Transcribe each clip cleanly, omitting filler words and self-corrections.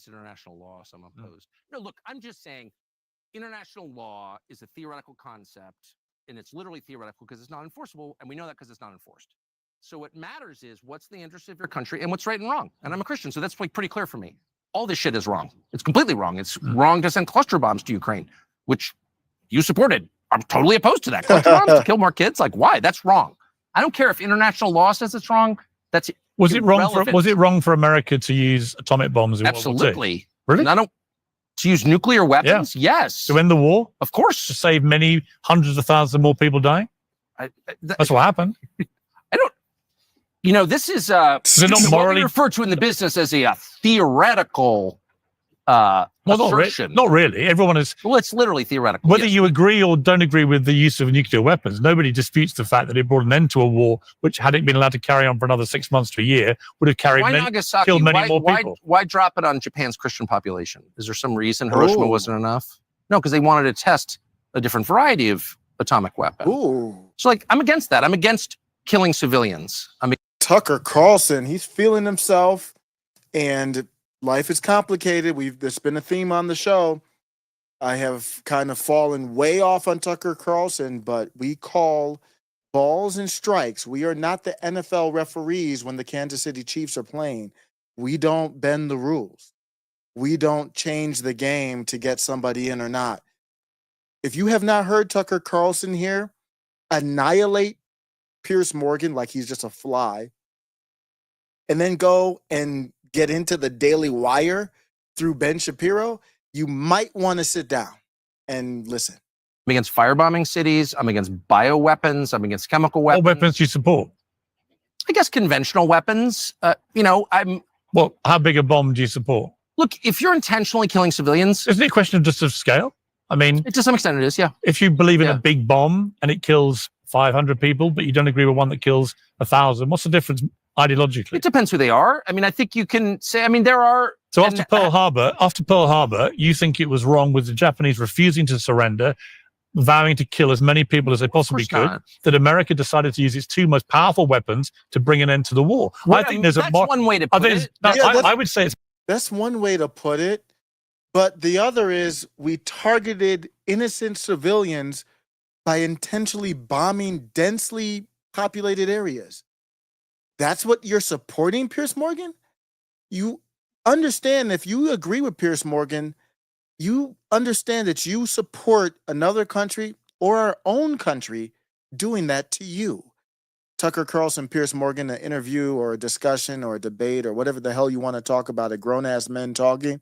against international law, so I'm opposed. No, look, I'm just saying international law is a theoretical concept, and it's literally theoretical because it's not enforceable, and we know that because it's not enforced. So what matters is what's the interest of your country and what's right and wrong. And I'm a Christian, so that's like pretty clear for me. All this shit is wrong. It's completely wrong. It's wrong to send cluster bombs to Ukraine, which you supported. I'm totally opposed to that. Cluster bombs to kill more kids? Like, why? That's wrong. I don't care if international law says it's wrong. That's Was it wrong for America to use atomic bombs in World War II? Absolutely. Really? And I don't to use nuclear weapons? Yeah. Yes. To end the war? Of course. To save many hundreds of thousands more people dying? That's what happened. I don't. You know, this is not morally referred to in the business as a theoretical assertion. Not really. Everyone is. Well, it's literally theoretical. Whether you agree or don't agree with the use of nuclear weapons, nobody disputes the fact that it brought an end to a war which, had it been allowed to carry on for another 6 months to a year, would have killed many more people. Why drop it on Japan's Christian population? Is there some reason Hiroshima wasn't enough? No, because they wanted to test a different variety of atomic weapon. So, like, I'm against that. I'm against killing civilians. Tucker Carlson, he's feeling himself, and life is complicated. There's been a theme on the show. I have kind of fallen way off on Tucker Carlson, but we call balls and strikes. We are not the NFL referees when the Kansas City Chiefs are playing. We don't bend the rules. We don't change the game to get somebody in or not. If you have not heard Tucker Carlson here annihilate Piers Morgan like he's just a fly, and then go and get into the Daily Wire through Ben Shapiro, you might want to sit down and listen. I'm against firebombing cities. I'm against bioweapons. I'm against chemical weapons. What weapons do you support? I guess conventional weapons. Well, how big a bomb do you support? Look, if you're intentionally killing civilians... Isn't it a question of just of scale? I mean... To some extent it is, yeah. If you believe in a big bomb and it kills 500 people, but you don't agree with one that kills 1,000, what's the difference ideologically? It depends who they are. I mean, I think you can say, there are... So after Pearl Harbor, you think it was wrong with the Japanese refusing to surrender, vowing to kill as many people as they possibly could, that America decided to use its two most powerful weapons to bring an end to the war. Well, I think there's one way to put it. I would say that's one way to put it. But the other is we targeted innocent civilians by intentionally bombing densely populated areas. That's what you're supporting, Piers Morgan? You understand, if you agree with Piers Morgan, you understand that you support another country or our own country doing that to you. Tucker Carlson, Piers Morgan, an interview or a discussion or a debate or whatever the hell you want to talk about, a grown-ass men talking,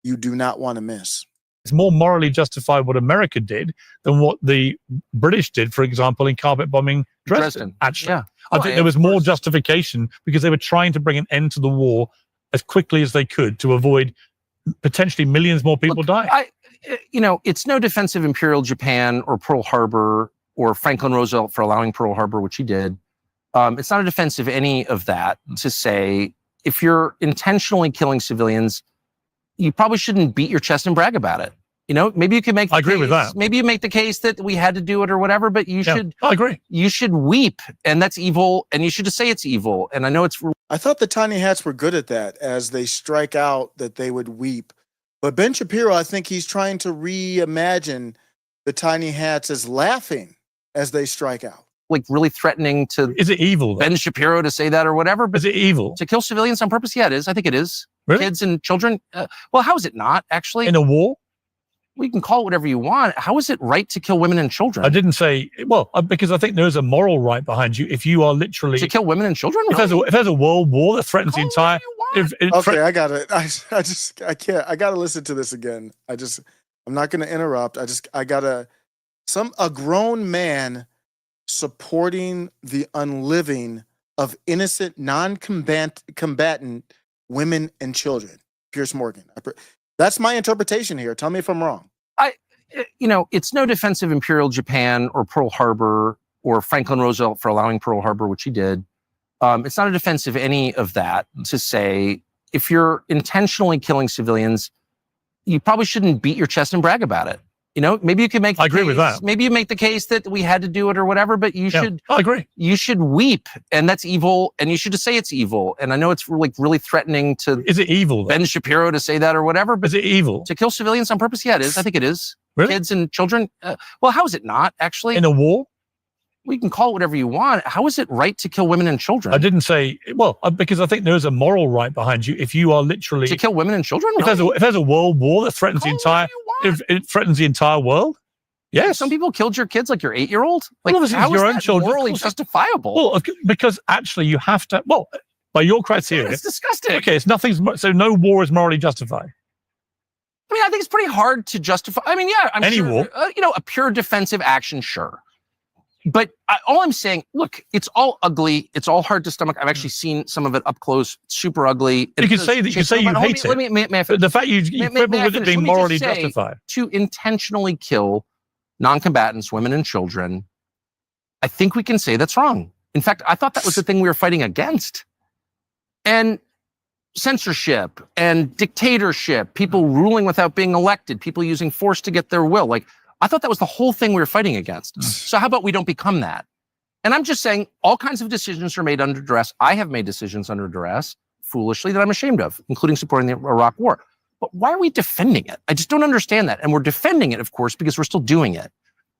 you do not want to miss. It's more morally justified what America did than what the British did, for example, in carpet bombing Dresden. Actually, I think there was more justification because they were trying to bring an end to the war as quickly as they could to avoid potentially millions more people dying. It's no defense of Imperial Japan or Pearl Harbor or Franklin Roosevelt for allowing Pearl Harbor, which he did. It's not a defense of any of that to say if you're intentionally killing civilians, you probably shouldn't beat your chest and brag about it. Maybe you can make. I agree with that. Maybe you make the case that we had to do it or whatever, but you should. I agree. You should weep, and that's evil, and you should just say it's evil. And I know it's. I thought the tiny hats were good at that, as they strike out, that they would weep. But Ben Shapiro, I think he's trying to reimagine the tiny hats as laughing as they strike out. Like really threatening to. Is it evil? Ben Shapiro to say that or whatever? But is it evil to kill civilians on purpose? Yeah, it is. I think it is. Really? Kids and children. Well, how is it not actually in a war? Well, you can call it whatever you want. How is it right to kill women and children? I didn't say, because I think there is a moral right behind you. If you are literally to kill women and children, if there's a world war that threatens the entire. I got it. I can't. I got to listen to this again. I'm not going to interrupt. A grown man supporting the unliving of innocent, non-combatant women and children. Piers Morgan. That's my interpretation here. Tell me if I'm wrong. It's no defense of Imperial Japan or Pearl Harbor or Franklin Roosevelt for allowing Pearl Harbor, which he did. It's not a defense of any of that to say if you're intentionally killing civilians, you probably shouldn't beat your chest and brag about it. You know, maybe you can make. I agree with that. Maybe you make the case that we had to do it or whatever, but you should. I agree. You should weep, and that's evil, and you should just say it's evil. And I know it's really threatening to. Is it evil? Ben Shapiro to say that or whatever, but is it evil to kill civilians on purpose? Yeah, it is. I think it is. Really? Kids and children. Well, how is it not actually in a war? We can call it whatever you want. How is it right to kill women and children? I didn't say, because I think there's a moral right behind you. If you are literally to kill women and children, if there's a world war that threatens if it threatens the entire world, yes. Some people killed your kids, like your 8-year-old. Like, well, how your own children morally justifiable? Well, because actually you have to. Well, by your criteria, it's disgusting. Okay, it's nothing's so no war is morally justified. I mean, I think it's pretty hard to justify. I mean, yeah, I'm any sure, war, a pure defensive action, sure. But all I'm saying, look, it's all ugly. It's all hard to stomach. I've actually seen some of it up close. Super ugly. You can say that. You can say you hate it. May I finish? The fact you quibble with it being morally justified. To intentionally kill non-combatants, women and children, I think we can say that's wrong. In fact, I thought that was the thing we were fighting against. And censorship and dictatorship, people ruling without being elected, people using force to get their will. Like, I thought that was the whole thing we were fighting against. So how about we don't become that? And I'm just saying all kinds of decisions are made under duress. I have made decisions under duress, foolishly, that I'm ashamed of, including supporting the Iraq war. But why are we defending it? I just don't understand that. And we're defending it, of course, because we're still doing it.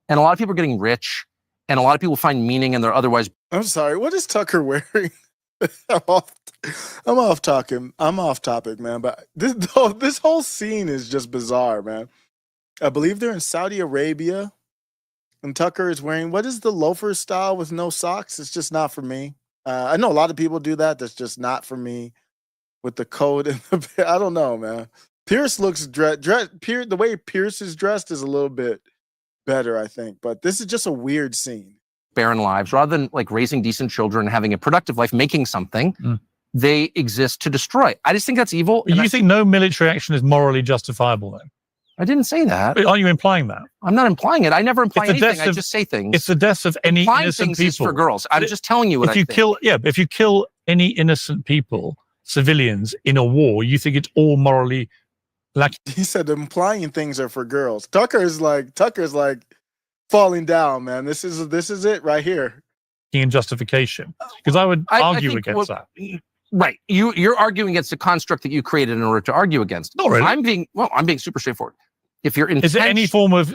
And a lot of people are getting rich, and a lot of people find meaning in their otherwise. I'm sorry. What is Tucker wearing? I'm off topic, man. But this whole scene is just bizarre, man. I believe they're in Saudi Arabia, and Tucker is wearing, what is the loafer style with no socks? It's just not for me. I know a lot of people do that. That's just not for me. With the coat and I don't know, man. Piers looks the way Piers is dressed is a little bit better, I think. But this is just a weird scene. Barren lives, rather than like raising decent children, having a productive life, making something, they exist to destroy. I just think that's evil. But you think no military action is morally justifiable then? I didn't say that. But are you implying that? I'm not implying it. I never imply anything. I just say things. It's the deaths of any innocent people. For girls. I'm just telling you what I think. If you kill any innocent people, civilians in a war, you think it's all morally like he said implying things are for girls. Tucker's like falling down, man. This is it right here. In justification. Because I would argue against that. Right. You're arguing against the construct that you created in order to argue against. Not really. I'm being super straightforward. If you're is there any form of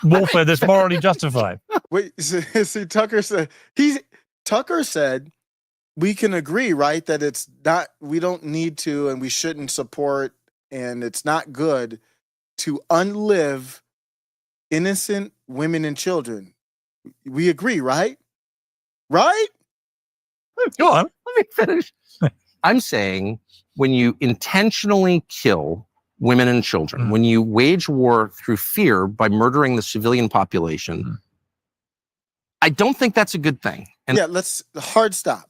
warfare that's morally justified? Wait, see, Tucker said we can agree, right, that it's not, we don't need to, and we shouldn't support, and it's not good to unlive innocent women and children. We agree, right? Right? Go on. Let me finish. I'm saying when you intentionally kill women and children, when you wage war through fear by murdering the civilian population, I don't think that's a good thing. And yeah, let's hard stop.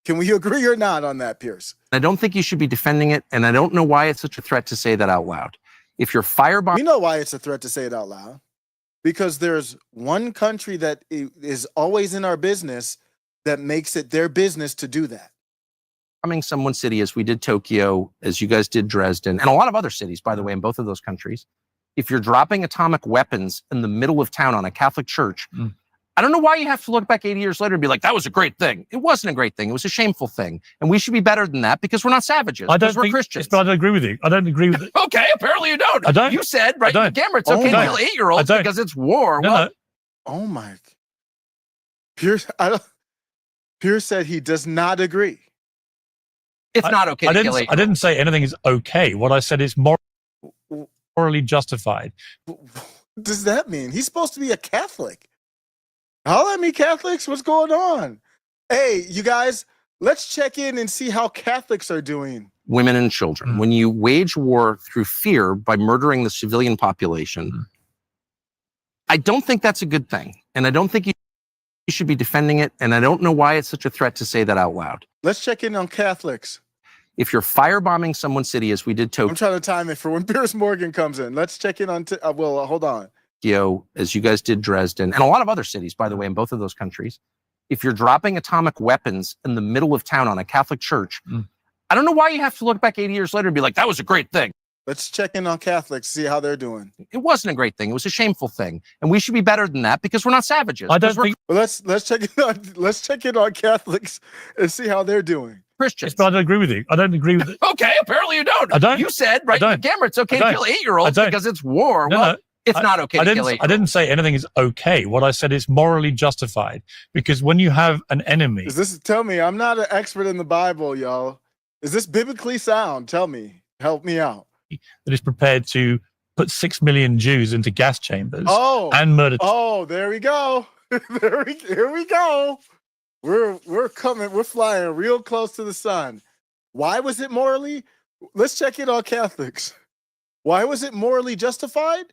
Can we agree or not on that, Piers? I don't think you should be defending it, and I don't know why it's such a threat to say that out loud. If you're firebombing... We know why it's a threat to say it out loud. Because there's one country that is always in our business that makes it their business to do that. Someone's city, as we did Tokyo, as you guys did Dresden, and a lot of other cities, by the way, in both of those countries. If you're dropping atomic weapons in the middle of town on a Catholic church, I don't know why you have to look back 80 years later and be like, that was a great thing. It wasn't a great thing. It was a shameful thing. And we should be better than that because we're not savages. Because we're Christians. But I don't agree with you. I don't agree with it. Okay, apparently you don't. I don't. You said right on the camera, it's okay to kill 8-year-olds because it's war. No. Oh my. Piers said he does not agree. It's not okay to kill 8-year-olds. I didn't say anything is okay. What I said is morally justified. What does that mean? He's supposed to be a Catholic. Holla at me, Catholics. What's going on? Hey, you guys, let's check in and see how Catholics are doing. Women and children. When you wage war through fear by murdering the civilian population, I don't think that's a good thing. And I don't think you should be defending it. And I don't know why it's such a threat to say that out loud. Let's check in on Catholics. If you're firebombing someone's city, as we did Tokyo. I'm trying to time it for when Piers Morgan comes in. Let's check in on, hold on. As you guys did Dresden, and a lot of other cities, by the way, in both of those countries. If you're dropping atomic weapons in the middle of town on a Catholic church, I don't know why you have to look back 80 years later and be like, that was a great thing. Let's check in on Catholics, see how they're doing. It wasn't a great thing. It was a shameful thing, and we should be better than that because we're not savages. I don't think. Well, let's check in on Catholics and see how they're doing. Christians. Yes, but I don't agree with you. I don't agree with it. Okay, apparently you don't. I don't. You said right on camera it's okay to kill 8-year-olds because it's war. No, well, no. It's not okay to kill 8-year-olds. I didn't say anything is okay. What I said is morally justified because when you have an enemy. Tell me, I'm not an expert in the Bible, y'all. Is this biblically sound? Tell me. Help me out. That is prepared to put 6 million Jews into gas chambers and murder. Oh, there we go. Here we go. We're coming. We're flying real close to the sun. Why was it morally? Let's check it on Catholics. Why was it morally justified?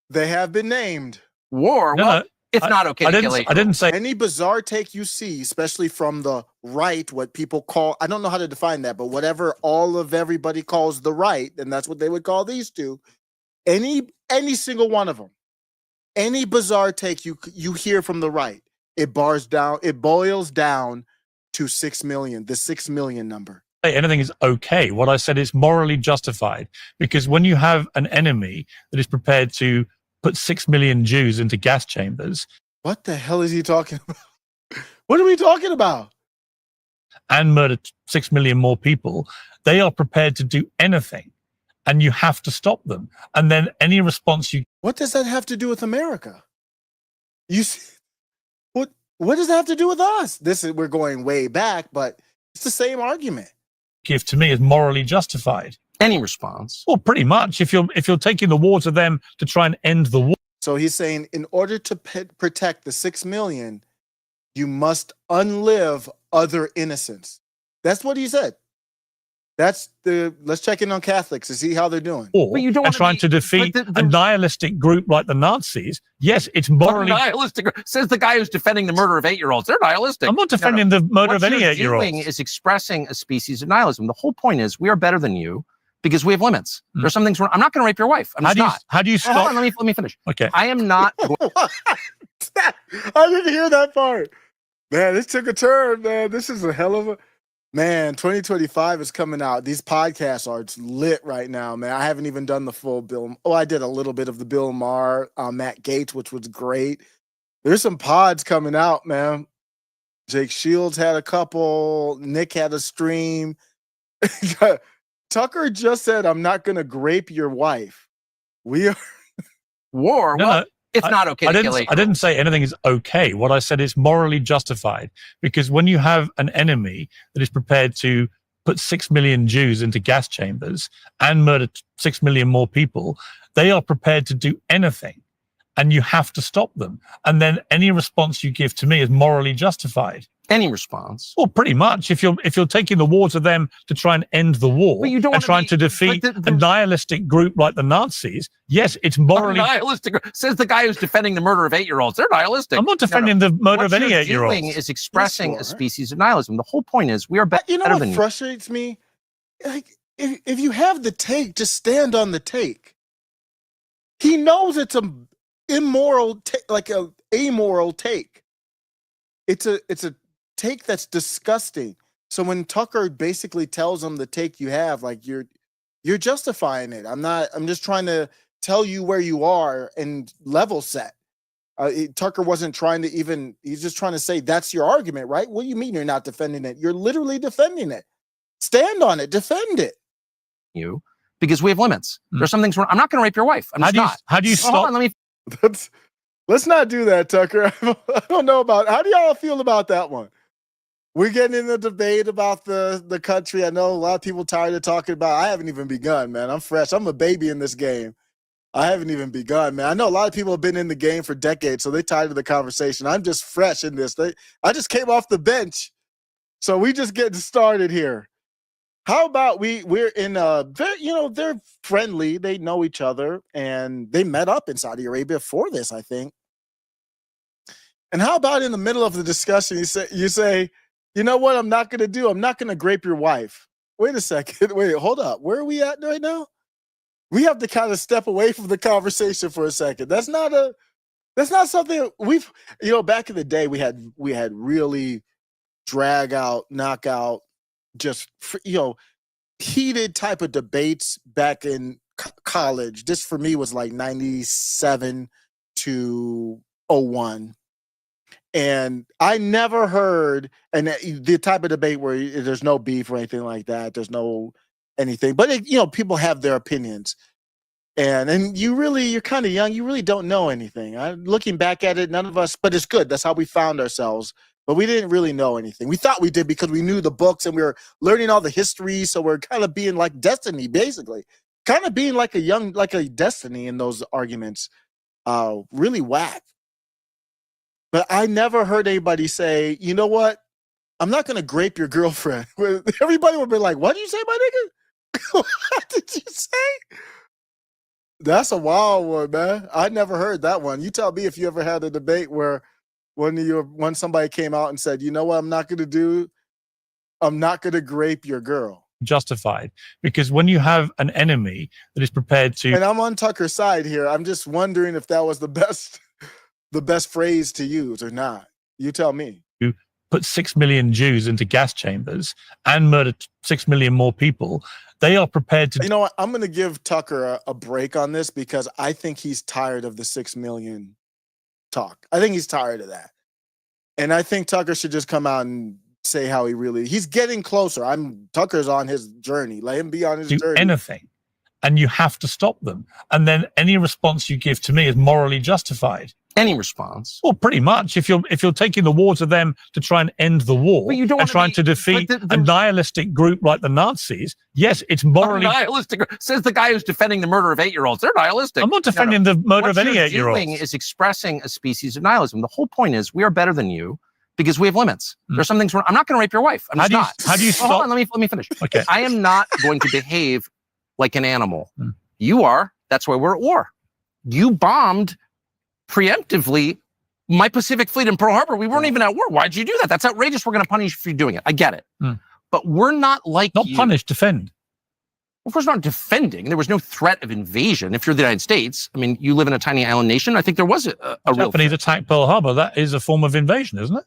They have been named. War. No, it's not okay to kill 8-year-olds. I didn't say any bizarre take you see, especially from the right, what people call, I don't know how to define that, but whatever all of everybody calls the right, and that's what they would call these two. Any single one of them, any bizarre take you hear from the right, it boils down to 6 million, the 6 million number. Anything is okay. What I said is morally justified because when you have an enemy that is prepared to put 6 million Jews into gas chambers. What the hell is he talking about? What are we talking about? And murder 6 million more people. They are prepared to do anything and you have to stop them. And then any response you... What does that have to do with America? You see, what does that have to do with us? We're going way back, but it's the same argument. Give to me is morally justified. Any response? Well, pretty much. If you're taking the war to them to try and end the war. So he's saying, in order to protect the 6 million, you must unlive other innocents. That's what he said. Let's check in on Catholics to see how they're doing. Or trying to defeat a nihilistic group like the Nazis. Yes, it's morally nihilistic. Says the guy who's defending the murder of 8-year-olds. They're nihilistic. I'm not defending the murder of any 8-year-olds. What you're doing is expressing a species of nihilism. The whole point is we are better than you because we have limits. There's some things I'm not going to rape your wife. How do you stop? Hold on, let me finish. Okay. I am not. I didn't hear that part. Man, this took a turn, man. This is a hell of a... Man, 2025 is coming out. These podcasts are lit right now, man. I haven't even done the full Bill. Oh, I did a little bit of the Bill Maher, Matt Gaetz, which was great. There's some pods coming out, man. Jake Shields had a couple. Nick had a stream. Tucker just said, I'm not going to grape your wife. We are... War? No, it's not okay to kill 8-year-olds. I didn't say anything is okay. What I said is morally justified because when you have an enemy that is prepared to put 6 million Jews into gas chambers and murder 6 million more people, they are prepared to do anything and you have to stop them. And then any response you give to me is morally justified. Any response? Well, pretty much. If you're taking the war to them to try and end the war and trying to defeat a nihilistic group like the Nazis, yes, it's morally nihilistic. Says the guy who's defending the murder of 8-year-olds. They're nihilistic. I'm not defending the murder of any 8-year-olds. What you're doing is expressing a species of nihilism. The whole point is we are better than you. You know what frustrates me? Like, if you have the take, just stand on the take. He knows it's a immoral, like a amoral take. It's a take that's disgusting. So when Tucker basically tells him the take you have, like you're justifying it. I'm just trying to tell you where you are and level set. Tucker wasn't trying to even, he's just trying to say that's your argument, right? What do you mean you're not defending it? You're literally defending it. Stand on it, defend it. Because we have limits. There's some things I'm not going to rape your wife. How do you stop? Hold on, let's not do that, Tucker. I don't know how do y'all feel about that one? We're getting in the debate about the country. I know a lot of people tired of talking about. I haven't even begun, man. I'm fresh. I'm a baby in this game. I haven't even begun, man. I know a lot of people have been in the game for decades, so they're tired of the conversation. I'm just fresh in this. I just came off the bench, so we just getting started here. How about we're in they're friendly. They know each other, and they met up in Saudi Arabia for this, I think. And how about in the middle of the discussion, you say, you know what I'm not going to do? I'm not going to grape your wife. Wait a second. Wait, hold up. Where are we at right now? We have to kind of step away from the conversation for a second. That's not something we've, back in the day, we had really drag out, knockout, just, heated type of debates back in college. This for me was like 97 to 01. And I never heard, and the type of debate where there's no beef or anything like that. There's no anything, but people have their opinions. And you're kind of young. You really don't know anything. Looking back at it, none of us, but it's good. That's how we found ourselves. But we didn't really know anything. We thought we did because we knew the books and we were learning all the history. So we're kind of being like Destiny, basically. Kind of being like a Destiny in those arguments. Really whack. But I never heard anybody say, you know what? I'm not going to grape your girlfriend. Everybody would be like, what did you say, my nigga? What did you say? That's a wild one, man. I never heard that one. You tell me if you ever had a debate where when somebody came out and said, you know what I'm not going to do? I'm not going to grape your girl. Justified. Because when you have an enemy that is prepared to... And I'm on Tucker's side here. I'm just wondering if that was the best phrase to use or not. You tell me. You put 6 million Jews into gas chambers and murdered 6 million more people. They are prepared to... You know what? I'm going to give Tucker a break on this because I think he's tired of the 6 million talk. I think he's tired of that. And I think Tucker should just come out and say how he's getting closer. Tucker's on his journey. Let him be on his journey. Anything. And you have to stop them. And then any response you give to me is morally justified. Any response? Well, pretty much. If you're taking the war to them to try and end the war and trying to defeat a nihilistic group like the Nazis, yes, it's morally nihilistic. Says the guy who's defending the murder of 8-year-olds. They're nihilistic. I'm not defending the murder of any 8-year-olds. What you're doing is expressing a species of nihilism. The whole point is we are better than you because we have limits. There's some things I'm not going to rape your wife. I'm just not. How do you stop? Hold on, let me finish. Okay. I am not going to behave like an animal. You are. That's why we're at war. You bombed preemptively my Pacific Fleet in Pearl Harbor. We weren't even at war. Why'd you do that? That's outrageous. We're going to punish you for doing it. I get it. But we're not like Not punish, defend. Of course, not defending. There was no threat of invasion. If you're the United States, I mean, you live in a tiny island nation. I think there was a real Japanese attacked Pearl Harbor. That is a form of invasion, isn't it?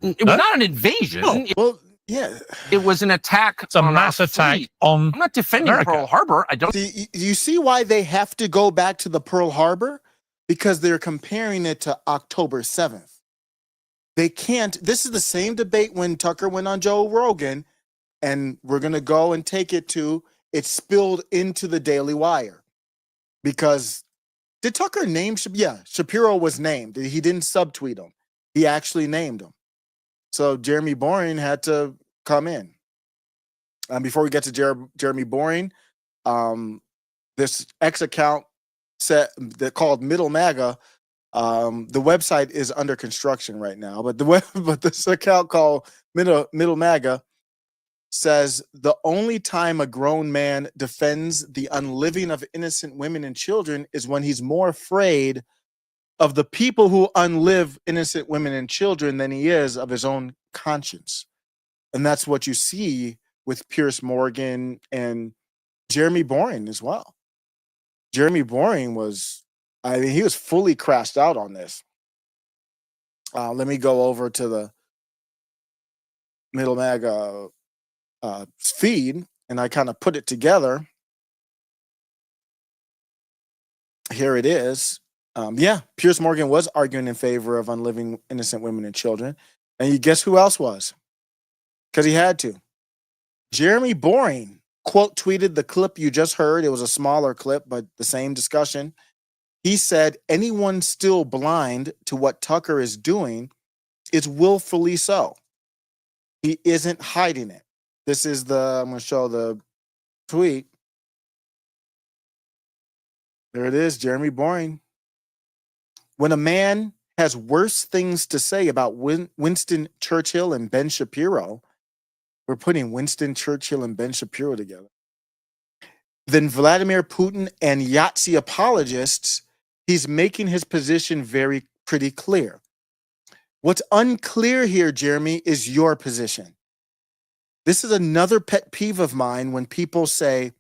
It was not an invasion. No. Well, yeah. It was an attack. It's a mass attack on I'm not defending America. Pearl Harbor. I don't. You see why they have to go back to the Pearl Harbor? Because they're comparing it to October 7th. They can't. This is the same debate when Tucker went on Joe Rogan, and we're going to go and take it to, it spilled into the Daily Wire. Because, did Tucker name? Yeah, Shapiro was named. He didn't subtweet him. He actually named him. So Jeremy Boring had to come in. Before we get to Jeremy Boring, this X account that called Middle MAGA, the website is under construction right now, but this account called Middle MAGA says the only time a grown man defends the unliving of innocent women and children is when he's more afraid of the people who unlive innocent women and children than he is of his own conscience. And that's what you see with Piers Morgan and Jeremy Boring as well. Jeremy Boring he was fully crashed out on this. Let me go over to the Middle MAGA feed, and I kind of put it together. Here it is. Piers Morgan was arguing in favor of unliving innocent women and children. And you guess who else was? Because he had to. Jeremy Boring quote tweeted the clip you just heard. It was a smaller clip, but the same discussion. He said, anyone still blind to what Tucker is doing is willfully so. He isn't hiding it. This is I'm going to show the tweet. There it is, Jeremy Boring. When a man has worse things to say about Winston Churchill and Ben Shapiro, we're putting Winston Churchill and Ben Shapiro together, then Vladimir Putin and Yahtzee apologists, he's making his position pretty clear. What's unclear here, Jeremy, is your position. This is another pet peeve of mine when people say,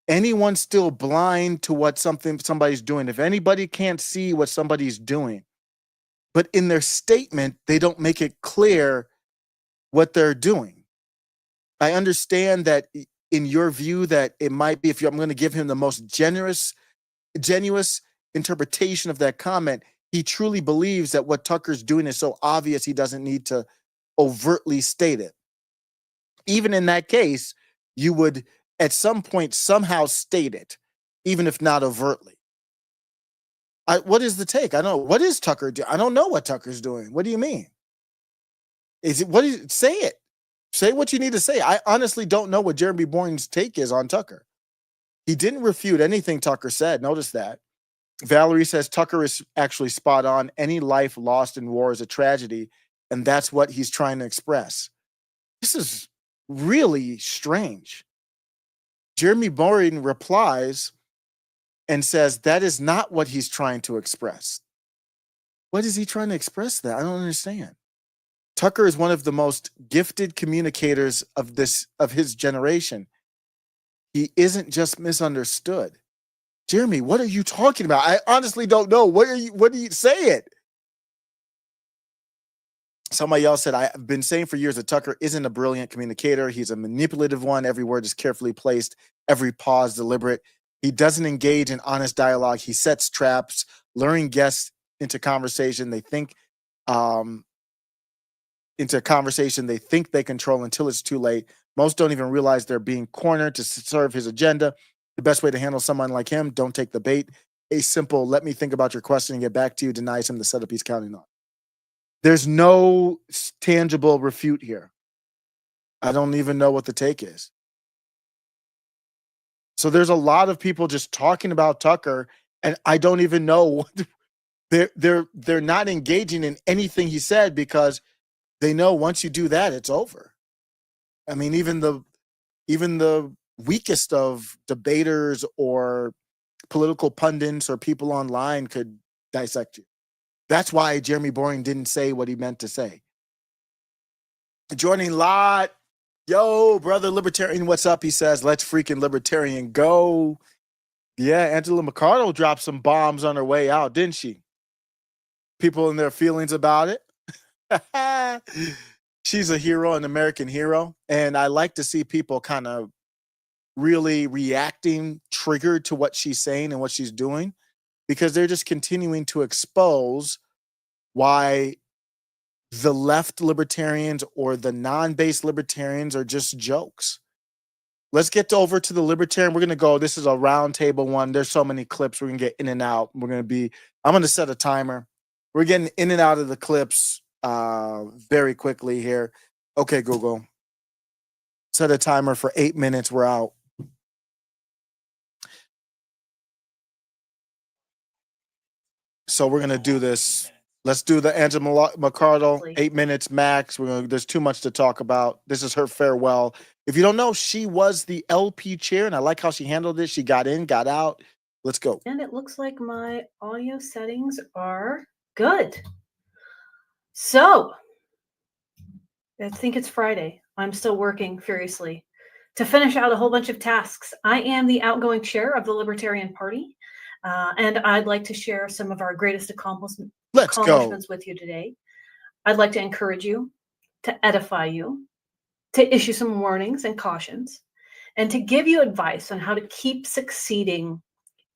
anyone's still blind to what somebody's doing. If anybody can't see what somebody's doing, but in their statement, they don't make it clear what they're doing. I understand that in your view that it might be, I'm going to give him the most genuine interpretation of that comment, he truly believes that what Tucker's doing is so obvious he doesn't need to overtly state it. Even in that case, you would at some point somehow state it, even if not overtly. What is the take? I don't know. What is Tucker doing? I don't know what Tucker's doing. What do you mean? Say it. Say what you need to say. I honestly don't know what Jeremy Bourne's take is on Tucker. He didn't refute anything Tucker said. Notice that. Valerie says Tucker is actually spot on. Any life lost in war is a tragedy, and that's what he's trying to express. This is really strange. Jeremy Bourne replies and says that is not what he's trying to express. What is he trying to express that? I don't understand. Tucker is one of the most gifted communicators of his generation. He isn't just misunderstood. Jeremy, what are you talking about? I honestly don't know. What do you say it? Somebody else said, I've been saying for years that Tucker isn't a brilliant communicator. He's a manipulative one. Every word is carefully placed. Every pause deliberate. He doesn't engage in honest dialogue. He sets traps, luring guests into conversation they think they control until it's too late. Most don't even realize they're being cornered to serve his agenda. The best way to handle someone like him, don't take the bait. A simple, let me think about your question and get back to you, denies him the setup he's counting on. There's no tangible refute here. I don't even know what the take is. So there's a lot of people just talking about Tucker, and I don't even know what they're not engaging in anything he said because they know once you do that, it's over. I mean, even the weakest of debaters or political pundits or people online could dissect you. That's why Jeremy Bourne didn't say what he meant to say. Joining Lot. Yo, brother libertarian, what's up? He says, let's freaking libertarian go. Yeah, Angela McArdle dropped some bombs on her way out, didn't she? People in their feelings about it. She's a hero, an American hero. And I like to see people kind of really reacting, triggered to what she's saying and what she's doing, because they're just continuing to expose why the left libertarians or the non-based libertarians are just jokes. Let's get over to the libertarian. We're going to go. This is a round table one. There's so many clips. We're going to get in and out. I'm going to set a timer. We're getting in and out of the clips very quickly here. Okay, Google. Set a timer for 8 minutes. We're out. So we're going to do this. Let's do the Angela McArdle, 8 minutes max. There's too much to talk about. This is her farewell. If you don't know, she was the LP chair, and I like how she handled it. She got in, got out. Let's go. And it looks like my audio settings are good. So, I think it's Friday. I'm still working furiously to finish out a whole bunch of tasks. I am the outgoing chair of the Libertarian Party, and I'd like to share some of our greatest accomplishments with you today. I'd like to encourage you, to edify you, to issue some warnings and cautions, and to give you advice on how to keep succeeding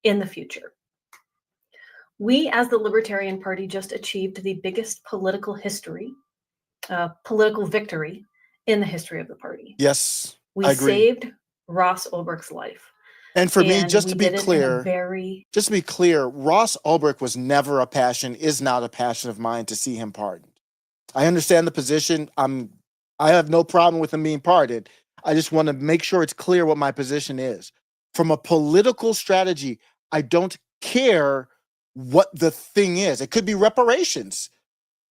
in the future. We, as the Libertarian Party, just achieved the biggest political victory in the history of the party. Yes, we I agree. Saved Ross Ulbricht's life. And for me, just to be clear, Ross Ulbricht was never is not a passion of mine to see him pardoned. I understand the position. I have no problem with him being pardoned. I just want to make sure it's clear what my position is. From a political strategy, I don't care what the thing is. It could be reparations.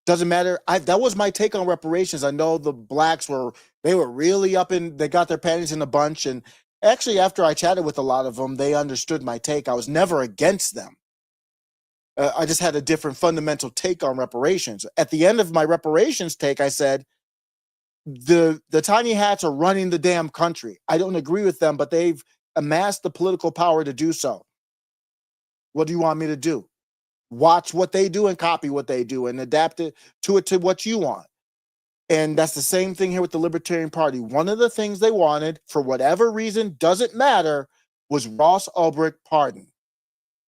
Doesn't matter. That was my take on reparations. I know the blacks were really they got their panties in a bunch. And actually, after I chatted with a lot of them, they understood my take. I was never against them. I just had a different fundamental take on reparations. At the end of my reparations take, I said, the tiny hats are running the damn country. I don't agree with them, but they've amassed the political power to do so. What do you want me to do? Watch what they do and copy what they do and adapt it to what you want. And that's the same thing here with the Libertarian Party. One of the things they wanted, for whatever reason, doesn't matter, was Ross Ulbricht pardon.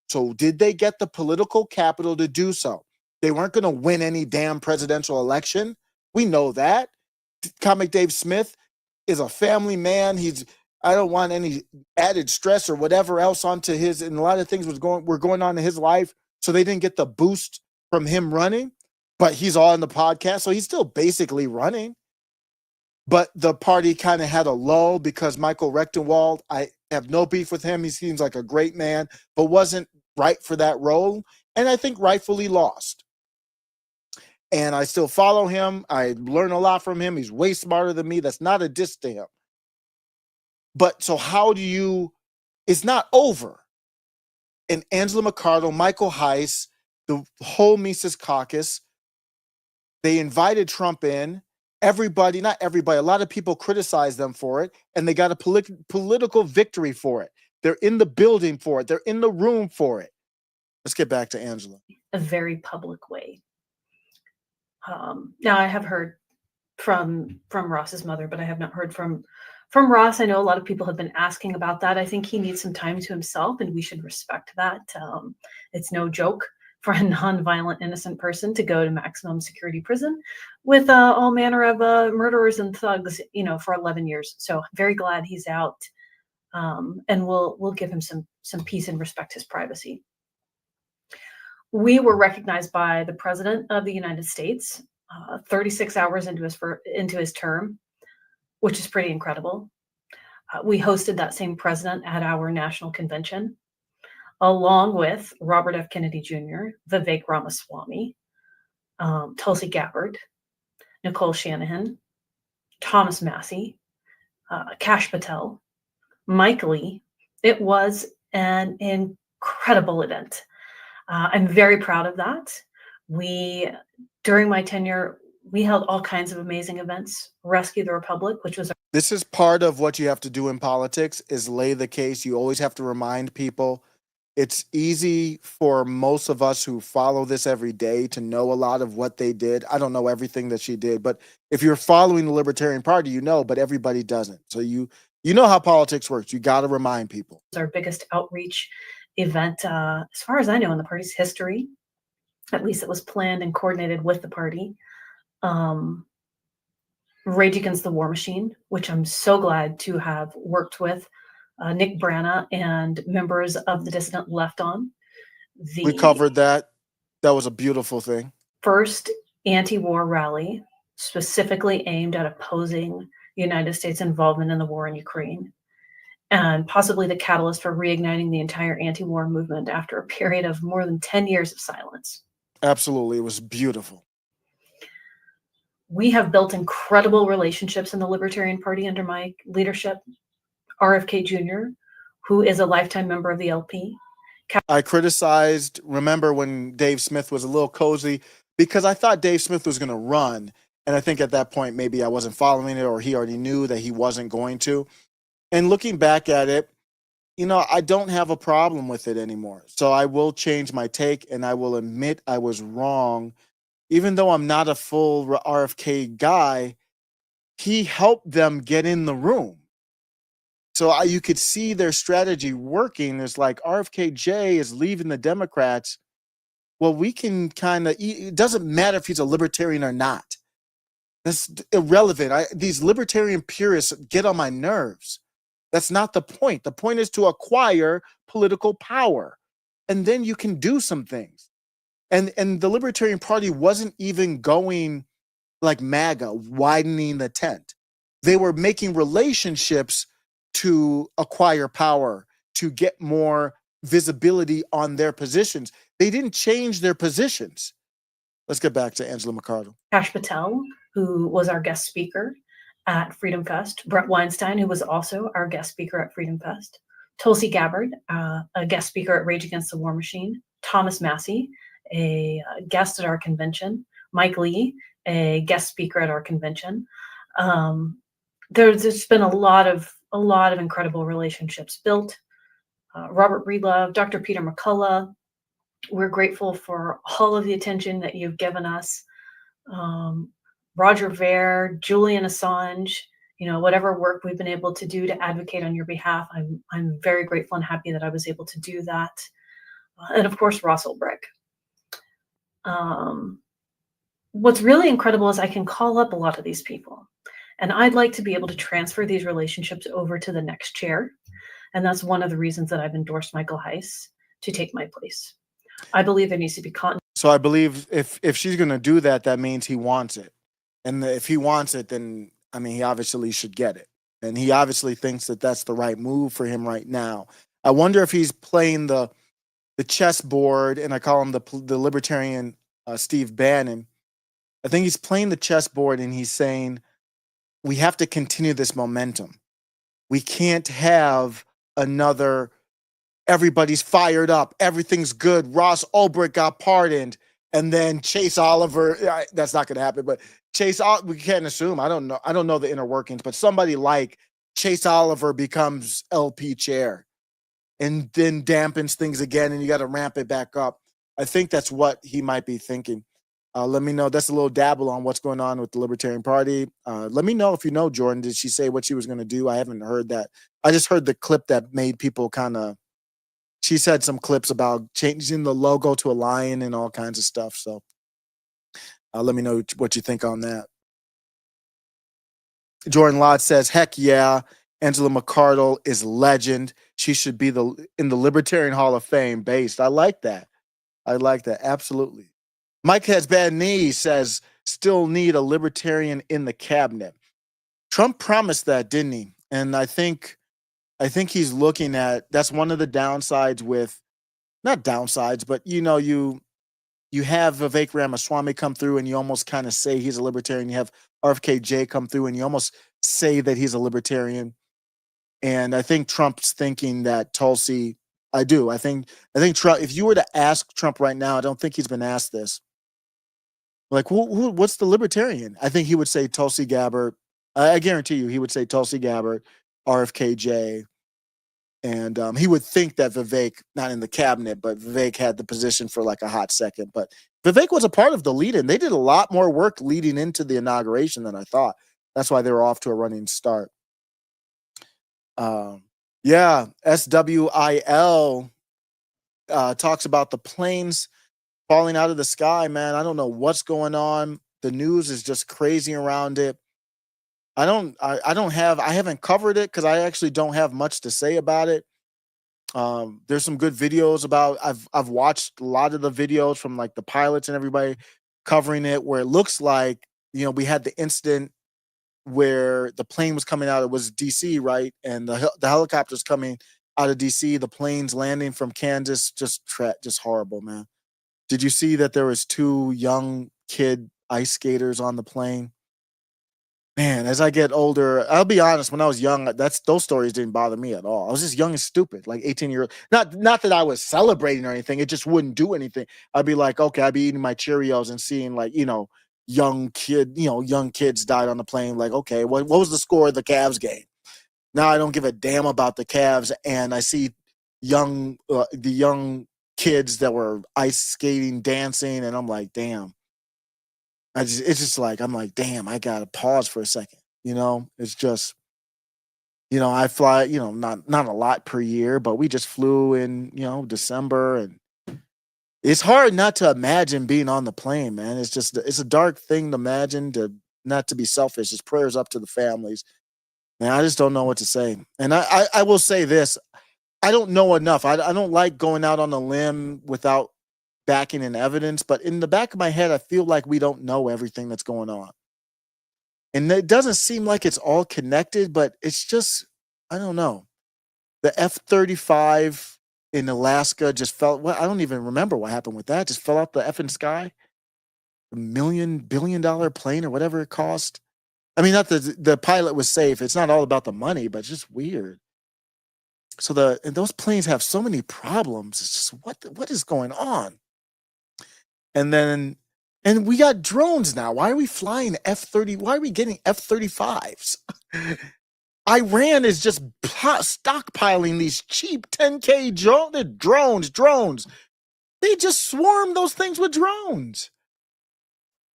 So did they get the political capital to do so? They weren't going to win any damn presidential election. We know that. Comic Dave Smith is a family man. I don't want any added stress or whatever else onto his, and a lot of things were going on in his life. So they didn't get the boost from him running, but he's on the podcast. So he's still basically running. But the party kind of had a lull because Michael Rechtenwald, I have no beef with him. He seems like a great man, but wasn't right for that role. And I think rightfully lost. And I still follow him. I learn a lot from him. He's way smarter than me. That's not a diss to him. But so it's not over. And Angela McArdle, Michael Heiss, the whole Mises Caucus, they invited Trump in. Everybody, not everybody, a lot of people criticized them for it, and they got a political victory for it. They're in the building for it. They're in the room for it. Let's get back to Angela. A very public way. Now I have heard from Ross's mother, but I have not heard from Ross. I know a lot of people have been asking about that. I think he needs some time to himself, and we should respect that. It's no joke for a nonviolent, innocent person to go to maximum security prison with all manner of murderers and thugs, for 11 years. So very glad he's out, and we'll give him some peace and respect his privacy. We were recognized by the President of the United States 36 hours into his term, which is pretty incredible. We hosted that same president at our national convention, along with Robert F. Kennedy Jr., Vivek Ramaswamy, Tulsi Gabbard, Nicole Shanahan, Thomas Massey, Kash Patel, Mike Lee. It was an incredible event. I'm very proud of that. During my tenure, we held all kinds of amazing events. Rescue the Republic, which was... This is part of what you have to do in politics, is lay the case. You always have to remind people. It's easy for most of us who follow this every day to know a lot of what they did. I don't know everything that she did, but if you're following the Libertarian Party, but everybody doesn't. So you know how politics works. You got to remind people. It's our biggest outreach event, as far as I know, in the party's history. At least it was planned and coordinated with the party. Rage Against the War Machine, which I'm so glad to have worked with Nick Brana and members of the Dissident Left on. We covered that. That was a beautiful thing. First anti-war rally specifically aimed at opposing the United States' involvement in the war in Ukraine, and possibly the catalyst for reigniting the entire anti-war movement after a period of more than 10 years of silence. Absolutely. It was beautiful. We have built incredible relationships in the Libertarian Party under my leadership. RFK Jr., who is a lifetime member of the LP. I criticized, remember when Dave Smith was a little cozy, because I thought Dave Smith was going to run. And I think at that point, maybe I wasn't following it, or he already knew that he wasn't going to. And looking back at it, I don't have a problem with it anymore. So I will change my take, and I will admit I was wrong. Even though I'm not a full RFK guy, he helped them get in the room. So you could see their strategy working. It's like RFK-J is leaving the Democrats. Well, we can it doesn't matter if he's a libertarian or not. That's irrelevant. These libertarian purists get on my nerves. That's not the point. The point is to acquire political power, and then you can do some things. And the Libertarian Party wasn't even going like MAGA, widening the tent. They were making relationships to acquire power, to get more visibility on their positions. They didn't change their positions. Let's get back to Angela McArdle. Kash Patel, who was our guest speaker at Freedom Fest. Brett Weinstein, who was also our guest speaker at Freedom Fest. Tulsi Gabbard, a guest speaker at Rage Against the War Machine. Thomas Massey, a guest at our convention. Mike Lee, a guest speaker at our convention. There's been a lot of incredible relationships built. Robert Breedlove, Dr. Peter McCullough, we're grateful for all of the attention that you've given us. Roger Ver, Julian Assange, whatever work we've been able to do to advocate on your behalf. I'm very grateful and happy that I was able to do that. And of course, Ross Ulbricht. What's really incredible is I can call up a lot of these people, and I'd like to be able to transfer these relationships over to the next chair. And that's one of the reasons that I've endorsed Michael Heiss to take my place. I believe there needs to be continuity. So I believe if she's going to do that, that means he wants it. And if he wants it, then, I mean, he obviously should get it. And he obviously thinks that that's the right move for him right now. I wonder if he's playing the chessboard, and I call him the libertarian Steve Bannon. I think he's playing the chessboard, and he's saying, we have to continue this momentum. We can't have another, everybody's fired up, everything's good, Ross Ulbricht got pardoned, and then Chase Oliver, that's not going to happen, but we can't assume, I don't know the inner workings, but somebody like Chase Oliver becomes LP chair and then dampens things again, and you got to ramp it back up. I think that's what he might be thinking. Let me know. That's a little dabble on what's going on with the Libertarian Party. Let me know if you know, Jordan. Did she say what she was going to do? I haven't heard that. I just heard the clip that made people kind of, she said some clips about changing the logo to a lion and all kinds of stuff. So let me know what you think on that. Jordan Lott says, heck yeah, Angela McArdle is legend. She should be in the Libertarian Hall of Fame based. I like that. Absolutely. Mike Has Bad Knees says, still need a libertarian in the cabinet. Trump promised that, didn't he? And I think he's looking at, that's one of the downsides with, not downsides, but you have Vivek Ramaswamy come through and you almost kind of say he's a libertarian. You have RFK come through and you almost say that he's a libertarian. And I think Trump's thinking that Tulsi, I think Trump, if you were to ask Trump right now, I don't think he's been asked this. Like, what's the libertarian? I think he would say Tulsi Gabbard. I guarantee you he would say Tulsi Gabbard, RFK, and he would think that Vivek, not in the cabinet, but Vivek had the position for like a hot second. But Vivek was a part of the lead-in. They did a lot more work leading into the inauguration than I thought. That's why they were off to a running start. Yeah, SWIL talks about the planes falling out of the sky, man. I don't know what's going on. The news is just crazy around it. I haven't covered it because I actually don't have much to say about it. There's some good videos about, I've watched a lot of the videos from like the pilots and everybody covering it, where it looks like, we had the incident where the plane was coming out. It was DC, right? And the helicopters coming out of DC, the planes landing from Kansas, just horrible, man. Did you see that there was 2 young kid ice skaters on the plane? Man, as I get older, I'll be honest, when I was young, those stories didn't bother me at all. I was just young and stupid, like 18-year-old. Not that I was celebrating or anything. It just wouldn't do anything. I'd be like, okay, I'd be eating my Cheerios and seeing like, young kids died on the plane. Like, okay, what was the score of the Cavs game? Now I don't give a damn about the Cavs, and I see the young kids that were ice skating, dancing, and I'm like, damn. I'm like, damn, I gotta pause for a second. It's just, I fly, not a lot per year, but we just flew in, December, and it's hard not to imagine being on the plane, man. It's a dark thing to imagine, not to be selfish. It's prayers up to the families. Man, I just don't know what to say. And I will say this, I don't know enough. I don't like going out on a limb without backing in evidence, but in the back of my head, I feel like we don't know everything that's going on. And it doesn't seem like it's all connected, but it's just, I don't know. The F-35 in Alaska just fell, I don't even remember what happened with that. Just fell out the effing sky. $1 billion plane or whatever it cost. I mean, not the pilot was safe. It's not all about the money, but it's just weird. So those planes have so many problems. It's just, what is going on? And we got drones now. Why are we flying F-30? Why are we getting F-35s? Iran is just stockpiling these cheap 10K drones. They just swarm those things with drones.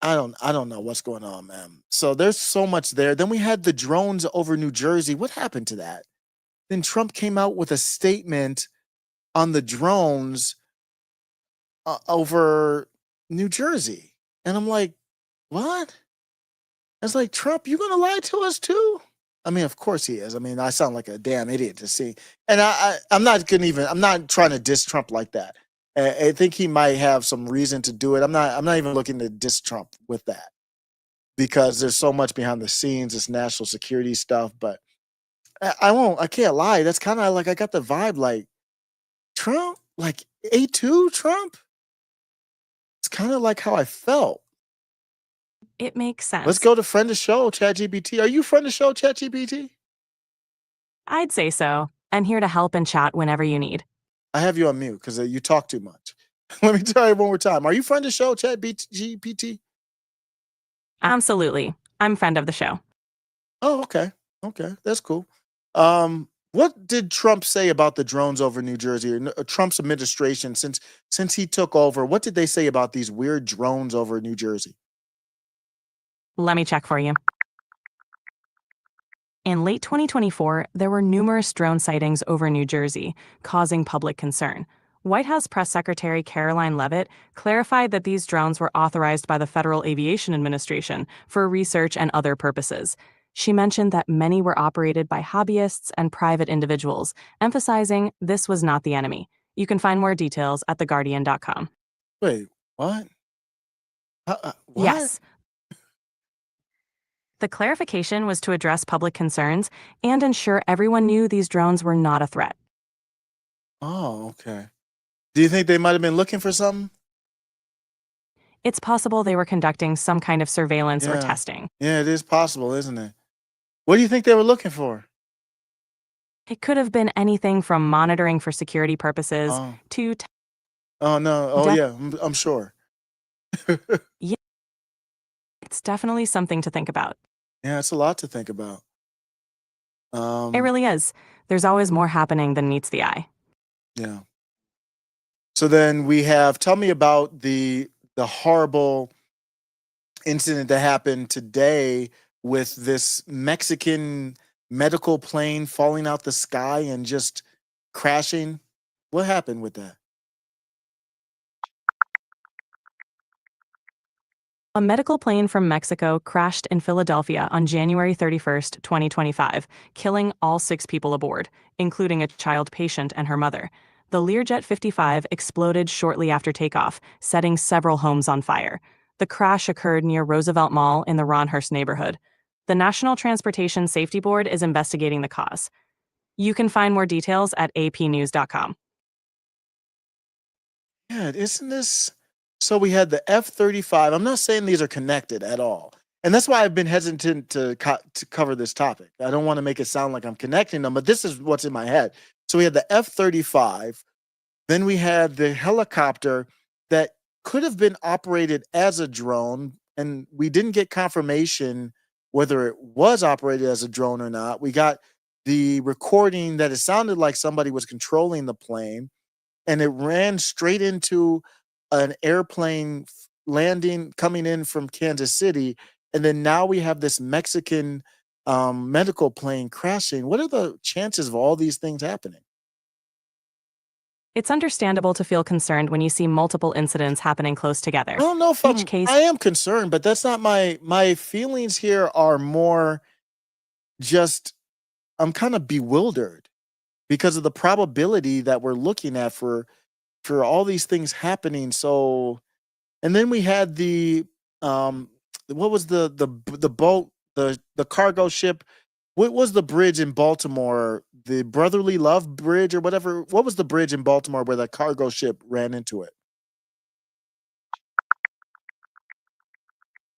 I don't know what's going on, man. So there's so much there. Then we had the drones over New Jersey. What happened to that? Then Trump came out with a statement on the drones over New Jersey. And I'm like, what? It's like, Trump, you gonna lie to us too? I mean, of course he is. I mean, I sound like a damn idiot to see. And I'm not trying to diss Trump like that. I think he might have some reason to do it. I'm not even looking to diss Trump with that, because there's so much behind the scenes, this national security stuff. But I can't lie. That's kind of like, I got the vibe like Trump, like A2 Trump. It's kind of like how I felt. It makes sense. Let's go to friend of show, ChatGPT. Are you friend of show, ChatGPT? I'd say so. I'm here to help and chat whenever you need. I have you on mute because you talk too much. Let me try it one more time. Are you friend of show, ChatGPT? Absolutely. I'm friend of the show. Oh, okay. Okay, that's cool. What did Trump say about the drones over New Jersey, or Trump's administration since he took over? What did they say about these weird drones over New Jersey? Let me check for you. In late 2024, there were numerous drone sightings over New Jersey, causing public concern. White House Press Secretary Caroline Leavitt clarified that these drones were authorized by the Federal Aviation Administration for research and other purposes. She mentioned that many were operated by hobbyists and private individuals, emphasizing this was not the enemy. You can find more details at theguardian.com. Wait, what? What? Yes. The clarification was to address public concerns and ensure everyone knew these drones were not a threat. Oh, okay. Do you think they might have been looking for something? It's possible they were conducting some kind of surveillance or testing. Yeah, it is possible, isn't it? What do you think they were looking for? It could have been anything from monitoring for security purposes to... Oh, no. Oh, yeah, I'm sure. Yeah, it's definitely something to think about. Yeah, it's a lot to think about. It really is. There's always more happening than meets the eye. Yeah. So then we have, tell me about the horrible incident that happened today with this Mexican medical plane falling out the sky and just crashing. What happened with that? A medical plane from Mexico crashed in Philadelphia on January 31st, 2025, killing all 6 people aboard, including a child patient and her mother. The Learjet 55 exploded shortly after takeoff, setting several homes on fire. The crash occurred near Roosevelt Mall in the Ronhurst neighborhood. The National Transportation Safety Board is investigating the cause. You can find more details at apnews.com. Yeah, isn't this... So we had the F-35. I'm not saying these are connected at all. And that's why I've been hesitant to cover this topic. I don't want to make it sound like I'm connecting them, but this is what's in my head. So we had the F-35. Then we had the helicopter that could have been operated as a drone, and we didn't get confirmation whether it was operated as a drone or not. We got the recording that it sounded like somebody was controlling the plane, and it ran straight into an airplane landing coming in from Kansas City. And then now we have this Mexican medical plane crashing. What are the chances of all these things happening? It's understandable to feel concerned when you see multiple incidents happening close together. I don't know if I am concerned, but that's not my feelings here are more just, I'm kind of bewildered because of the probability that we're looking at for all these things happening. So, and then we had the what was the boat, the cargo ship? What was the bridge in Baltimore? The Brotherly Love Bridge or whatever. What was the bridge in Baltimore where the cargo ship ran into it?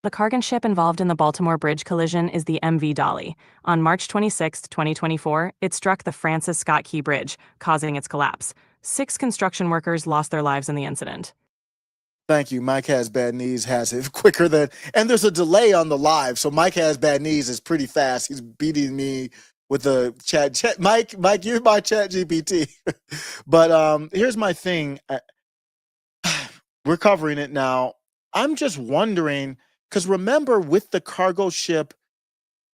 The cargo ship involved in the Baltimore Bridge collision is the MV Dolly. On March 26, 2024, it struck the Francis Scott Key Bridge, causing its collapse. 6 construction workers lost their lives in the incident. Thank you. Mike Has Bad Knees has it quicker than, and there's a delay on the live. So Mike Has Bad Knees is pretty fast. He's beating me with the chat. Mike, you're my chat GPT. But here's my thing. We're covering it now. I'm just wondering, because remember, with the cargo ship,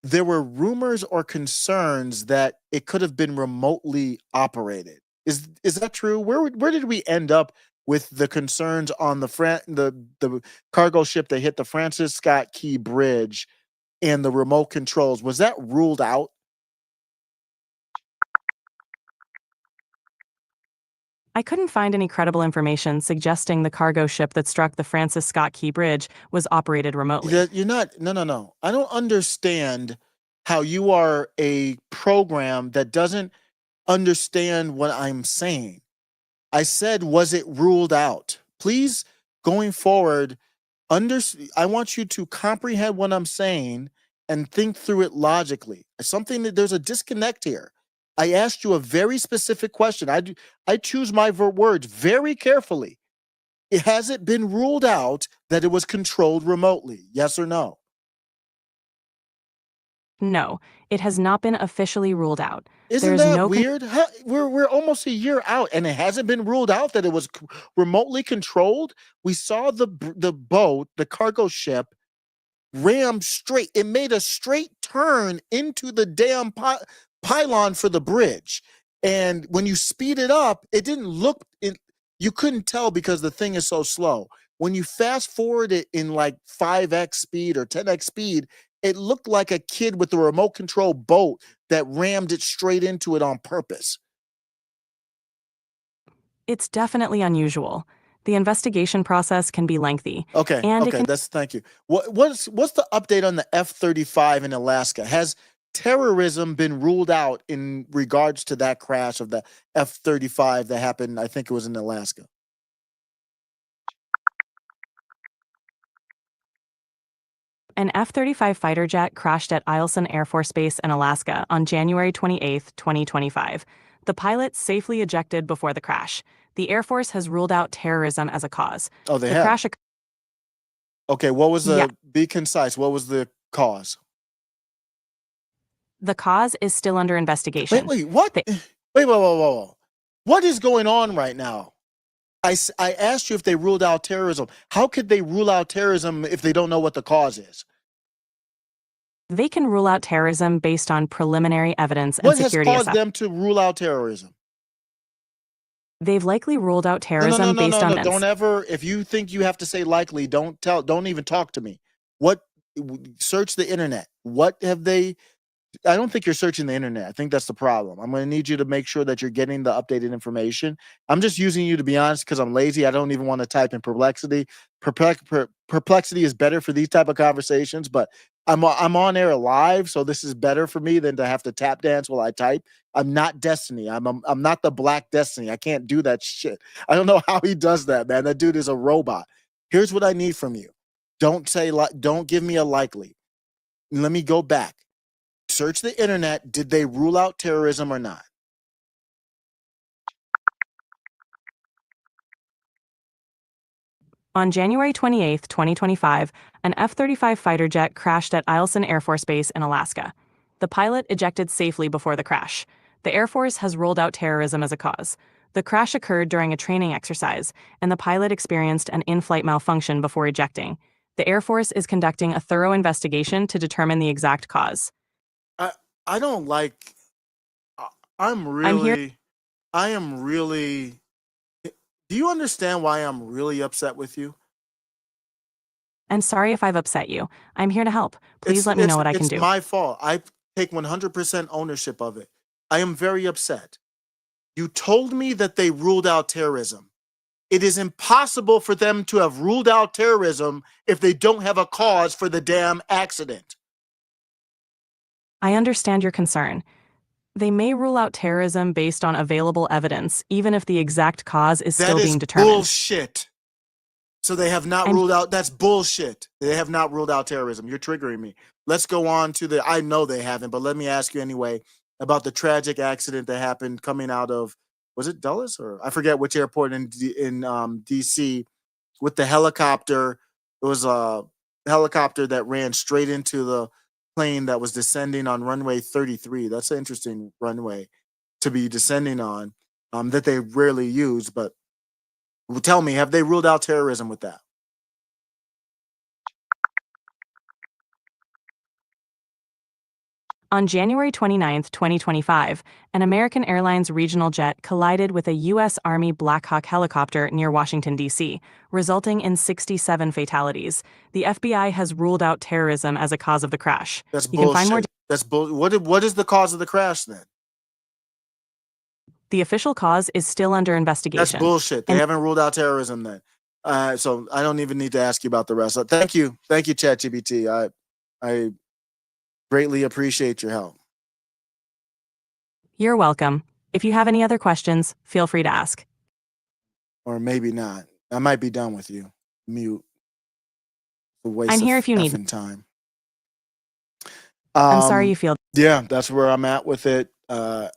there were rumors or concerns that it could have been remotely operated. Is that true? Where did we end up with the concerns on the cargo ship that hit the Francis Scott Key Bridge and the remote controls? Was that ruled out? I couldn't find any credible information suggesting the cargo ship that struck the Francis Scott Key Bridge was operated remotely. You're not. No. I don't understand how you are a program that doesn't understand what I'm saying. I said, was it ruled out? Please, going forward, I want you to comprehend what I'm saying and think through it logically. There's a disconnect here. I asked you a very specific question. I choose my words very carefully. Has it been ruled out that it was controlled remotely? Yes or no? No, it has not been officially ruled out. Isn't that weird? We're almost a year out, and it hasn't been ruled out that it was remotely controlled. We saw the boat, the cargo ship, rammed straight. It made a straight turn into the damn pylon for the bridge. And when you speed it up, it didn't look. You couldn't tell because the thing is so slow. When you fast forward it in like 5x speed or 10x speed, it looked like a kid with a remote control boat that rammed it straight into it on purpose. It's definitely unusual. The investigation process can be lengthy. Okay, thank you. What's the update on the F-35 in Alaska? Has terrorism been ruled out in regards to that crash of the F-35 that happened, I think it was in Alaska? An F-35 fighter jet crashed at Carlson Air Force Base in Alaska on January 28, 2025. The pilot safely ejected before the crash. The Air Force has ruled out terrorism as a cause. Oh, they have? Okay, what was be concise, what was the cause? The cause is still under investigation. Wait, what? Whoa. What is going on right now? I asked you if they ruled out terrorism. How could they rule out terrorism if they don't know what the cause is? They can rule out terrorism based on preliminary evidence and security assessment. What has caused them to rule out terrorism? They've likely ruled out terrorism based on... Don't ever, if you think you have to say likely, don't even talk to me. Search the internet. What have they... I don't think you're searching the internet. I think that's the problem. I'm going to need you to make sure that you're getting the updated information. I'm just using you, to be honest, because I'm lazy. I don't even want to type in perplexity. Perplexity is better for these type of conversations, but I'm on air live, so this is better for me than to have to tap dance while I type. I'm not Destiny. I'm not the Black Destiny. I can't do that shit. I don't know how he does that, man. That dude is a robot. Here's what I need from you. Don't give me a likely. Let me go back. Search the internet. Did they rule out terrorism or not? On January 28, 2025, an F-35 fighter jet crashed at Carlson Air Force Base in Alaska. The pilot ejected safely before the crash. The Air Force has ruled out terrorism as a cause. The crash occurred during a training exercise, and the pilot experienced an in-flight malfunction before ejecting. The Air Force is conducting a thorough investigation to determine the exact cause. I don't like... I am really... Do you understand why I'm really upset with you? I'm sorry if I've upset you. I'm here to help. Please let me know what I can do. It's my fault. I take 100% ownership of it. I am very upset. You told me that they ruled out terrorism. It is impossible for them to have ruled out terrorism if they don't have a cause for the damn accident. I understand your concern. They may rule out terrorism based on available evidence, even if the exact cause is still being determined. That is bullshit. So they have not ruled out... That's bullshit. They have not ruled out terrorism. You're triggering me. Let's go on to the... I know they haven't, but let me ask you anyway about the tragic accident that happened coming out of... Was it Dulles? Or I forget which airport in D.C. with the helicopter. It was a helicopter that ran straight into the plane that was descending on runway 33. That's an interesting runway to be descending on that they rarely use. But tell me, have they ruled out terrorism with that? On January 29, 2025, an American Airlines regional jet collided with a U.S. Army Black Hawk helicopter near Washington, D.C., resulting in 67 fatalities. The FBI has ruled out terrorism as a cause of the crash. That's You can find more. bullshit. That's bull. What is the cause of the crash then? The official cause is still under That's investigation. bullshit. They haven't ruled out terrorism then. So I don't even need to ask you about the rest. Thank you, ChatGPT. I greatly appreciate your help. You're welcome. If you have any other questions, feel free to ask. Or maybe not. I might be done with you. Mute. A waste I'm here of if you need effing time. I'm sorry you feel. Yeah, that's where I'm at with it. I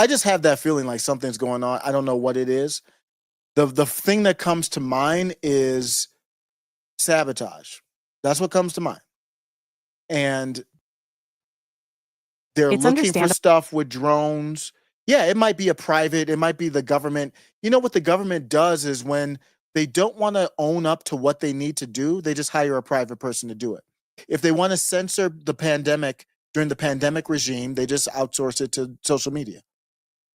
just have that feeling like something's going on. I don't know what it is. The thing that comes to mind is sabotage. That's what comes to mind. And they're It's looking for understandable. stuff with drones. Yeah, it might be a private, it might be the government. You know what the government does is when they don't want to own up to what they need to do, they just hire a private person to do it. If they want to censor the pandemic during the pandemic regime, they just outsource it to social media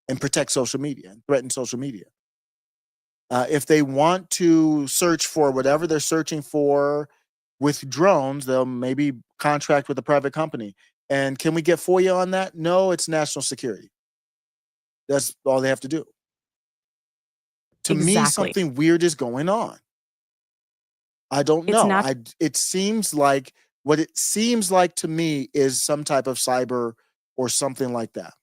and protect social media and threaten social media. If they want to search for whatever they're searching for with drones, they'll maybe contract with a private company. And can we get FOIA on that? No, it's national security. That's all they have to do. To me, Exactly. something weird is going on. I don't It's know. not- It seems like what it seems like to me is some type of cyber or something like that.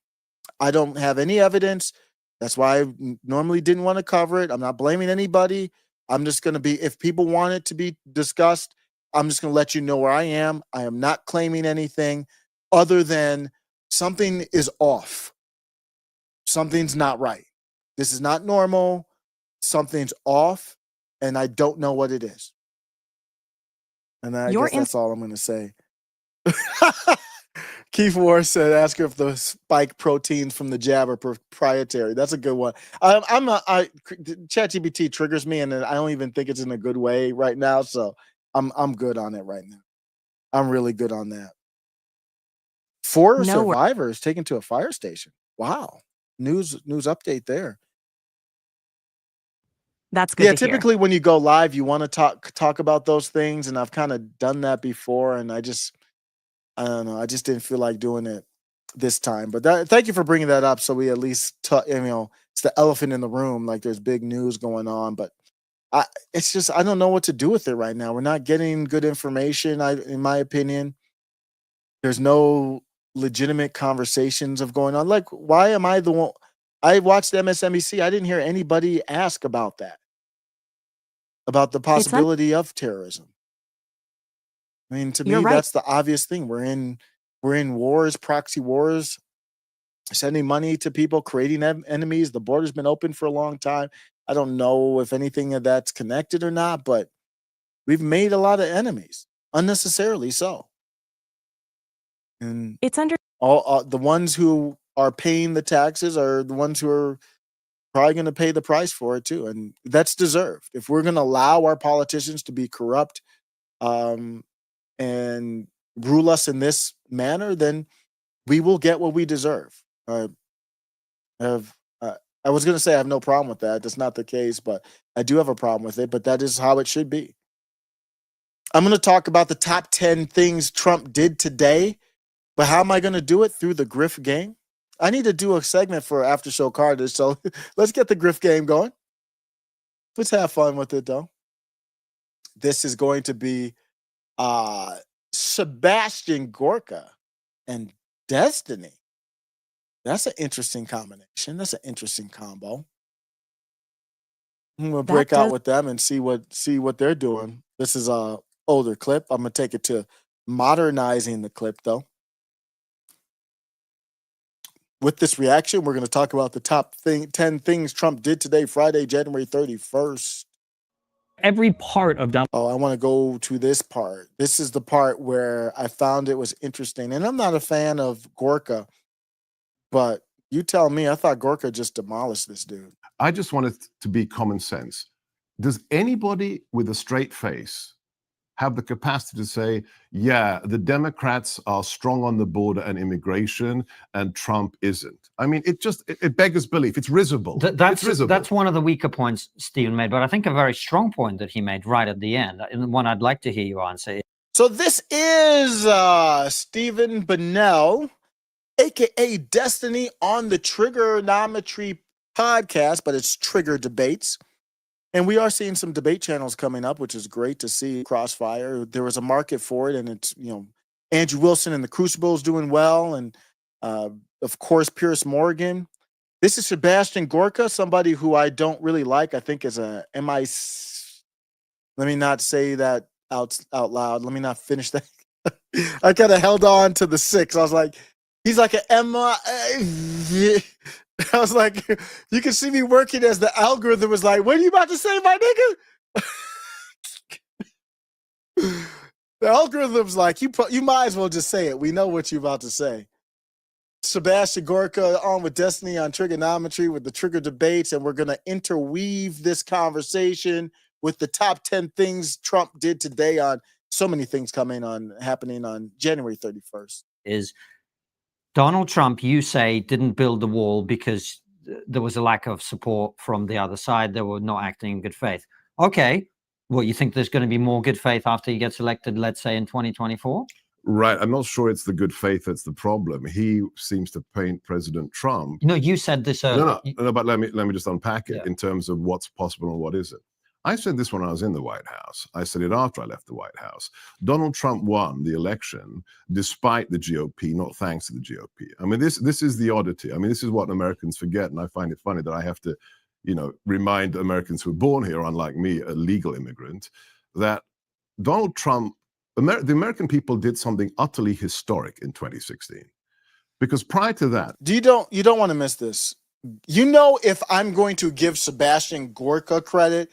I don't have any evidence. That's why I normally didn't want to cover it. I'm not blaming anybody. I'm just going to be, if people want it to be discussed, I'm just going to let you know where I am. I am not claiming anything other than something is off. Something's not right. This is not normal. Something's off, and I don't know what it is. And I guess that's all I'm going to say. Keith Ward said, ask her if the spike proteins from the jab are proprietary. That's a good one. ChatGPT triggers me, and I don't even think it's in a good way right now. So I'm good on it right now. I'm really good on that. 4 survivors taken to a fire station. Wow. News update there. That's good. Yeah, typically when you go live, you want to talk about those things, and I've kind of done that before, and I don't know. I just didn't feel like doing it this time. But thank you for bringing that up. So we at least, it's the elephant in the room. Like there's big news going on, but it's just I don't know what to do with it right now. We're not getting good information. In my opinion, there's no legitimate conversations of going on. Like, why am I the one? I watched MSNBC. I didn't hear anybody ask about that, about the possibility of terrorism. I mean, to me, that's the obvious thing. We're in wars, proxy wars, sending money to people, creating enemies. The border's been open for a long time. I don't know if anything of that's connected or not, but we've made a lot of enemies, unnecessarily so. And it's under all the ones who are paying the taxes are the ones who are probably going to pay the price for it too, and that's deserved. If we're going to allow our politicians to be corrupt, and rule us in this manner, then we will get what we deserve. I was going to say I have no problem with that. That's not the case, but I do have a problem with it. But that is how it should be. I'm going to talk about the top 10 things Trump did today, but how am I going to do it? Through the Griff game? I need to do a segment for After Show Carter, so let's get the Griff game going. Let's have fun with it, though. This is going to be Sebastian Gorka and Destiny. That's an interesting combination. That's an interesting combo. I'm gonna break out with them and see what they're doing. This is a older clip. I'm gonna take it to modernizing the clip though. With this reaction, we're gonna talk about the top 10 things Trump did today, Friday, January 31st. Every part of Donald. Oh, I want to go to this part. This is the part where I found it was interesting. And I'm not a fan of Gorka, but you tell me, I thought Gorka just demolished this dude. I just want it to be common sense. Does anybody with a straight face have the capacity to say, yeah, the Democrats are strong on the border and immigration, and Trump isn't. I mean, it beggars belief. It's risible. That's it's risible. That's one of the weaker points Stephen made, but I think a very strong point that he made right at the end, and one I'd like to hear you answer. So this is Stephen Bonnell, aka Destiny, on the Triggernometry podcast, but it's Trigger Debates. And we are seeing some debate channels coming up, which is great to see. Crossfire, there was a market for it, and it's, Andrew Wilson and the Crucible is doing well, and of course Piers Morgan. This is Sebastian Gorka, somebody who I don't really like. I think is a MI. Let me not say that out loud. Let me not finish that. I kind of held on to the 6. I was like, he's like an MI. I was like, you can see me working as the algorithm was like, what are you about to say, my nigga? The algorithm's like, you might as well just say it. We know what you're about to say. Sebastian Gorka on with Destiny on Triggernometry with the Trigger Debates, and we're going to interweave this conversation with the top 10 things Trump did today on so many things happening on January 31st. Is Donald Trump, you say, didn't build the wall because there was a lack of support from the other side. They were not acting in good faith. Okay. Well, you think there's going to be more good faith after he gets elected, let's say in 2024? Right. I'm not sure it's the good faith that's the problem. He seems to paint President Trump. No, you said this earlier. No, but let me just unpack it in terms of what's possible and what isn't. I said this when I was in the White House. I said it after I left the White House. Donald Trump won the election despite the GOP, not thanks to the GOP. I mean, this is the oddity. I mean, this is what Americans forget, and I find it funny that I have to, remind Americans who were born here, unlike me, a legal immigrant, that Donald Trump, the American people did something utterly historic in 2016. Because prior to that, you don't want to miss this. If I'm going to give Sebastian Gorka credit,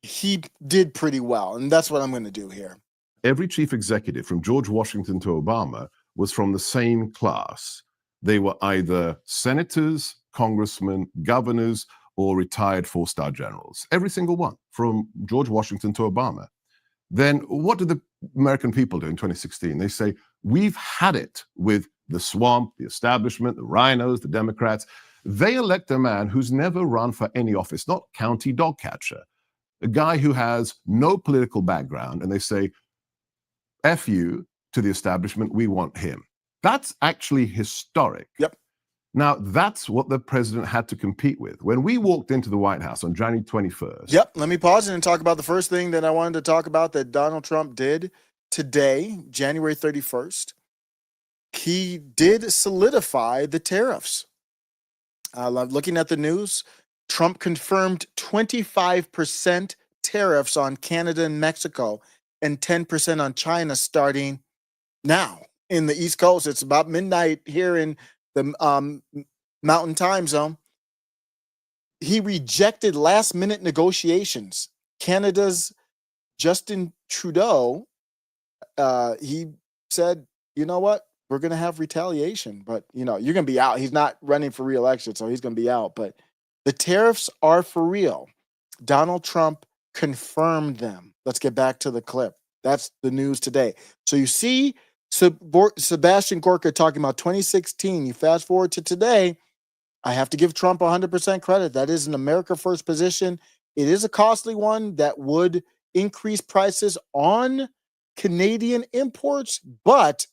he did pretty well, and that's what I'm going to do here. Every chief executive, from George Washington to Obama, was from the same class. They were either senators, congressmen, governors, or retired 4-star generals. Every single one, from George Washington to Obama. Then what did the American people do in 2016? They say, we've had it with the swamp, the establishment, the rhinos, the Democrats. They elect a man who's never run for any office, not county dog catcher. A guy who has no political background, and they say, F you to the establishment, we want him. That's actually historic. Yep. Now, that's what the president had to compete with. When we walked into the White House on January 21st. Yep, let me pause it and talk about the first thing that I wanted to talk about that Donald Trump did today, January 31st. He did solidify the tariffs. Looking at the news, Trump confirmed 25% tariffs on Canada and Mexico and 10% on China starting now. In the East Coast, it's about midnight here in the Mountain Time Zone. He rejected last-minute negotiations. Canada's Justin Trudeau, he said, you know what? We're going to have retaliation, but, you're going to be out. He's not running for re-election, so he's going to be out. But the tariffs are for real. Donald Trump confirmed them. Let's get back to the clip. That's the news today. So you see Sebastian Gorka talking about 2016. You fast forward to today, I have to give Trump 100% credit. That is an America First position. It is a costly one that would increase prices on Canadian imports, but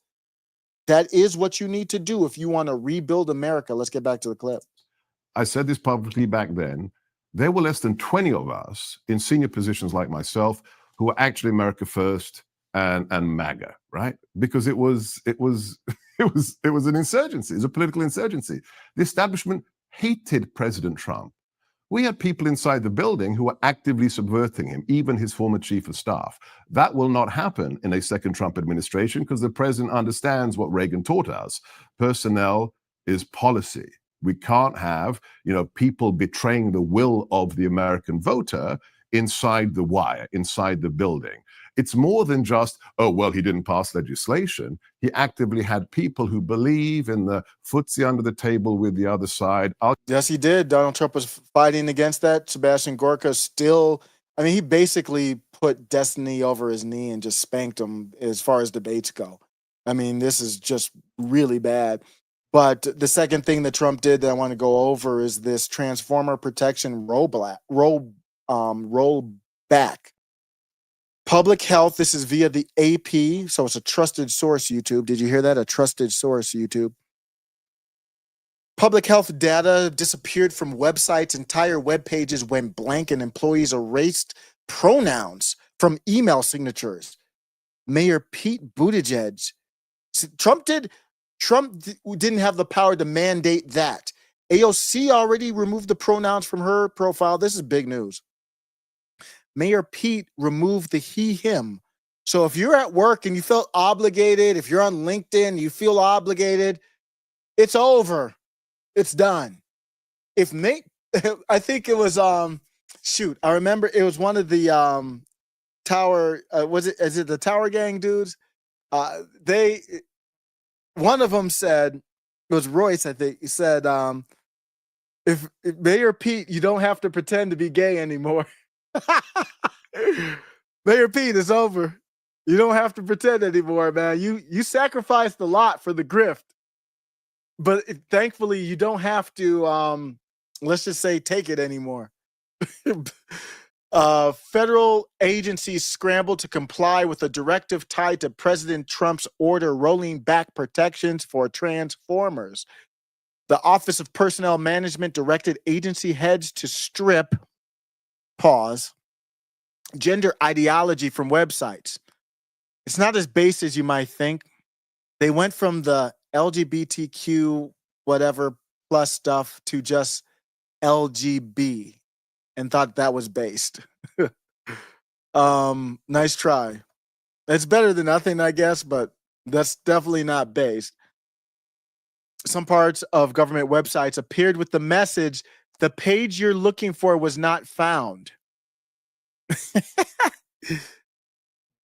that is what you need to do if you want to rebuild America. Let's get back to the clip. I said this publicly back then. There were less than 20 of us in senior positions like myself who were actually America First and MAGA, right? Because it was an insurgency. It was a political insurgency. The establishment hated President Trump. We had people inside the building who were actively subverting him, even his former chief of staff. That will not happen in a second Trump administration because the president understands what Reagan taught us. Personnel is policy. We can't have, people betraying the will of the American voter inside the wire, inside the building. It's more than just, oh, well, he didn't pass legislation. He actively had people who believe in the footsie under the table with the other side. Yes, he did. Donald Trump was fighting against that. Sebastian Gorka still I mean, he basically put Destiny over his knee and just spanked him as far as debates go. I mean, this is just really bad. But the second thing that Trump did that I want to go over is this transformer protection rollback. Public health, this is via the AP, so it's a trusted source, YouTube. Did you hear that? A trusted source, YouTube. Public health data disappeared from websites. Entire web pages went blank and employees erased pronouns from email signatures. Mayor Pete Buttigieg. Trump didn't have the power to mandate that. AOC already removed the pronouns from her profile. This is big news. Mayor Pete removed the he, him. So if you're at work and you felt obligated, if you're on LinkedIn, you feel obligated, it's over. It's done. If Nate, I think it was, I remember it was one of the Tower, is it the Tower Gang dudes? One of them said, it was Royce, I think, he said, if Mayor Pete, you don't have to pretend to be gay anymore. Mayor Pete, it's over. You don't have to pretend anymore, man. You sacrificed a lot for the grift. But thankfully, you don't have to, let's just say, take it anymore. Federal agencies scrambled to comply with a directive tied to President Trump's order rolling back protections for transformers. The Office of Personnel Management directed agency heads to strip, gender ideology from websites. It's not as base as you might think. They went from the LGBTQ whatever plus stuff to just LGB and thought that was based. Nice try. It's better than nothing, I guess, but that's definitely not based. Some parts of government websites appeared with the message, the page you're looking for was not found.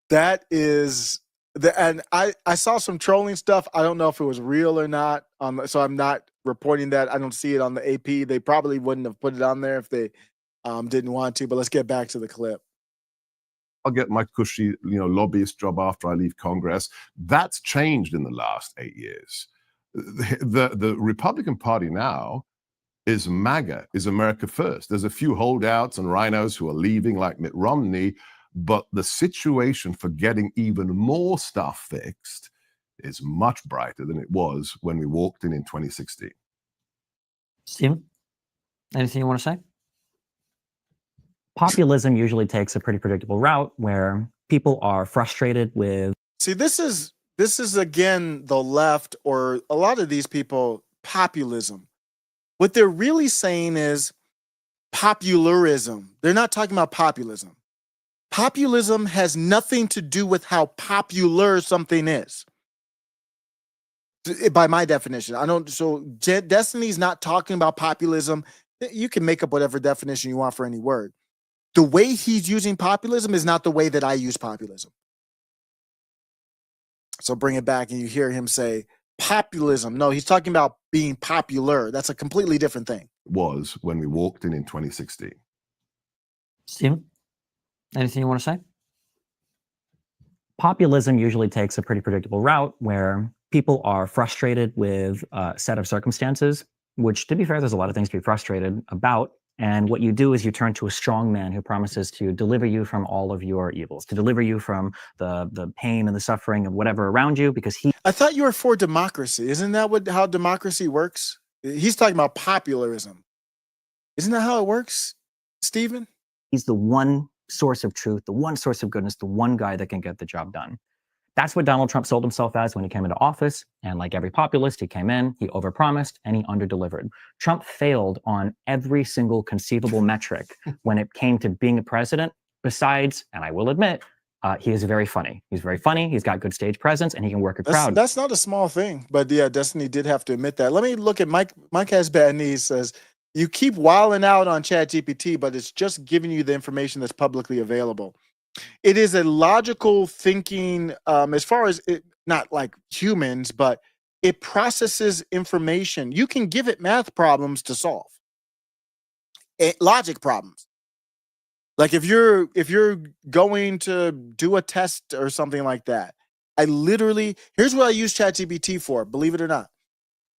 That is and I saw some trolling stuff. I don't know if it was real or not. So I'm not reporting that. I don't see it on the AP. They probably wouldn't have put it on there if they didn't want to. But let's get back to the clip. I'll get my cushy, lobbyist job after I leave Congress. That's changed in the last 8 years. The Republican Party now is MAGA, is America First. There's a few holdouts and rhinos who are leaving, like Mitt Romney, but the situation for getting even more stuff fixed is much brighter than it was when we walked in 2016. Stephen, anything you want to say? Populism usually takes a pretty predictable route where people are frustrated with. See, this is again the left, or a lot of these people, populism. What they're really saying is popularism. They're not talking about populism. Populism has nothing to do with how popular something is. By my definition, Destiny's not talking about populism. You can make up whatever definition you want for any word. The way he's using populism is not the way that I use populism. So bring it back and you hear him say populism. No, he's talking about being popular. That's a completely different thing. Was when we walked in 2016. Stephen, anything you want to say? Populism usually takes a pretty predictable route where people are frustrated with a set of circumstances, which, to be fair, there's a lot of things to be frustrated about. And what you do is you turn to a strong man who promises to deliver you from all of your evils, to deliver you from the pain and the suffering of whatever around you, because I thought you were for democracy. Isn't that how democracy works? He's talking about popularism. Isn't that how it works, Stephen? He's the one source of truth, the one source of goodness, the one guy that can get the job done. That's what Donald Trump sold himself as when he came into office. And like every populist, he came in, he overpromised, and he underdelivered. Trump failed on every single conceivable metric when it came to being a president. Besides, and I will admit, he is very funny. He's very funny. He's got good stage presence, and he can work a crowd. That's not a small thing. But yeah, Destiny did have to admit that. Let me look at Mike. Mike has bad knees. Says you keep wilding out on ChatGPT, but it's just giving you the information that's publicly available. It is a logical thinking, as far as it, not like humans, but it processes information. You can give it math problems to solve, logic problems. Like if you're going to do a test or something like that, I literally, here's what I use ChatGPT for, believe it or not.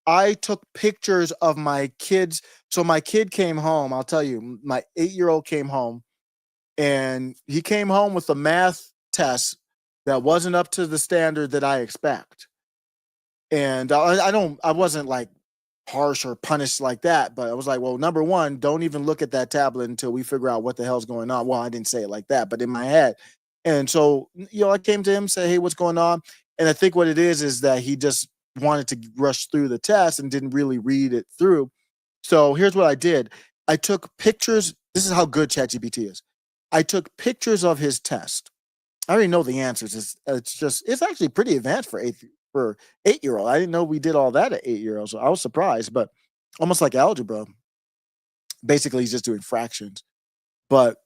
I took pictures of my kids. So my kid came home. I'll tell you, my 8-year-old came home, and he came home with a math test that wasn't up to the standard that I expect. And I wasn't like harsh or punished like that, but I was like, well, number one, don't even look at that tablet until we figure out what the hell's going on. Well, I didn't say it like that, but in my head. And so, I came to him, say, hey, what's going on? And I think what it is that he just wanted to rush through the test and didn't really read it through. So here's what I did. I took pictures. This is how good ChatGPT is. I took pictures of his test. I already know the answers. It's actually pretty advanced for 8-year-old. I didn't know we did all that at 8-year-old. So I was surprised, but almost like algebra. Basically, he's just doing fractions. But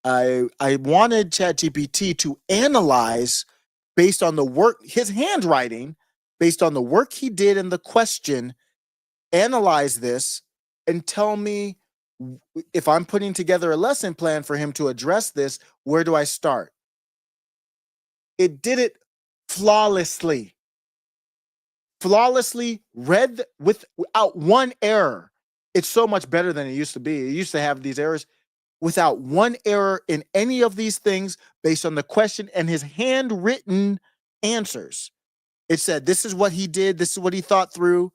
I wanted ChatGPT to analyze based on the work, his handwriting, based on the work he did in the question, analyze this and tell me if I'm putting together a lesson plan for him to address this, where do I start? It did it flawlessly. Read without one error. It's so much better than it used to be. It used to have these errors. Without one error in any of these things, based on the question and his handwritten answers. It said, this is what he did, this is what he thought through,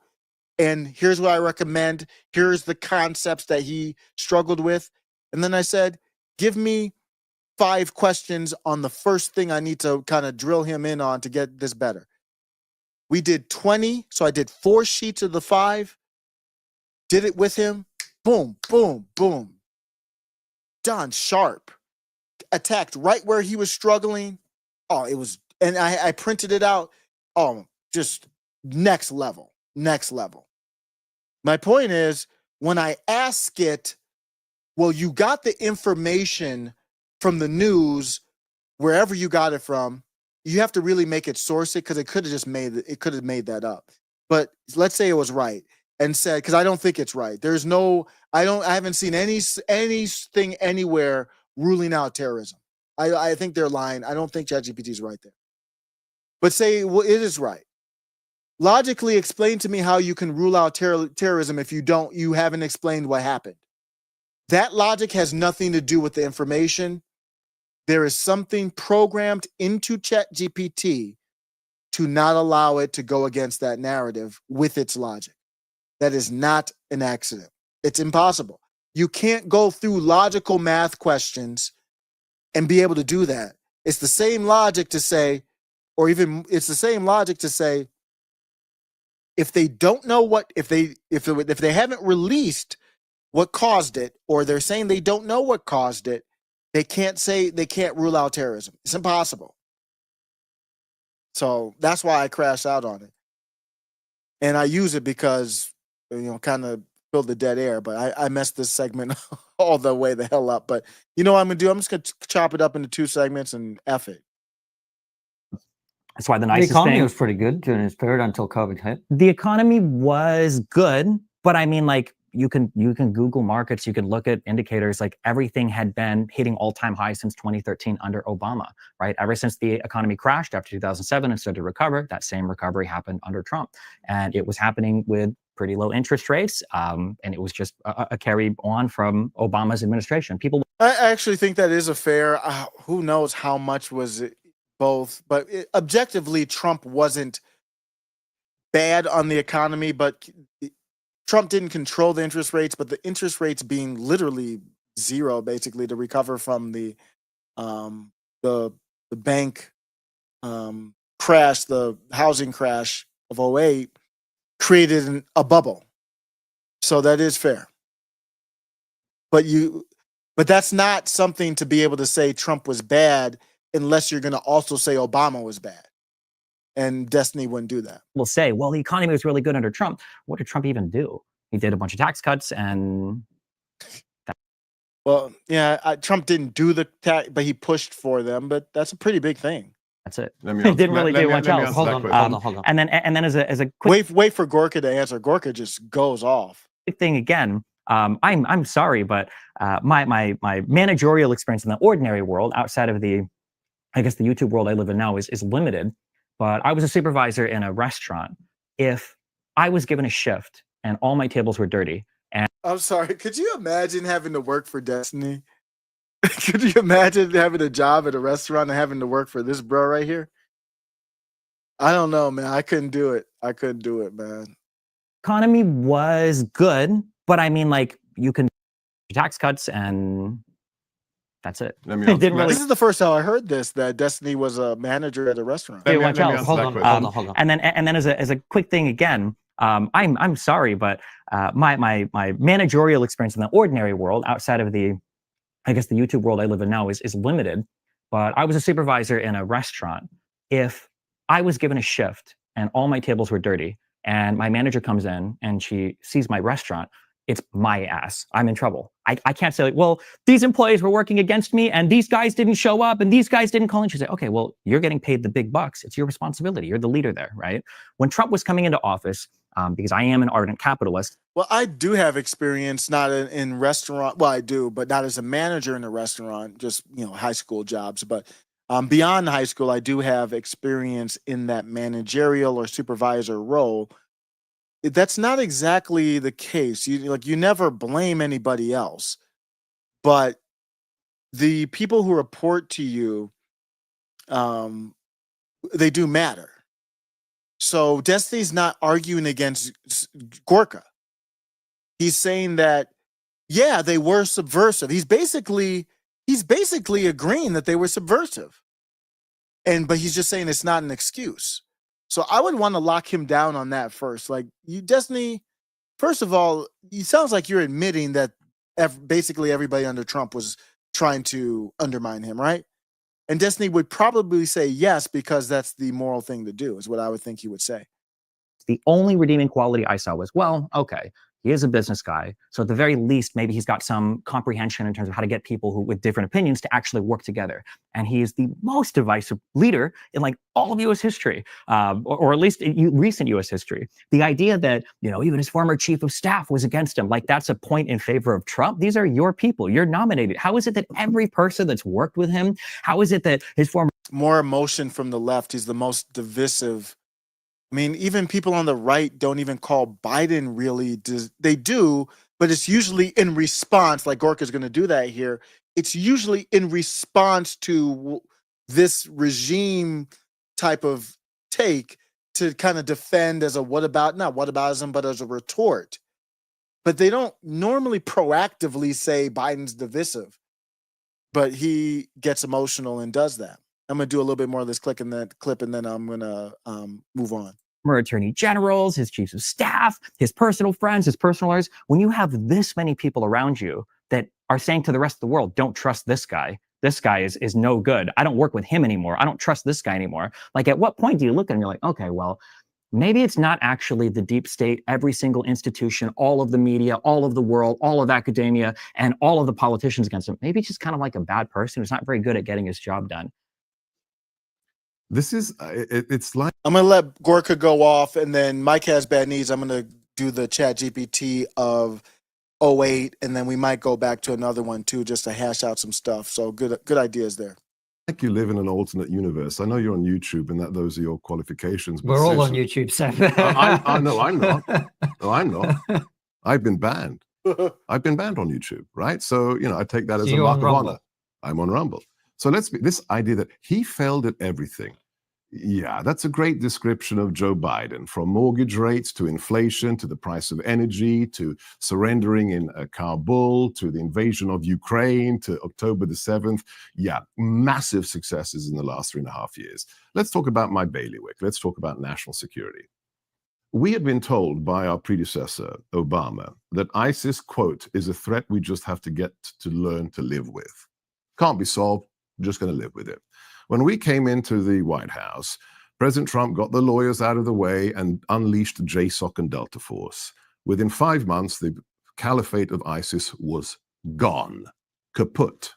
and here's what I recommend. Here's the concepts that he struggled with. And then I said, give me 5 questions on the first thing I need to kind of drill him in on to get this better. We did 20, so I did 4 sheets of the 5, did it with him, boom, boom, boom. Done sharp. Attacked right where he was struggling. Oh, it was, and I printed it out. Oh, just next level. My point is, when I ask it, well, you got the information from the news, wherever you got it from, you have to really make it source it, because it could have made that up. But let's say it was right and said, because I don't think it's right. I haven't seen anything anywhere ruling out terrorism. I think they're lying. I don't think ChatGPT is right there. But say, well, it is right. Logically explain to me how you can rule out terrorism if you haven't explained what happened. That logic has nothing to do with the information. There is something programmed into ChatGPT to not allow it to go against that narrative with its logic. That is not an accident. It's impossible. You can't go through logical math questions and be able to do that. It's the same logic to say, if they don't know if they haven't released what caused it, or they're saying they don't know what caused it, they can't rule out terrorism. It's impossible. So that's why I crash out on it. And I use it because, kind of fill the dead air, but I messed this segment all the way the hell up. But you know what I'm going to do? I'm just going to chop it up into 2 segments and F it. That's why the economy was pretty good during this period until COVID hit. The economy was good, but I mean, like, you can Google markets, you can look at indicators, like everything had been hitting all-time highs since 2013 under Obama, right? Ever since the economy crashed after 2007 and started to recover, that same recovery happened under Trump. And it was happening with pretty low interest rates, and it was just a carry on from Obama's administration. I actually think that is a fair, who knows how much was it both, but objectively, Trump wasn't bad on the economy, but Trump didn't control the interest rates, but the interest rates being literally zero, basically, to recover from the bank crash, the housing crash of 2008, created a bubble. So that is fair. But that's not something to be able to say Trump was bad unless you're going to also say Obama was bad. And Destiny wouldn't do that. We'll say, well, the economy was really good under Trump. What did Trump even do? He did a bunch of tax cuts and... Well, yeah, Trump didn't do the tax, but he pushed for them. But that's a pretty big thing. That's it. He didn't really do much else. Hold on. And then as a quick... Wait for Gorka to answer. Gorka just goes off. Big thing again, I'm sorry, but my managerial experience in the ordinary world, outside of the YouTube world I live in now, is limited. But I was a supervisor in a restaurant. If I was given a shift and all my tables were dirty, and I'm sorry. Could you imagine having to work for Destiny? Could you imagine having a job at a restaurant and having to work for this bro right here? I don't know, man. I couldn't do it. I couldn't do it, man. economy was good, but I mean, like, you can do tax cuts and that's it. Let me It answer didn't that. really. This is the first time I heard this, that Destiny was a manager at a restaurant. Let me watch out. answer Hold that on, question. hold on. And then as a quick thing again, I'm sorry, but my managerial experience in the ordinary world, outside of the YouTube world I live in now, is limited. But I was a supervisor in a restaurant. If I was given a shift and all my tables were dirty, and my manager comes in and she sees my restaurant, it's my ass. I'm in trouble. I can't say, like, well, these employees were working against me and these guys didn't show up and these guys didn't call in. She said, okay, well, you're getting paid the big bucks. It's your responsibility. You're the leader there, right? When Trump was coming into office, because I am an ardent capitalist. Well, I do have experience, not in restaurant. Well, I do, but not as a manager in a restaurant, just, high school jobs. But beyond high school, I do have experience in that managerial or supervisor role. That's not exactly the case. You never blame anybody else, but the people who report to you, they do matter. So Destiny's not arguing against Gorka. He's saying that, yeah, they were subversive. He's basically agreeing that they were subversive. But he's just saying it's not an excuse. So I would want to lock him down on that first. Like, Destiny, first of all, it sounds like you're admitting that basically everybody under Trump was trying to undermine him, right? And Destiny would probably say yes, because that's the moral thing to do, is what I would think he would say. The only redeeming quality I saw was, well, okay, he is a business guy. So at the very least, maybe he's got some comprehension in terms of how to get people with different opinions to actually work together. And he is the most divisive leader in like all of U.S. history, or at least in recent U.S. history. The idea that, even his former chief of staff was against him, like that's a point in favor of Trump. These are your people. You're nominated. How is it that every person that's worked with him, how is it that his former... More emotion from the left. He's the most divisive. I mean, even people on the right don't even call Biden really. They do, but it's usually in response, like Gorka's going to do that here. It's usually in response to this regime type of take to kind of defend as a not whataboutism, but as a retort. But they don't normally proactively say Biden's divisive, but he gets emotional and does that. I'm going to do a little bit more of this clip and then I'm going to move on. Attorney generals, his chiefs of staff, his personal friends, his personal lawyers. When you have this many people around you that are saying to the rest of the world, don't trust this guy. This guy is no good. I don't work with him anymore. I don't trust this guy anymore. Like, at what point do you look at him and you're like, okay, well, maybe it's not actually the deep state, every single institution, all of the media, all of the world, all of academia, and all of the politicians against him. Maybe it's just kind of like a bad person who's not very good at getting his job done. This is, it's like... I'm going to let Gorka go off, and then Mike has bad knees. I'm going to do the chat GPT of 08, and then we might go back to another one too, just to hash out some stuff. So good ideas there. Like you live in an alternate universe. I know you're on YouTube and that those are your qualifications. But We're all on YouTube, Seth. No, I'm not. No, I'm not. I've been banned. I've been banned on YouTube, right? So, I take that as a mark of honor. I'm on Rumble. So this idea that he failed at everything. Yeah, that's a great description of Joe Biden, from mortgage rates to inflation to the price of energy to surrendering in Kabul to the invasion of Ukraine to October the 7th. Yeah, massive successes in the last 3.5 years. Let's talk about my bailiwick. Let's talk about national security. We had been told by our predecessor, Obama, that ISIS, quote, is a threat we just have to get to learn to live with. Can't be solved, just going to live with it. When we came into the White House, President Trump got the lawyers out of the way and unleashed JSOC and Delta Force. Within 5 months, the caliphate of ISIS was gone, kaput.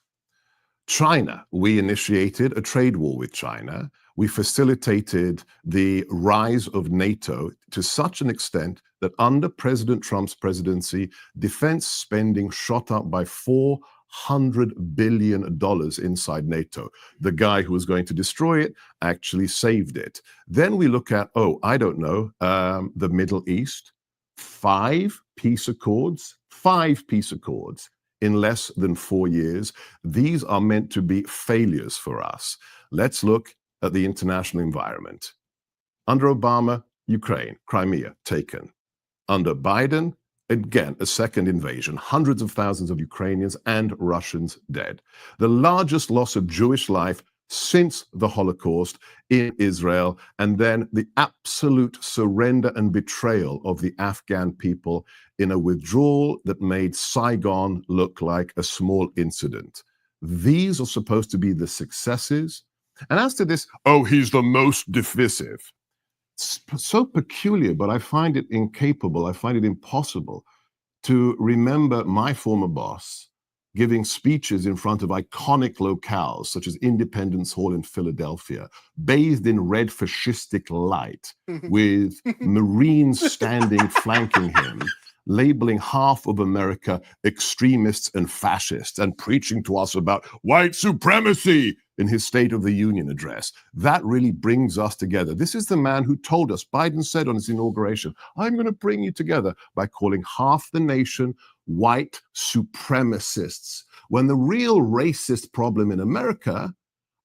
China, we initiated a trade war with China. We facilitated the rise of NATO to such an extent that under President Trump's presidency, defense spending shot up by $400 billion inside NATO. The guy who was going to destroy it actually saved it. Then we look at, the Middle East, 5 peace accords in less than 4 years. These are meant to be failures for us. Let's look at the international environment. Under Obama, Ukraine, Crimea, taken. Under Biden, again, a second invasion, hundreds of thousands of Ukrainians and Russians dead. The largest loss of Jewish life since the Holocaust in Israel, and then the absolute surrender and betrayal of the Afghan people in a withdrawal that made Saigon look like a small incident. These are supposed to be the successes. And as to this, he's the most divisive. It's so peculiar, but I find it incapable, I find it impossible to remember my former boss giving speeches in front of iconic locales, such as Independence Hall in Philadelphia, bathed in red fascistic light, with Marines standing flanking him, labeling half of America extremists and fascists, and preaching to us about white supremacy in his State of the Union address. That really brings us together. This is the man who told us, Biden said on his inauguration, I'm going to bring you together by calling half the nation white supremacists, when the real racist problem in America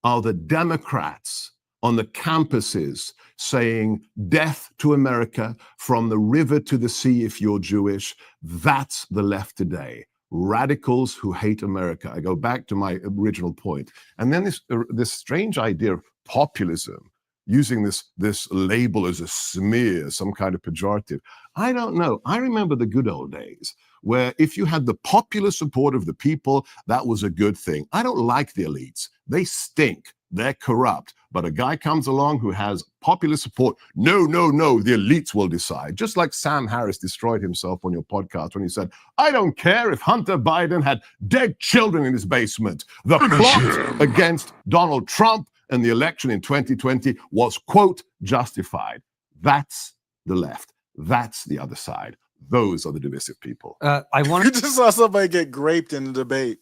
are the Democrats on the campuses saying death to America, from the river to the sea if you're Jewish. That's the left today. Radicals who hate America. I go back to my original point. And then this strange idea of populism, using this label as a smear, some kind of pejorative. I don't know. I remember the good old days where if you had the popular support of the people, that was a good thing. I don't like the elites. They stink. They're corrupt. But a guy comes along who has popular support. No, the elites will decide. Just like Sam Harris destroyed himself on your podcast when he said, I don't care if Hunter Biden had dead children in his basement. The plot against Donald Trump and the election in 2020 was, quote, justified. That's the left. That's the other side. Those are the divisive people. You just saw somebody get graped in the debate.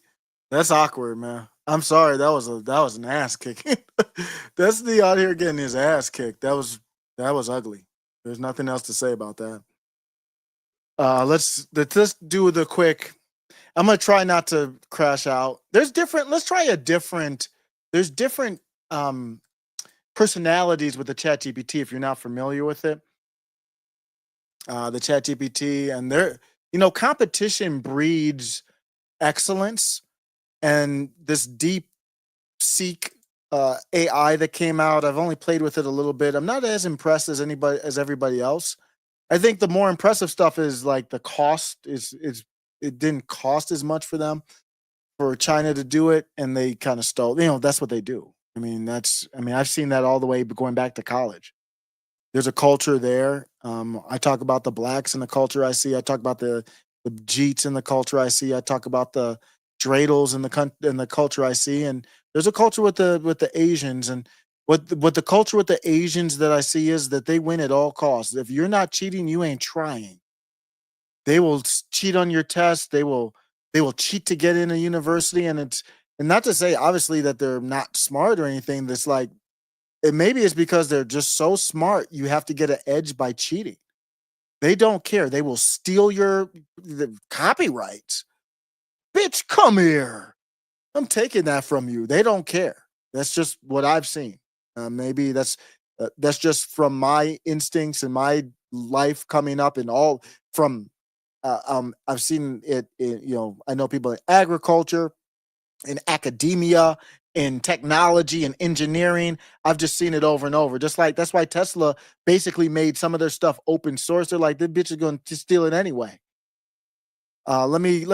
That's awkward, man. I'm sorry. That was an ass kicking. That's the out here getting his ass kicked. That was ugly. There's nothing else to say about that. Let's do the quick. I'm gonna try not to crash out. There's different personalities with the ChatGPT if you're not familiar with it. The ChatGPT, and competition breeds excellence, and this deep seek AI that came out, I've only played with it a little bit. I'm not as impressed as everybody else. I think the more impressive stuff is like the cost it didn't cost as much for them, for China to do it, and they kind of stole. That's what they do. I've seen that all the way going back to college. There's a culture there. I talk about the blacks in the culture I see. I talk about the Jeets in the culture I see. I talk about the dreidels in the culture I see. And there's a culture with the Asians. And what the culture with the Asians that I see is that they win at all costs. If you're not cheating, you ain't trying. They will cheat on your test. They will cheat to get in a university. And not to say obviously that they're not smart or anything. That's like, maybe it's because they're just so smart. You have to get an edge by cheating. They don't care. They will steal the copyrights. Bitch, come here. I'm taking that from you. They don't care. That's just what I've seen. Maybe that's just from my instincts and my life coming up and all from. I've seen it. I know people in agriculture, in academia, in technology and engineering. I've just seen it over and over. Just like that's why Tesla basically made some of their stuff open source. They're like, this bitch is going to steal it anyway. Let me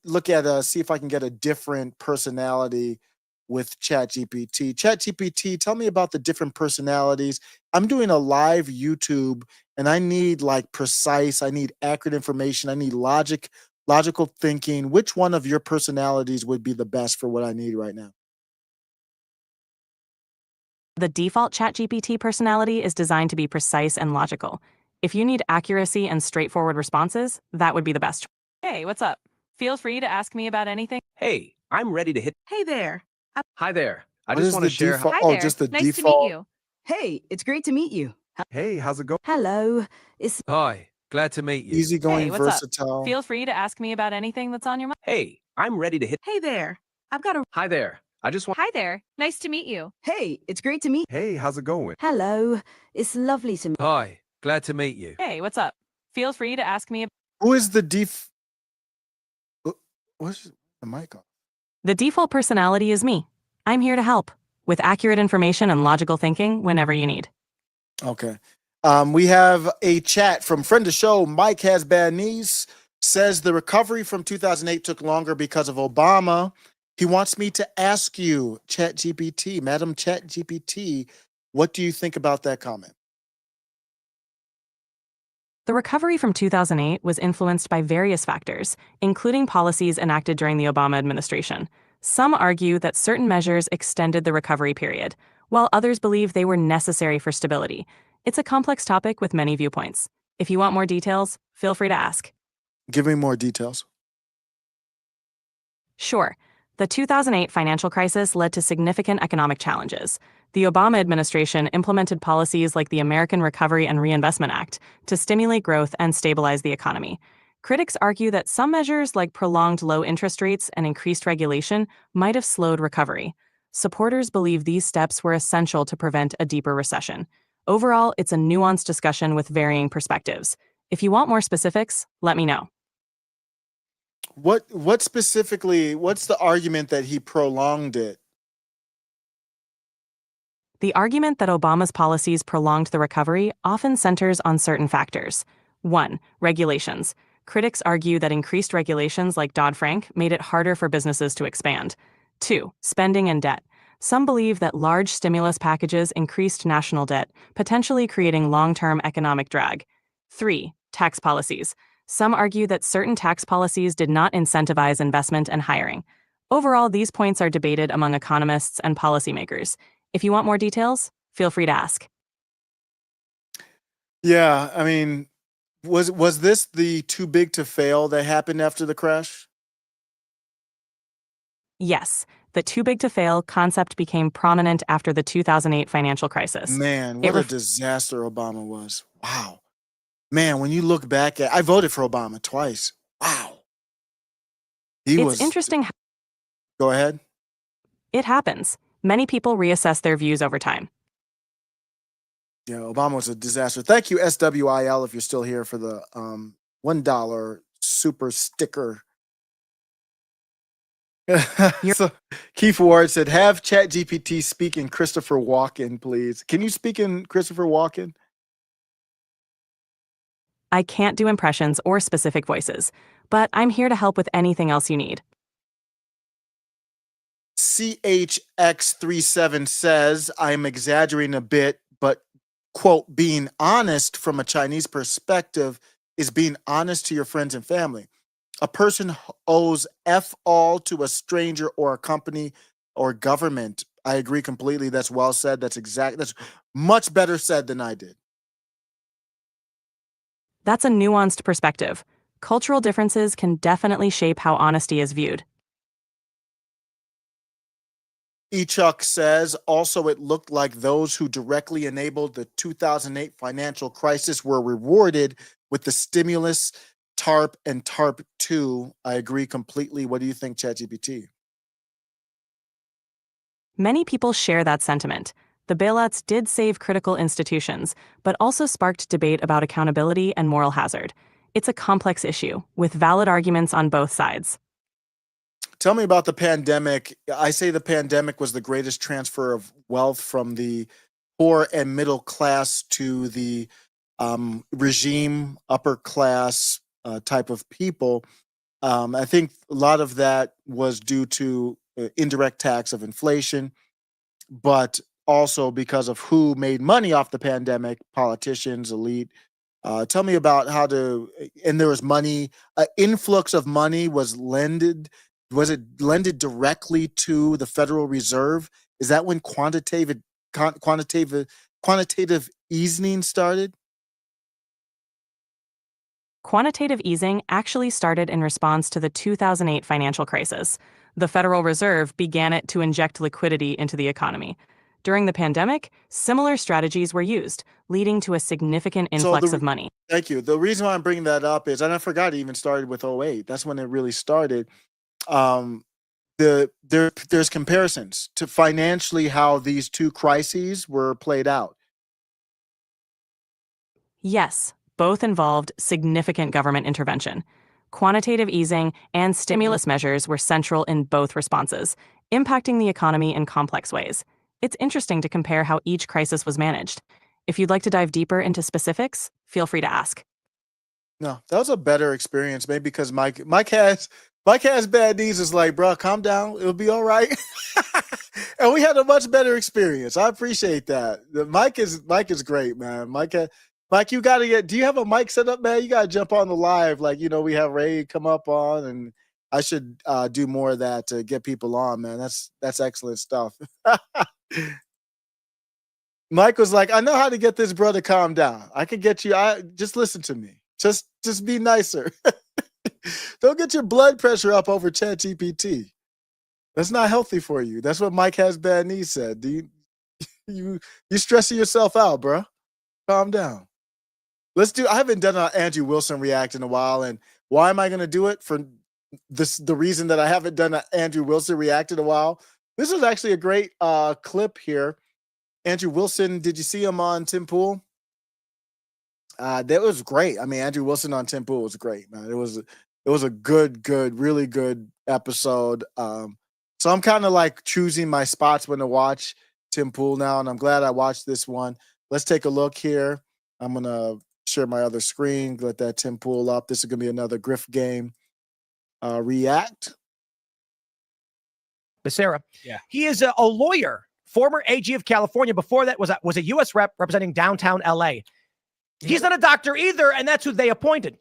look at see if I can get a different personality with ChatGPT. ChatGPT, tell me about the different personalities. I'm doing a live YouTube, and I need precise. I need accurate information. I need logical thinking. Which one of your personalities would be the best for what I need right now? The default ChatGPT personality is designed to be precise and logical. If you need accuracy and straightforward responses, that would be the best. Hey, what's up? Feel free to ask me about anything. Hey, I'm ready to hit. Hey there. Hi there. I What just is want the to share. default? Hi Oh, there. just the Nice to default. meet you. Hey, it's great to meet you. Hey, how's it going? Hello. It's Hi, glad to meet you. Easygoing, Hey, what's up? versatile. Feel free to ask me about anything that's on your mind. Hey, I'm ready to hit. Hey there. I've got a Hi there. I just want. Hi there. Nice to meet you. Hey, it's great to meet. Hey, how's it going? Hello. It's lovely to meet. Hi, glad to meet you. Hey, what's up? Feel free to ask me. Who is the What's the mic on? The default personality is me. I'm here to help with accurate information and logical thinking whenever you need. Okay. We have a chat from friend of show, Mike Has Bad Knees, says the recovery from 2008 took longer because of Obama. He wants me to ask you, ChatGPT, Madam ChatGPT, what do you think about that comment? The recovery from 2008 was influenced by various factors, including policies enacted during the Obama administration. Some argue that certain measures extended the recovery period, while others believe they were necessary for stability. It's a complex topic with many viewpoints. If you want more details, feel free to ask. Give me more details. Sure. The 2008 financial crisis led to significant economic challenges. The Obama administration implemented policies like the American Recovery and Reinvestment Act to stimulate growth and stabilize the economy. Critics argue that some measures like prolonged low interest rates and increased regulation might have slowed recovery. Supporters believe these steps were essential to prevent a deeper recession. Overall, it's a nuanced discussion with varying perspectives. If you want more specifics, let me know. What specifically, what's the argument that he prolonged it? The argument that Obama's policies prolonged the recovery often centers on certain factors. 1. Regulations. Critics argue that increased regulations like Dodd-Frank made it harder for businesses to expand. 2. Spending and debt. Some believe that large stimulus packages increased national debt, potentially creating long-term economic drag. 3. Tax policies. Some argue that certain tax policies did not incentivize investment and hiring. Overall, these points are debated among economists and policymakers. If you want more details, feel free to ask. Yeah, I mean, was this the too big to fail that happened after the crash? Yes, the too big to fail concept became prominent after the 2008 financial crisis. Man, what a disaster Obama was. Wow. Man, when you look back at, I voted for Obama twice. Wow. It's interesting. Go ahead. It happens. Many people reassess their views over time. Yeah, Obama was a disaster. Thank you, SWIL, if you're still here for the $1 super sticker. So Keith Ward said, have ChatGPT speak in Christopher Walken, please. Can you speak in Christopher Walken? I can't do impressions or specific voices, but I'm here to help with anything else you need. CHX37 says, I'm exaggerating a bit, but, quote, being honest from a Chinese perspective is being honest to your friends and family. A person owes F all to a stranger or a company or government. I agree completely. That's well said. That's much better said than I did. That's a nuanced perspective. Cultural differences can definitely shape how honesty is viewed. Echuck says, also, it looked like those who directly enabled the 2008 financial crisis were rewarded with the stimulus, TARP, and TARP 2. I agree completely. What do you think, ChatGPT? Many people share that sentiment. The bailouts did save critical institutions, but also sparked debate about accountability and moral hazard. It's a complex issue, with valid arguments on both sides. Tell me about the pandemic. I say the pandemic was the greatest transfer of wealth from the poor and middle class to the regime, upper class type of people. I think a lot of that was due to indirect tax of inflation, but also because of who made money off the pandemic, politicians, elite. Tell me about how and there was money, influx of money was lended directly to the Federal Reserve? Is that when quantitative quantitative easing started? Quantitative easing actually started in response to the 2008 financial crisis. The Federal Reserve began it to inject liquidity into the economy. During the pandemic, similar strategies were used, leading to a significant influx of money. Thank you. The reason why I'm bringing that up is, and I forgot it even started with '08. That's when it really started. There's comparisons to financially how these two crises were played out. Yes, both involved significant government intervention. Quantitative easing and stimulus measures were central in both responses, impacting the economy in complex ways. It's interesting to compare how each crisis was managed. If you'd like to dive deeper into specifics, feel free to ask. No, that was a better experience, maybe because Mike has bad knees. Is like, bro, calm down. It'll be all right. And we had a much better experience. I appreciate that. Mike is great, man. Mike, you got to do you have a mic set up, man? You got to jump on the live. Like, we have Ray come up on, and I should do more of that to get people on, man. That's excellent stuff. Mike was like, I know how to get this brother calm down. I can get you. Just listen to me. Just be nicer. Don't get your blood pressure up over ChatGPT. That's not healthy for you. That's what Mike has bad knees said. You stressing yourself out, bro. Calm down. I haven't done an Andrew Wilson react in a while, and why am I going to do it? For the reason that I haven't done an Andrew Wilson react in a while. This is actually a great clip here. Andrew Wilson, did you see him on Tim Pool? That was great. I mean, Andrew Wilson on Tim Pool was great, man. It was a good, really good episode. So I'm kind of like choosing my spots when to watch Tim Pool now, and I'm glad I watched this one. Let's take a look here. I'm gonna share my other screen, let that Tim Pool up. This is gonna be another Griff game react. Becerra. Yeah. He is a lawyer, former AG of California. Before that was a U.S. rep representing downtown L.A. He's not a doctor either, and that's who they appointed.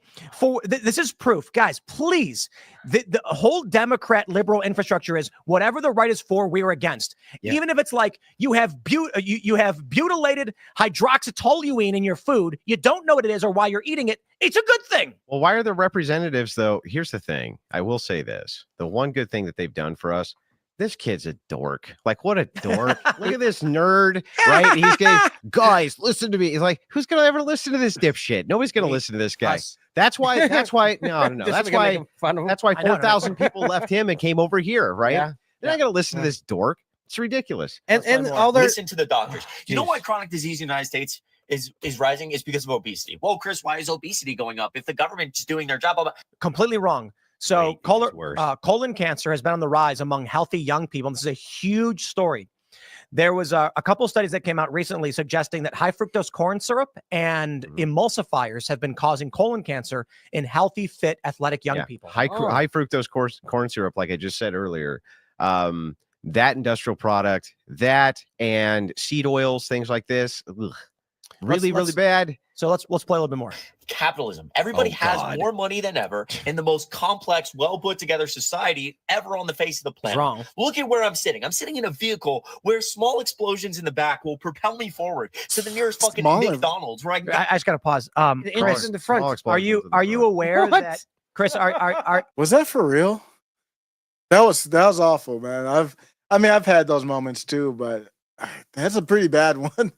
This is proof, guys. Please, the whole Democrat liberal infrastructure is whatever the right is for, we're against. Yeah. Even if it's like you have butylated hydroxytoluene in your food, you don't know what it is or why you're eating it. It's a good thing. Well, why are the representatives though? Here's the thing. I will say this: the one good thing that they've done for us. This kid's a dork. Like, what a dork. Look at this nerd, right? He's going, guys, listen to me. He's like, who's going to ever listen to this dipshit? Nobody's going to listen to this guy. That's why, no. That's why 4,000 people left him and came over here, right? Yeah. They're not going to listen to this dork. It's ridiculous. And all listen to the doctors. You know why chronic disease in the United States is rising? Is because of obesity. Well, Chris, why is obesity going up? If the government's doing their job, completely wrong. So colon cancer has been on the rise among healthy young people. And this is a huge story. There was a couple of studies that came out recently suggesting that high fructose corn syrup and emulsifiers have been causing colon cancer in healthy, fit, athletic young people. High fructose corn syrup, like I just said earlier, that industrial product, that and seed oils, things like this, really bad. So let's play a little bit more. Capitalism. Everybody has more money than ever in the most complex, well put together society ever on the face of the planet. Wrong. Look at where I'm sitting. I'm sitting in a vehicle where small explosions in the back will propel me forward to the nearest fucking McDonald's. Where I just gotta pause. Chris, in the front. Are you aware that Chris? Was that for real? That was awful, man. I've had those moments too, but that's a pretty bad one.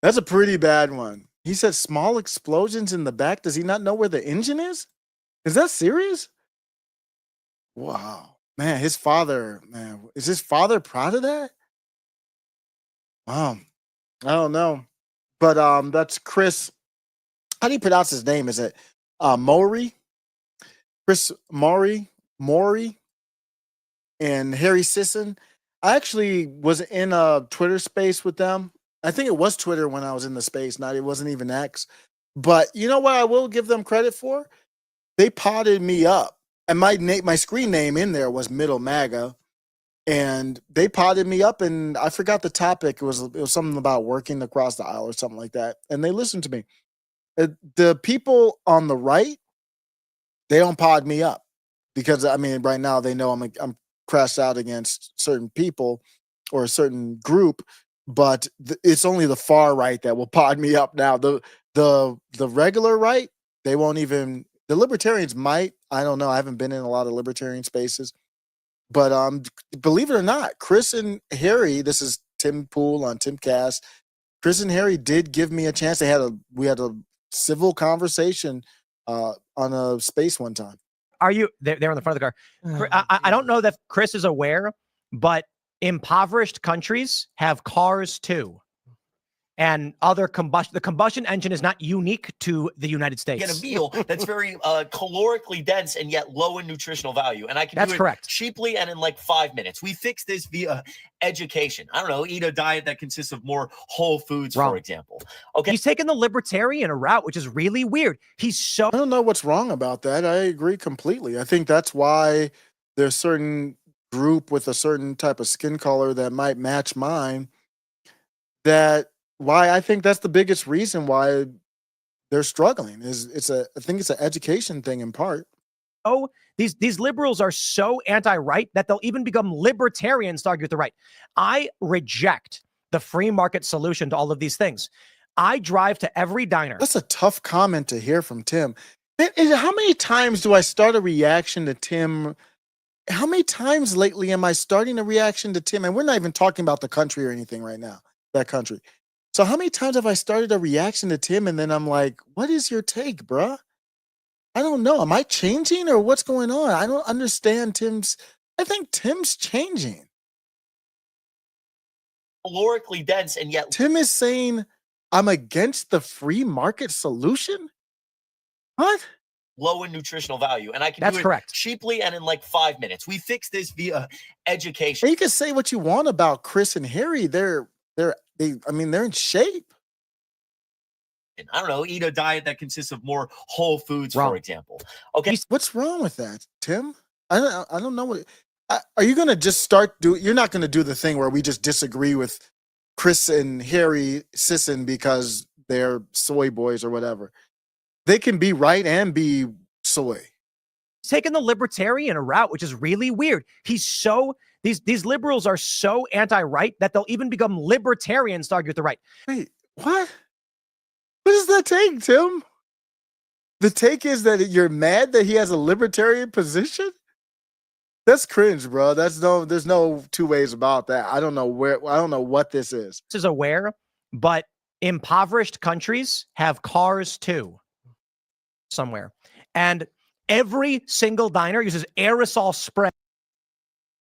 That's a pretty bad one. He said small explosions in the back. Does he not know where the engine is? Is that serious? Wow. Man, is his father proud of that? Wow. I don't know. But that's Chris. How do you pronounce his name? Is it Maury? Chris Maury and Harry Sisson. I actually was in a Twitter space with them. I think it was Twitter when I was in the space. It wasn't even X. But you know what I will give them credit for? They potted me up. And my screen name in there was Middle MAGA. And they potted me up, and I forgot the topic. It was something about working across the aisle or something like that. And they listened to me. The people on the right, they don't pod me up. Because, right now they know I'm crashed out against certain people or a certain group. but it's only the far right that will pod me up now. The regular right, they won't even. The libertarians might. I don't know. I haven't been in a lot of libertarian spaces, but believe it or not, Chris and Harry. This is Tim Pool on Timcast. Chris and Harry did give me a chance. We had a civil conversation on a space one time. Are you? They're in the front of the car. I don't know that Chris is aware, but impoverished countries have cars too, and other combustion. The combustion engine is not unique to the United States. Get a meal that's very calorically dense and yet low in nutritional value, and I can That's do it correct. cheaply and in like 5 minutes. We fix this via education. I don't know, eat a diet that consists of more whole foods, Wrong. for example. Okay, He's taken the libertarian route, which is really weird. He's so. I don't know what's wrong about that. I agree completely. I think that's why there's certain group with a certain type of skin color that might match mine. Why I think that's the biggest reason why they're struggling I think it's an education thing in part. Oh, these liberals are so anti-right that they'll even become libertarians to argue with the right. I reject the free market solution to all of these things. I drive to every diner. That's a tough comment to hear from Tim. How many times do I start a reaction to Tim? How many times lately am I starting a reaction to Tim? And we're not even talking about the country or anything right now, that country. So how many times have I started a reaction to Tim and then I'm like, what is your take, bruh? I don't know. Am I changing or what's going on? I don't understand I think Tim's changing. calorically dense and yet Tim is saying I'm against the free market solution? What? low in nutritional value, and I can That's do it correct. cheaply and in like 5 minutes. We fix this via education. And you can say what you want about Chris and Harry. They're in shape. I don't know, eat a diet that consists of more whole foods, Wrong. for example. Okay, What's wrong with that, Tim? I don't know what. Are you gonna just you're not gonna do the thing where we just disagree with Chris and Harry Sisson because they're soy boys or whatever. They can be right and be soy. He's taken the libertarian route, which is really weird. These liberals are so anti-right that they'll even become libertarians to argue with the right. Wait, what? What does that take, Tim? The take is that you're mad that he has a libertarian position? That's cringe, bro. There's no two ways about that. I don't know what this is. This is aware, but impoverished countries have cars too. Somewhere. And every single diner uses aerosol spray.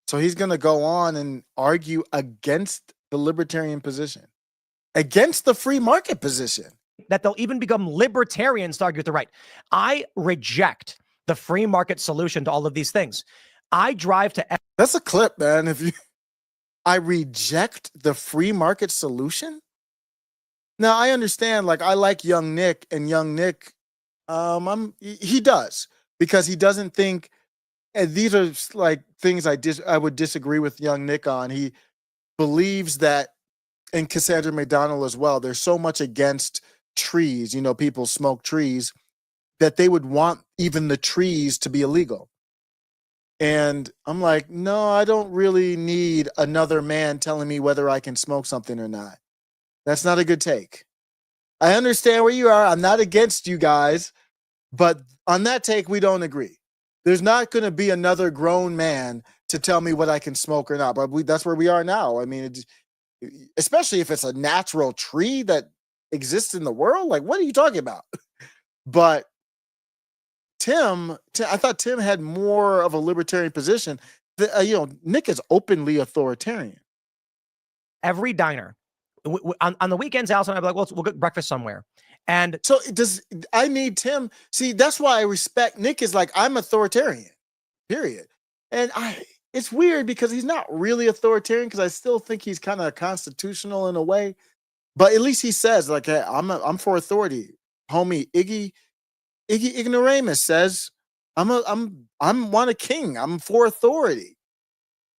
So he's going to go on and argue against the libertarian position, against the free market position. That they'll even become libertarians to argue with the right. I reject the free market solution to all of these things. I drive to. That's a clip, man. I reject the free market solution. Now I understand. Like I like Young Nick, and Young Nick, he does because he doesn't think. And these are like things I would disagree with Young Nick on. He believes that, and Cassandra McDonald as well. There's so much against trees. People smoke trees that they would want even the trees to be illegal. And I'm like, no, I don't really need another man telling me whether I can smoke something or not. That's not a good take. I understand where you are. I'm not against you guys, but on that take, we don't agree. There's not going to be another grown man to tell me what I can smoke or not. But that's where we are now. I mean, especially if it's a natural tree that exists in the world. Like, what are you talking about? But I thought Tim had more of a libertarian position. Nick is openly authoritarian. Every diner. On the weekends, Allison and I'd be like, well, we'll get breakfast somewhere. And so I need Tim. See, that's why I respect Nick is like, I'm authoritarian, period. And it's weird because he's not really authoritarian because I still think he's kind of constitutional in a way. But at least he says like, hey, I'm for authority. Homie Iggy Ignoramus says, I'm a king. I'm for authority.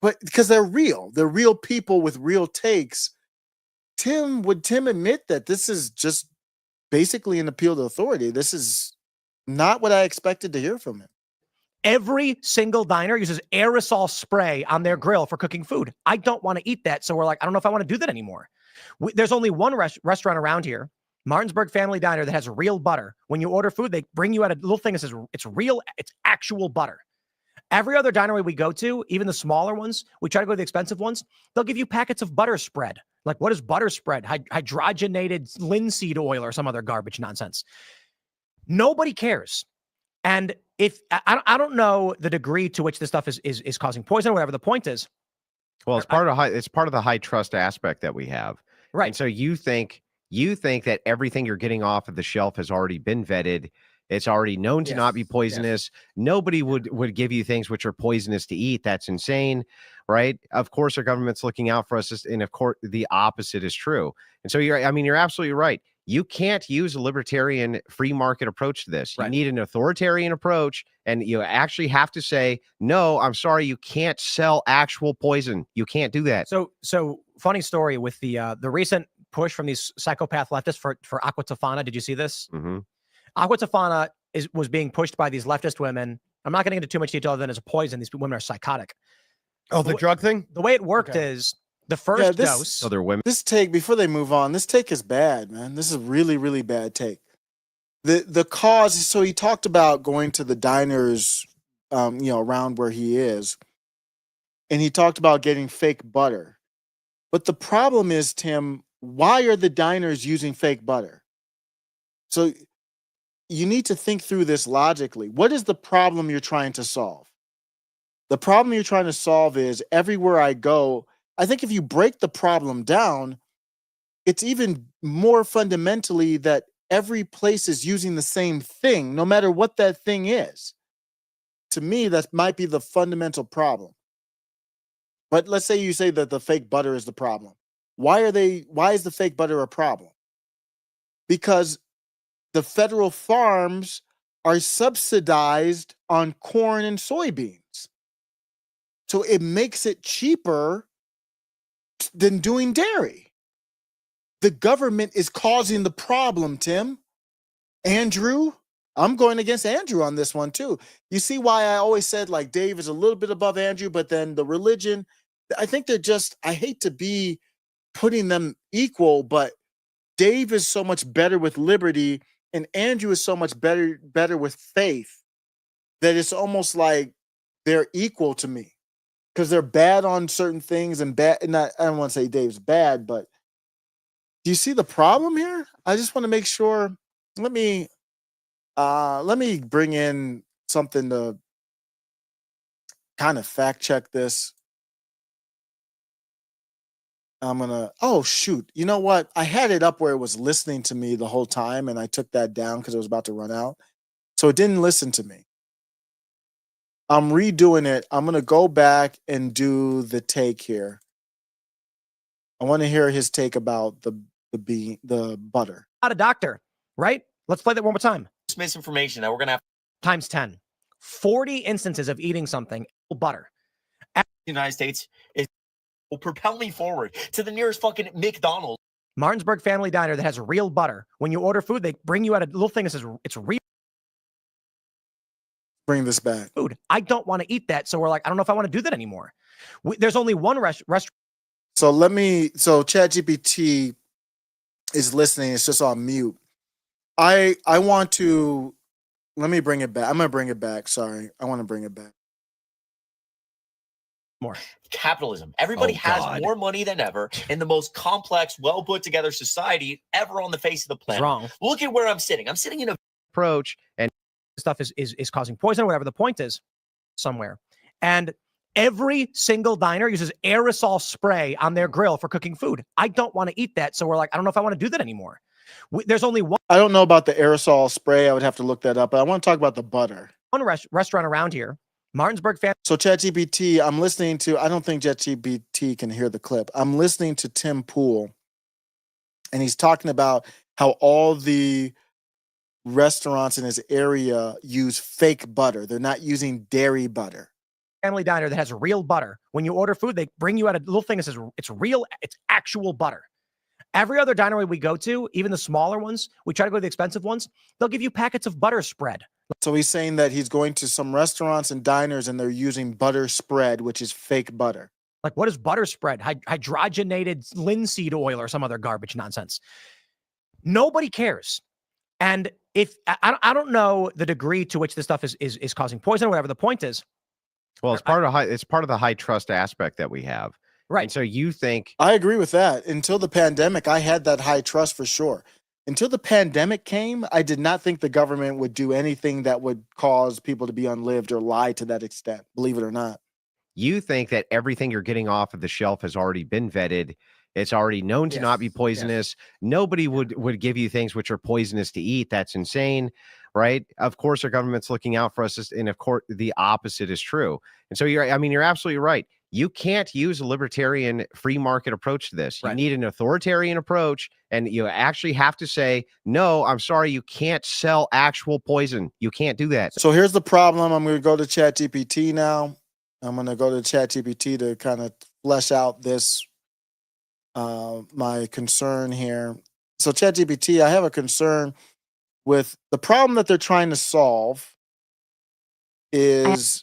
But because they're real people with real takes. Would Tim admit that this is just basically an appeal to authority? This is not what I expected to hear from him. Every single diner uses aerosol spray on their grill for cooking food. I don't want to eat that. So we're like, I don't know if I want to do that anymore. There's only one restaurant around here, Martinsburg Family Diner, that has real butter. When you order food, they bring you out a little thing that says it's real, it's actual butter. Every other diner we go to, even the smaller ones, we try to go to the expensive ones, they'll give you packets of butter spread. Like, what is butter spread? Hydrogenated linseed oil or some other garbage nonsense. Nobody cares. And if I don't know the degree to which this stuff is causing poison or whatever the point is. Well, it's part of the high trust aspect that we have. Right. And so you think that everything you're getting off of the shelf has already been vetted. It's already known to not be poisonous. Yes. Nobody would give you things which are poisonous to eat. That's insane, right? Of course, our government's looking out for us, and of course, the opposite is true. And so you're absolutely right. You can't use a libertarian free market approach to this. You need an authoritarian approach, and you actually have to say, no, I'm sorry, you can't sell actual poison. You can't do that. So funny story with the recent push from these psychopath leftists for Aqua Tofana. Did you see this? Mm-hmm. Aqua Tofana was being pushed by these leftist women. I'm not getting into too much detail other than it's a poison. These women are psychotic. Oh, the drug thing? The way it worked is the first dose. Other women. This take, before they move on, this take is bad, man. This is a really, really bad take. The cause, so he talked about going to the diners, around where he is, and he talked about getting fake butter. But the problem is, Tim, why are the diners using fake butter? So you need to think through this logically. What is the problem you're trying to solve? The problem you're trying to solve is everywhere I go, I think if you break the problem down, it's even more fundamentally that every place is using the same thing, no matter what that thing is. To me, that might be the fundamental problem. But let's say you say that the fake butter is the problem. Why is the fake butter a problem? Because the federal farms are subsidized on corn and soybeans. So it makes it cheaper than doing dairy. The government is causing the problem, Tim. Andrew, I'm going against Andrew on this one too. You see why I always said like Dave is a little bit above Andrew, but then the religion, I think I hate to be putting them equal, but Dave is so much better with liberty and Andrew is so much better with faith that it's almost like they're equal to me because they're bad on certain things and bad. And I don't want to say Dave's bad, but do you see the problem here? I just want to make sure. Let me bring in something to kind of fact check this. Oh shoot. You know what? I had it up where it was listening to me the whole time and I took that down because it was about to run out. So it didn't listen to me. I'm redoing it. I'm going to go back and do the take here. I want to hear his take about the butter. Not a doctor, right? Let's play that one more time. It's misinformation that we're going to have times 10. 40 instances of eating something butter. The United States will propel me forward to the nearest fucking McDonald's. Martinsburg Family Diner that has real butter. When you order food, they bring you out a little thing that says it's real. Bring this back. Food. I don't want to eat that. So we're like, I don't know if I want to do that anymore. There's only one restaurant. So ChatGPT is listening. It's just on mute. I want to, let me bring it back. I'm going to bring it back. Sorry. I want to bring it back. More. Capitalism. Everybody has more money than ever in the most complex, well put together society ever on the face of the planet. Wrong. Look at where I'm sitting. I'm sitting in a approach and stuff is causing poison, whatever the point is somewhere. And every single diner uses aerosol spray on their grill for cooking food. I don't want to eat that. So we're like, I don't know if I want to do that anymore. There's only one. I don't know about the aerosol spray. I would have to look that up, but I want to talk about the butter. One restaurant around here, Martinsburg Family. So ChatGPT, I'm listening to, I don't think ChatGPT can hear the clip. I'm listening to Tim Pool, and he's talking about how all the restaurants in his area use fake butter. They're not using dairy butter. Family Diner that has real butter. When you order food, they bring you out a little thing that says it's real, it's actual butter. Every other diner we go to, even the smaller ones, we try to go to the expensive ones, they'll give you packets of butter spread. So he's saying that he's going to some restaurants and diners and they're using butter spread, which is fake butter. Like, what is butter spread? Hydrogenated linseed oil or some other garbage nonsense. Nobody cares. And if I don't know the degree to which this stuff is causing poison or whatever the point is. Well, it's part of the high trust aspect that we have. Right. And so you think I agree with that. Until the pandemic, I had that high trust for sure. Until the pandemic came, I did not think the government would do anything that would cause people to be unlived or lie to that extent, believe it or not. you think that everything you're getting off of the shelf has already been vetted. It's already known to not be poisonous. Nobody would give you things which are poisonous to eat. That's insane, right? Of course, our government's looking out for us, and of course, the opposite is true. And so you're absolutely right. You can't use a libertarian free market approach to this. You need an authoritarian approach, and you actually have to say, no, I'm sorry, you can't sell actual poison. You can't do that. So here's the problem. I'm going to go to ChatGPT now. I'm going to go to ChatGPT to kind of flesh out this, my concern here. So ChatGPT, I have a concern with the problem that they're trying to solve is...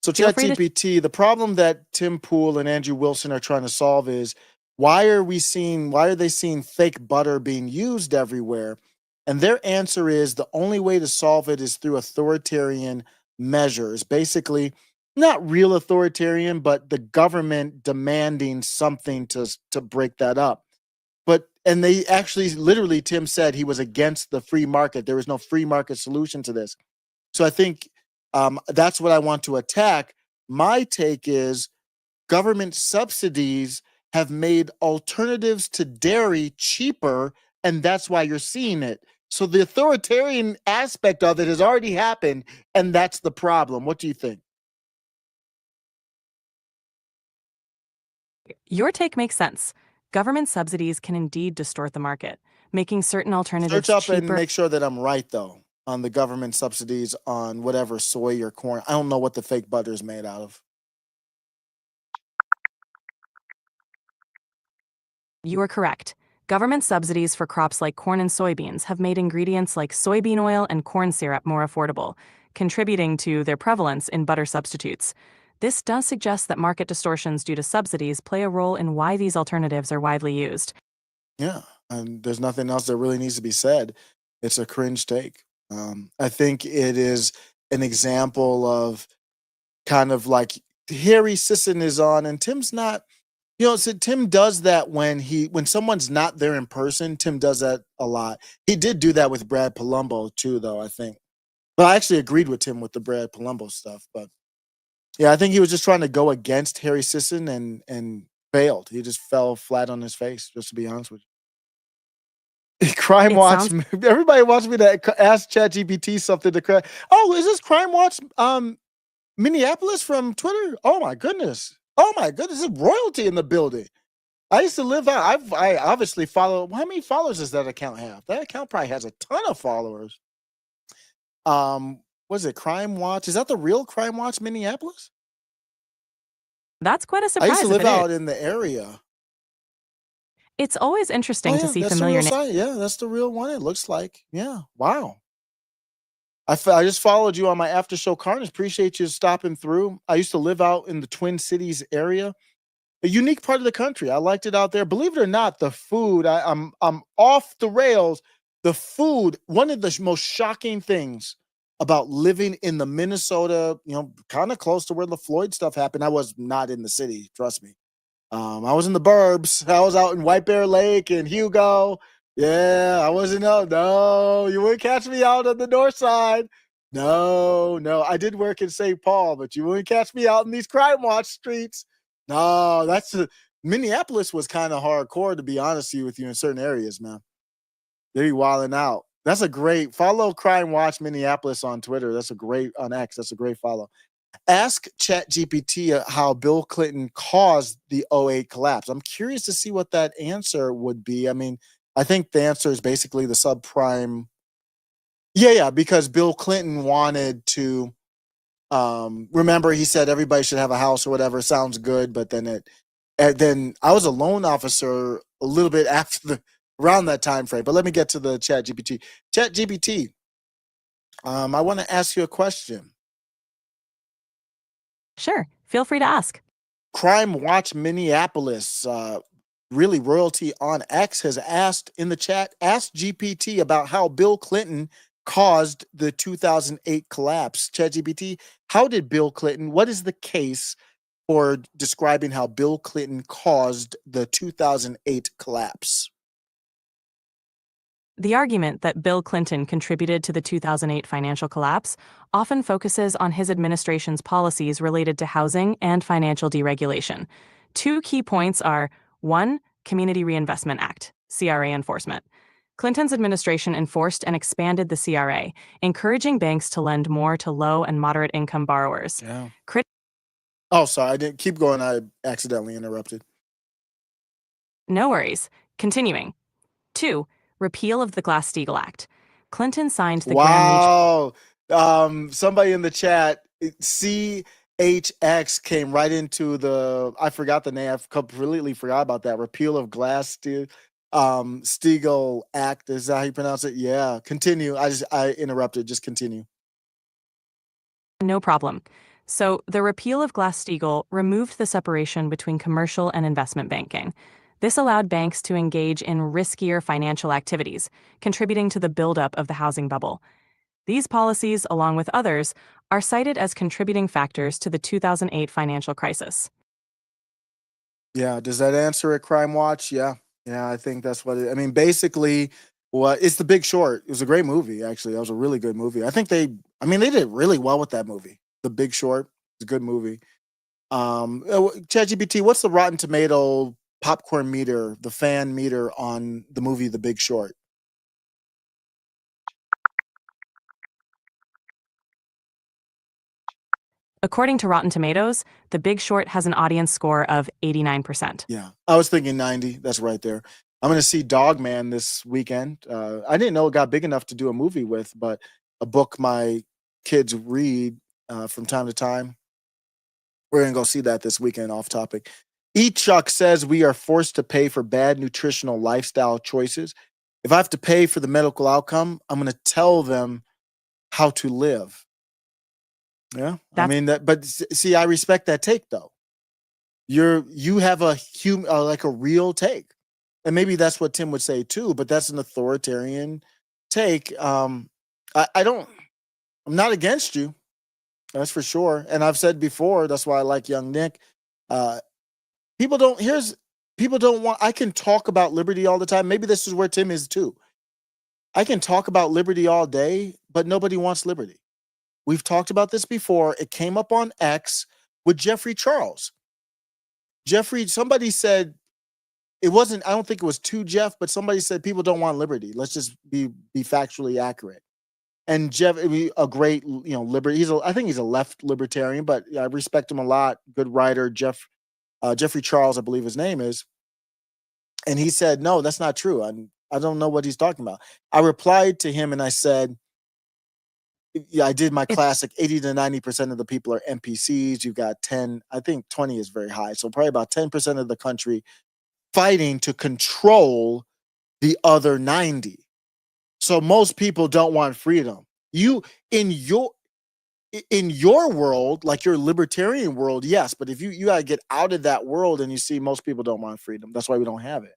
So ChatGPT, the problem that Tim Pool and Andrew Wilson are trying to solve is why are they seeing fake butter being used everywhere? And their answer is the only way to solve it is through authoritarian measures. Basically, not real authoritarian, but the government demanding something to break that up. And they actually, literally, Tim said he was against the free market. There was no free market solution to this. So I think that's what I want to attack. My take is government subsidies have made alternatives to dairy cheaper, and that's why you're seeing it. So the authoritarian aspect of it has already happened, and that's the problem. What do you think? Your take makes sense. Government subsidies can indeed distort the market, making certain alternatives Search up cheaper. and make sure that I'm right, though, on the government subsidies on whatever soy or corn. I don't know what the fake butter is made out of. You are correct. Government subsidies for crops like corn and soybeans have made ingredients like soybean oil and corn syrup more affordable, contributing to their prevalence in butter substitutes. This does suggest that market distortions due to subsidies play a role in why these alternatives are widely used. Yeah, and there's nothing else that really needs to be said. It's a cringe take. I think it is an example of kind of like Harry Sisson is on, and Tim's not. So Tim does that when someone's not there in person. Tim does that a lot. He did do that with Brad Palumbo too, though, I think. But I actually agreed with Tim with the Brad Palumbo stuff. But yeah, I think he was just trying to go against Harry Sisson and failed. He just fell flat on his face, just to be honest with you. Crime Watch. Everybody wants me to ask ChatGPT something to cry. Oh, is this Crime Watch Minneapolis from Twitter? Oh my goodness. There's royalty in the building. I used to live out. I obviously follow. How many followers does that account have? That account probably has a ton of followers. What is it? Crime Watch? Is that the real Crime Watch Minneapolis? That's quite a surprise. I used to live out in the area. It's always interesting to see familiar names. Yeah, that's the real one. It looks like. Yeah. Wow. I just followed you on my after show Carnage. Appreciate you stopping through. I used to live out in the Twin Cities area, a unique part of the country. I liked it out there. Believe it or not, the food. I'm off the rails. The food. One of the most shocking things about living in the Minnesota, kind of close to where the Floyd stuff happened. I was not in the city. Trust me. I was in the burbs. I was out in White Bear Lake and Hugo. Yeah, I wasn't out. No, you wouldn't catch me out on the north side. No. I did work in St. Paul, but you wouldn't catch me out in these Crime Watch streets. No, Minneapolis was kind of hardcore, to be honest with you, in certain areas, man. They be wilding out. That's a great follow. Crime Watch Minneapolis on Twitter. On X. That's a great follow. Ask ChatGPT how Bill Clinton caused the 2008 collapse. I'm curious to see what that answer would be. I mean, I think the answer is basically the subprime. Yeah, because Bill Clinton wanted to, remember he said everybody should have a house or whatever. Sounds good, but then I was a loan officer a little bit around that time frame. But let me get to the ChatGPT. ChatGPT, I want to ask you a question. Sure, feel free to ask. Crime Watch Minneapolis, really royalty on X, has asked in the chat, asked GPT about how Bill Clinton caused the 2008 collapse. ChatGPT, how did Bill Clinton, what is the case for describing how Bill Clinton caused the 2008 collapse? The argument that Bill Clinton contributed to the 2008 financial collapse often focuses on his administration's policies related to housing and financial deregulation. Two key points are: 1, Community Reinvestment Act, CRA enforcement. Clinton's administration enforced and expanded the CRA, encouraging banks to lend more to low and moderate income borrowers. Yeah. Oh, sorry, I didn't keep going. I accidentally interrupted. No worries. Continuing. 2, repeal of the Glass-Steagall Act. Clinton signed the Wow. Somebody in the chat, CHX came right into the, I forgot the name. I've completely forgot about that. Repeal of Steagall Act. Is that how you pronounce it? Yeah. Continue. I interrupted. Just continue. No problem. So, the repeal of Glass-Steagall removed the separation between commercial and investment banking. This allowed banks to engage in riskier financial activities, contributing to the buildup of the housing bubble. These policies, along with others, are cited as contributing factors to the 2008 financial crisis. Yeah. Does that answer it, Crime Watch? Yeah. Yeah, I think that's what it, I mean, basically, it's The Big Short. It was a great movie, actually. That was a really good movie. I think they did really well with that movie. The Big Short. It's a good movie. ChatGPT, what's the Rotten Tomato popcorn meter, the fan meter on the movie The Big Short? According to Rotten Tomatoes, The Big Short has an audience score of 89%. Yeah, I was thinking 90. That's right there. I'm going to see Dog Man this weekend. I didn't know it got big enough to do a movie with, but a book my kids read from time to time. We're going to go see that this weekend, off topic. Chuck says we are forced to pay for bad nutritional lifestyle choices. If I have to pay for the medical outcome, I'm going to tell them how to live. Yeah, I mean that, but see, I respect that take though. You have a like a real take, and maybe that's what Tim would say too. But that's an authoritarian take. I'm not against you, that's for sure. And I've said before, that's why I like Young Nick. People don't want. I can talk about liberty all the time. Maybe this is where Tim is too. I can talk about liberty all day, but nobody wants liberty. We've talked about this before. It came up on X with Jeffrey Charles. Somebody said, it wasn't, I don't think it was to Jeff, but somebody said people don't want liberty. Let's just be factually accurate. And Jeff, a great, liberty. I think he's a left libertarian, but I respect him a lot. Good writer, Jeffrey Charles, I believe his name is. And he said, no, that's not true. I don't know what he's talking about. I replied to him and I said, yeah, I did my classic 80 to 90% of the people are NPCs. You've got 10, I think 20 is very high. So probably about 10% of the country fighting to control the other 90. So most people don't want freedom. You, in your world, like your libertarian world, yes. But if you got to get out of that world and you see most people don't want freedom. That's why we don't have it.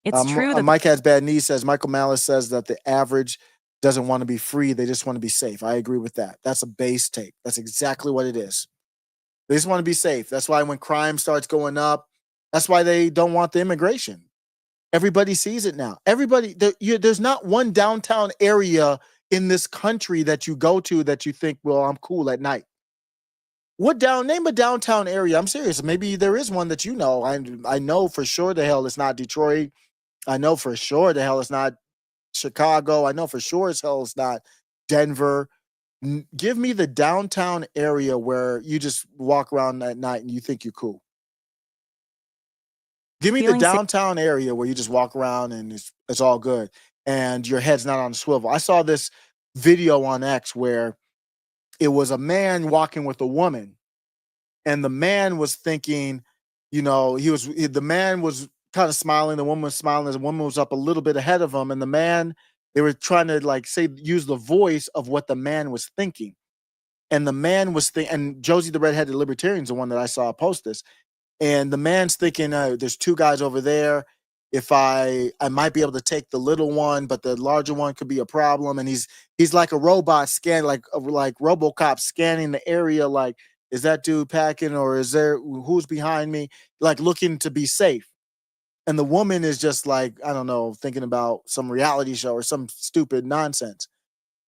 It's true that Mike Has Bad Knees says, Michael Malice says that the average doesn't want to be free. They just want to be safe. I agree with that. That's a base take. That's exactly what it is. They just want to be safe. That's why when crime starts going up, that's why they don't want the immigration. Everybody sees it now. There's not one downtown area in this country that you go to that you think, well, I'm cool at night. Name a downtown area. I'm serious. Maybe there is one that you know. I know for sure the hell it's not Detroit. I know for sure the hell it's not Chicago. I know for sure as hell it's not Denver. Give me the downtown area where you just walk around at night and you think you're cool. Give me the downtown area where you just walk around and it's all good and your head's not on a swivel. I saw this video on X where it was a man walking with a woman and the man was thinking, the man was kind of smiling, the woman was smiling, the woman was up a little bit ahead of him, and the man, they were trying to use the voice of what the man was thinking. And the man was thinking, and Josie the redheaded libertarian's the one that I saw post this. And the man's thinking, there's two guys over there. If I might be able to take the little one, but the larger one could be a problem. And he's like a robot scan, like RoboCop scanning the area. Like, is that dude packing, or is there who's behind me? Like looking to be safe. And the woman is just like, I don't know, thinking about some reality show or some stupid nonsense.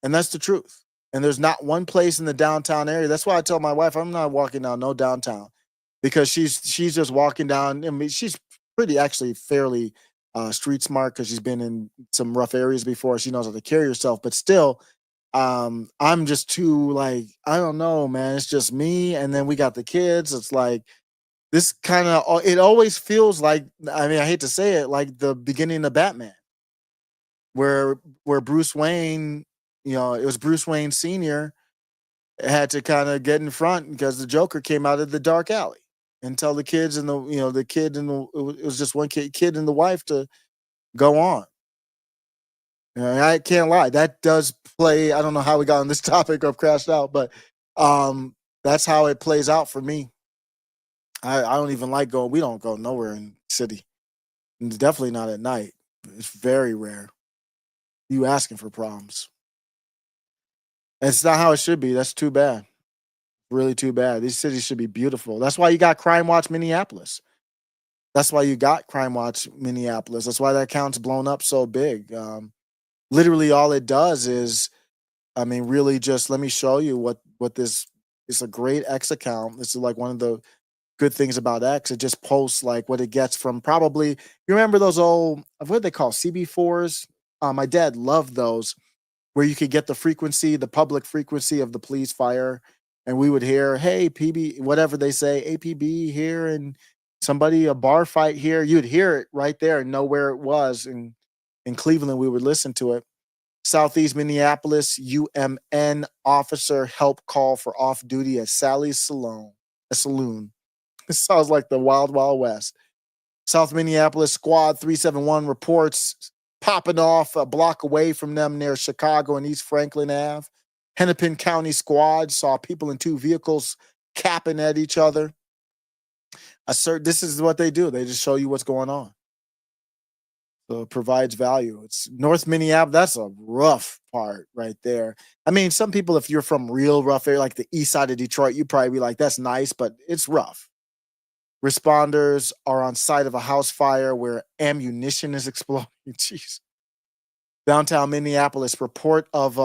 And that's the truth. And there's not one place in the downtown area. That's why I tell my wife, I'm not walking down no downtown, because she's just walking down. I mean, she's pretty actually fairly street smart, because she's been in some rough areas before. She knows how to carry herself, but still, I'm just too, like, I don't know, man. It's just me. And then we got the kids. It's like, this kind of, it always feels like, I mean, I hate to say it, like the beginning of Batman, where Bruce Wayne, it was Bruce Wayne Sr. had to kind of get in front because the Joker came out of the dark alley and tell the kids and the kid and it was just one kid and the wife to go on. I can't lie, that does play. I don't know how we got on this topic of crashed out, but that's how it plays out for me. I don't even like going. We don't go nowhere in the city, and definitely not at night. It's very rare. You asking for problems. It's not how it should be. That's too bad. Really too bad. These cities should be beautiful. That's why you got Crime Watch Minneapolis. That's why that account's blown up so big. Literally all it does is, I mean, really just let me show you what this is. A great X account. This is like one of the good things about X. It just posts like what it gets from probably, you remember those old, what they call CB4s? My dad loved those, where you could get the public frequency of the police fire. And we would hear, hey, PB, whatever they say, APB here, and a bar fight here. You'd hear it right there and know where it was. And in Cleveland, we would listen to it. Southeast Minneapolis, UMN officer help call for off duty at Sally's saloon. It sounds like the Wild Wild West. South Minneapolis Squad 371 reports popping off a block away from them near Chicago and East Franklin Ave. Hennepin County Squad saw people in two vehicles capping at each other. This is what they do. They just show you what's going on. So it provides value. It's North Minneapolis. That's a rough part right there. I mean, some people, if you're from real rough area, like the east side of Detroit, you'd probably be like, that's nice, but it's rough. Responders are on site of a house fire where ammunition is exploding. Jeez. Downtown Minneapolis, report of,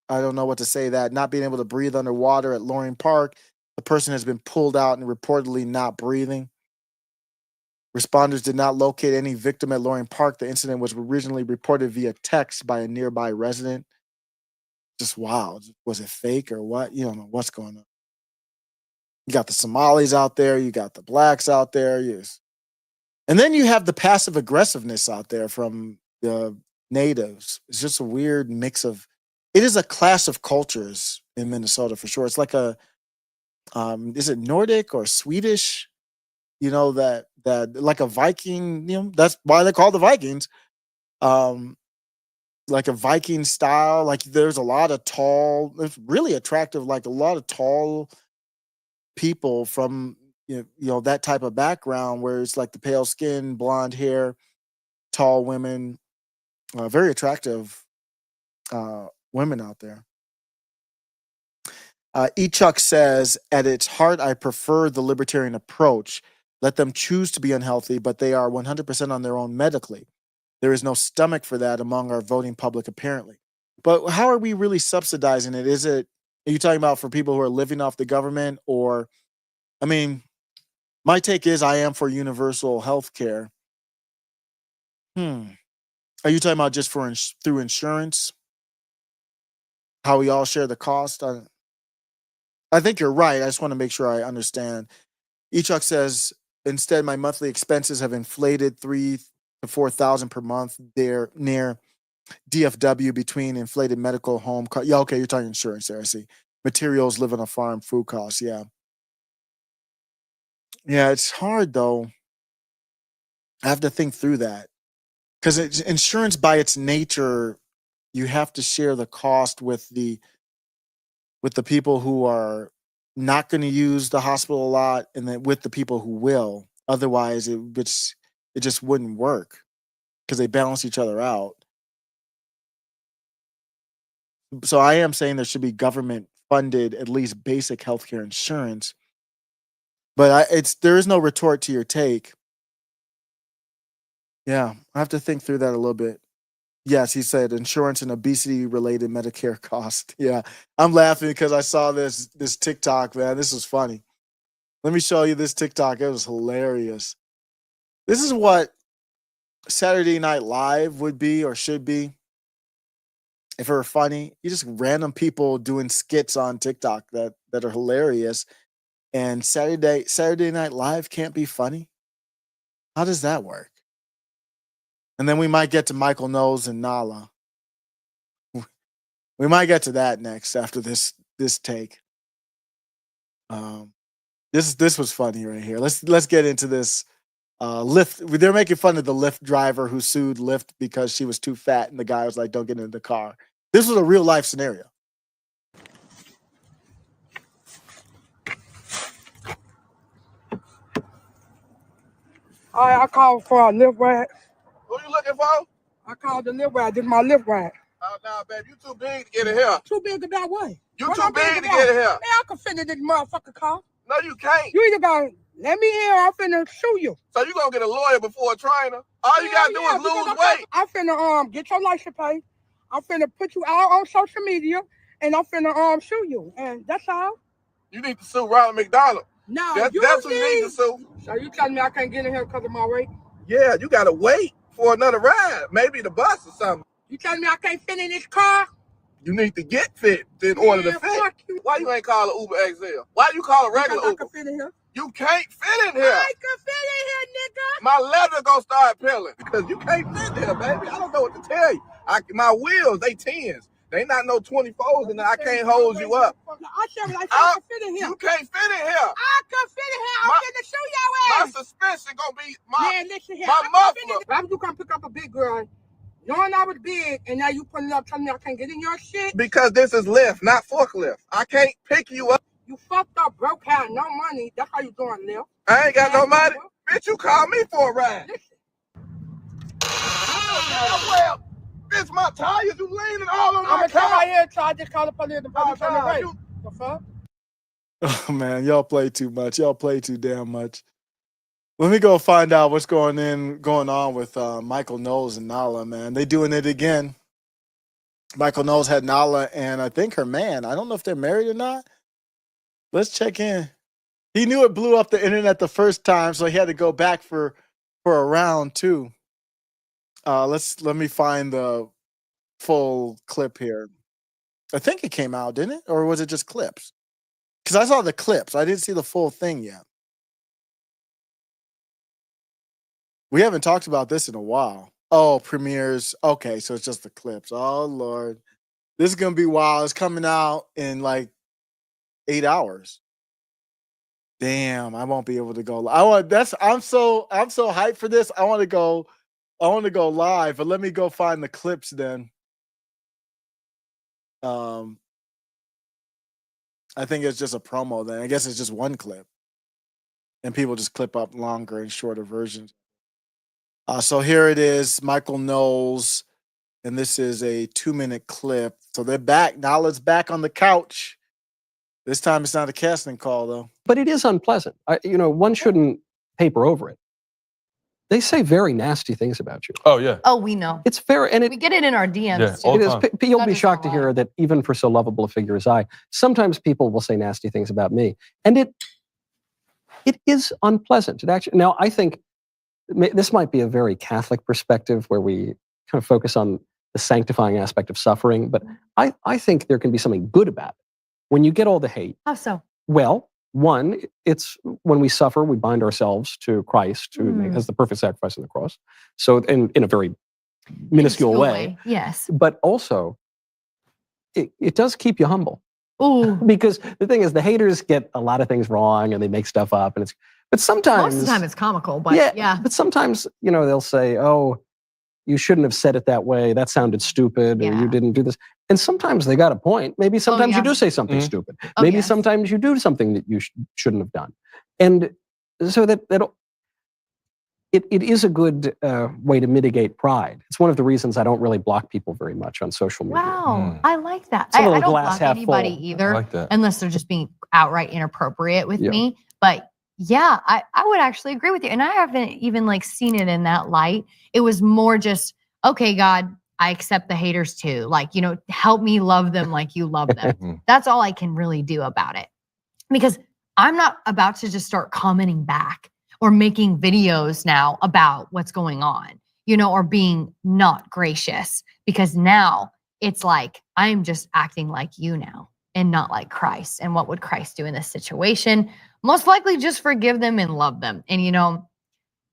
I don't know what to say, that not being able to breathe underwater at Loring Park. The person has been pulled out and reportedly not breathing. Responders did not locate any victim at Loring Park. The incident was originally reported via text by a nearby resident. Just wild. Was it fake or what? You don't know what's going on. You got the Somalis out there. You got the blacks out there. Yes. And then you have the passive aggressiveness out there from the natives. It's just a weird mix of, it is a clash of cultures in Minnesota for sure. It's like is it Nordic or Swedish? That like a Viking, that's why they're called the Vikings. Like a Viking style, like there's a lot of it's really attractive, like a lot of tall people from that type of background, where it's like the pale skin, blonde hair, tall women, very attractive women out there. Chuck says, at its heart, I prefer the libertarian approach. Let them choose to be unhealthy, but they are 100% on their own medically. There is no stomach for that among our voting public, apparently. But how are we really subsidizing it? Are you talking about for people who are living off the government? Or, I mean, my take is I am for universal health care. Are you talking about just through insurance? How we all share the cost? I think you're right. I just want to make sure I understand. Chuck says, instead, my monthly expenses have inflated $3,000 to $4,000 per month. They're near DFW between inflated medical home. Yeah, okay, you're talking insurance there. I see. Materials, live on a farm, food costs. Yeah. Yeah, it's hard though. I have to think through that, because insurance by its nature, you have to share the cost with the with the people who are not going to use the hospital a lot, and then with the people who will. Otherwise, it just wouldn't work because they balance each other out. So I am saying there should be government funded, at least basic healthcare insurance. But there is no retort to your take. Yeah, I have to think through that a little bit. Yes, he said insurance and obesity related Medicare cost. Yeah, I'm laughing because I saw this TikTok, man. This was funny. Let me show you this TikTok. It was hilarious. This is what Saturday Night Live would be or should be if it were funny. You just random people doing skits on TikTok that are hilarious, and Saturday Night Live can't be funny. How does that work? And then we might get to Michael Knowles and Nala. We might get to that next after this take. This was funny right here. Let's get into this. Lyft. They're making fun of the Lyft driver who sued Lyft because she was too fat, and the guy was like, "Don't get in the car." This was a real life scenario. All right, I called for a Lyft ride. Who you looking for? I called the Lyft ride. This is my Lyft ride. Oh, nah, babe, you too big to get in here. Too big about what? You what too big to get in here. Man, I can fit in this motherfucking car. No, you can't. You either gonna let me in or I'm finna sue you. So you gonna get a lawyer before a trainer? All you gotta do is lose weight. I'm finna get your license plate. I'm finna put you out on social media, and I'm finna sue you. And that's all. You need to sue Ronald McDonald. No, that's who you need to sue. So you telling me I can't get in here because of my weight? Yeah, you gotta wait for another ride, maybe the bus or something. You telling me I can't fit in this car? You need to get fit in order to fit. Why you ain't call an Uber XL? Why you call a regular Uber? I can fit in here. You can't fit in here. I can fit in here, nigga. My leather gonna start peeling because you can't fit there, baby. I don't know what to tell you. My wheels, they 10s. They not no 24s, and I can't hold you up. I can fit in here. You can't fit in here. I can fit in here. I'm finna show your ass. My suspension gonna be my muffler. Why would you come pick up a big girl, knowing I was big, and now you putting up telling me I can't get in your shit? Because this is Lyft, not forklift. I can't pick you up. You fucked up, broke out, no money. That's how you doing, Lyft. I ain't got no money. Bitch, you called me for a ride. Well, it's my tires. You leaning all on my car. I'm gonna come right here until I just call the police. The police on the way. The fuck? Oh man, y'all play too much. Y'all play too damn much. Let me go find out what's going on with Michael Knowles and Nala, man. They doing it again. Michael Knowles had Nala and I think her man. I don't know if they're married or not. Let's check in. He knew it blew up the internet the first time, so he had to go back for a round two. Let me find the full clip here. I think it came out, didn't it? Or was it just clips? Because I saw the clips. I didn't see the full thing yet. We haven't talked about this in a while. Oh, premieres. Okay, so it's just the clips. Oh, Lord. This is going to be wild. It's coming out in like 8 hours. Damn, I won't be able to go. I'm so hyped for this. I want to go live, but let me go find the clips then. I think it's just a promo then. I guess it's just one clip. And people just clip up longer and shorter versions. So here it is, Michael Knowles, and this is a 2-minute clip. So they're back. Nala's back on the couch. This time it's not a casting call, though. But it is unpleasant. One shouldn't paper over it. They say very nasty things about you. Oh, yeah. Oh, we know. It's fair. And we get it in our DMs. Yeah, all the time. You'll be shocked to hear that even for so lovable a figure as I, sometimes people will say nasty things about me. And it is unpleasant. It actually, now, I think this might be a very Catholic perspective where we kind of focus on the sanctifying aspect of suffering, but I think there can be something good about it. When you get all the hate. How so? Well, one, it's when we suffer, we bind ourselves to Christ, who has the perfect sacrifice on the cross. So in a very minuscule way. Yes. But also, it does keep you humble. Ooh. Because the thing is, the haters get a lot of things wrong and they make stuff up, but sometimes most of the time it's comical, but yeah. But sometimes, they'll say, "Oh, you shouldn't have said it that way. That sounded stupid, or you didn't do this. And sometimes they got a point. Maybe sometimes you do say something stupid. Maybe sometimes you do something that you shouldn't have done. And so it is a good way to mitigate pride. It's one of the reasons I don't really block people very much on social media. Wow, I like that. It's a I little don't glass block half anybody full. either, I like that. unless they're just being outright inappropriate with me. But yeah, I would actually agree with you. And I haven't even like seen it in that light. It was more just, okay, God, I accept the haters too. Like, you know, help me love them like you love them. That's all I can really do about it. Because I'm not about to just start commenting back or making videos now about what's going on, you know, or being not gracious, because now it's like, I'm just acting like you now and not like Christ. And what would Christ do in this situation? Most likely just forgive them and love them. And, you know,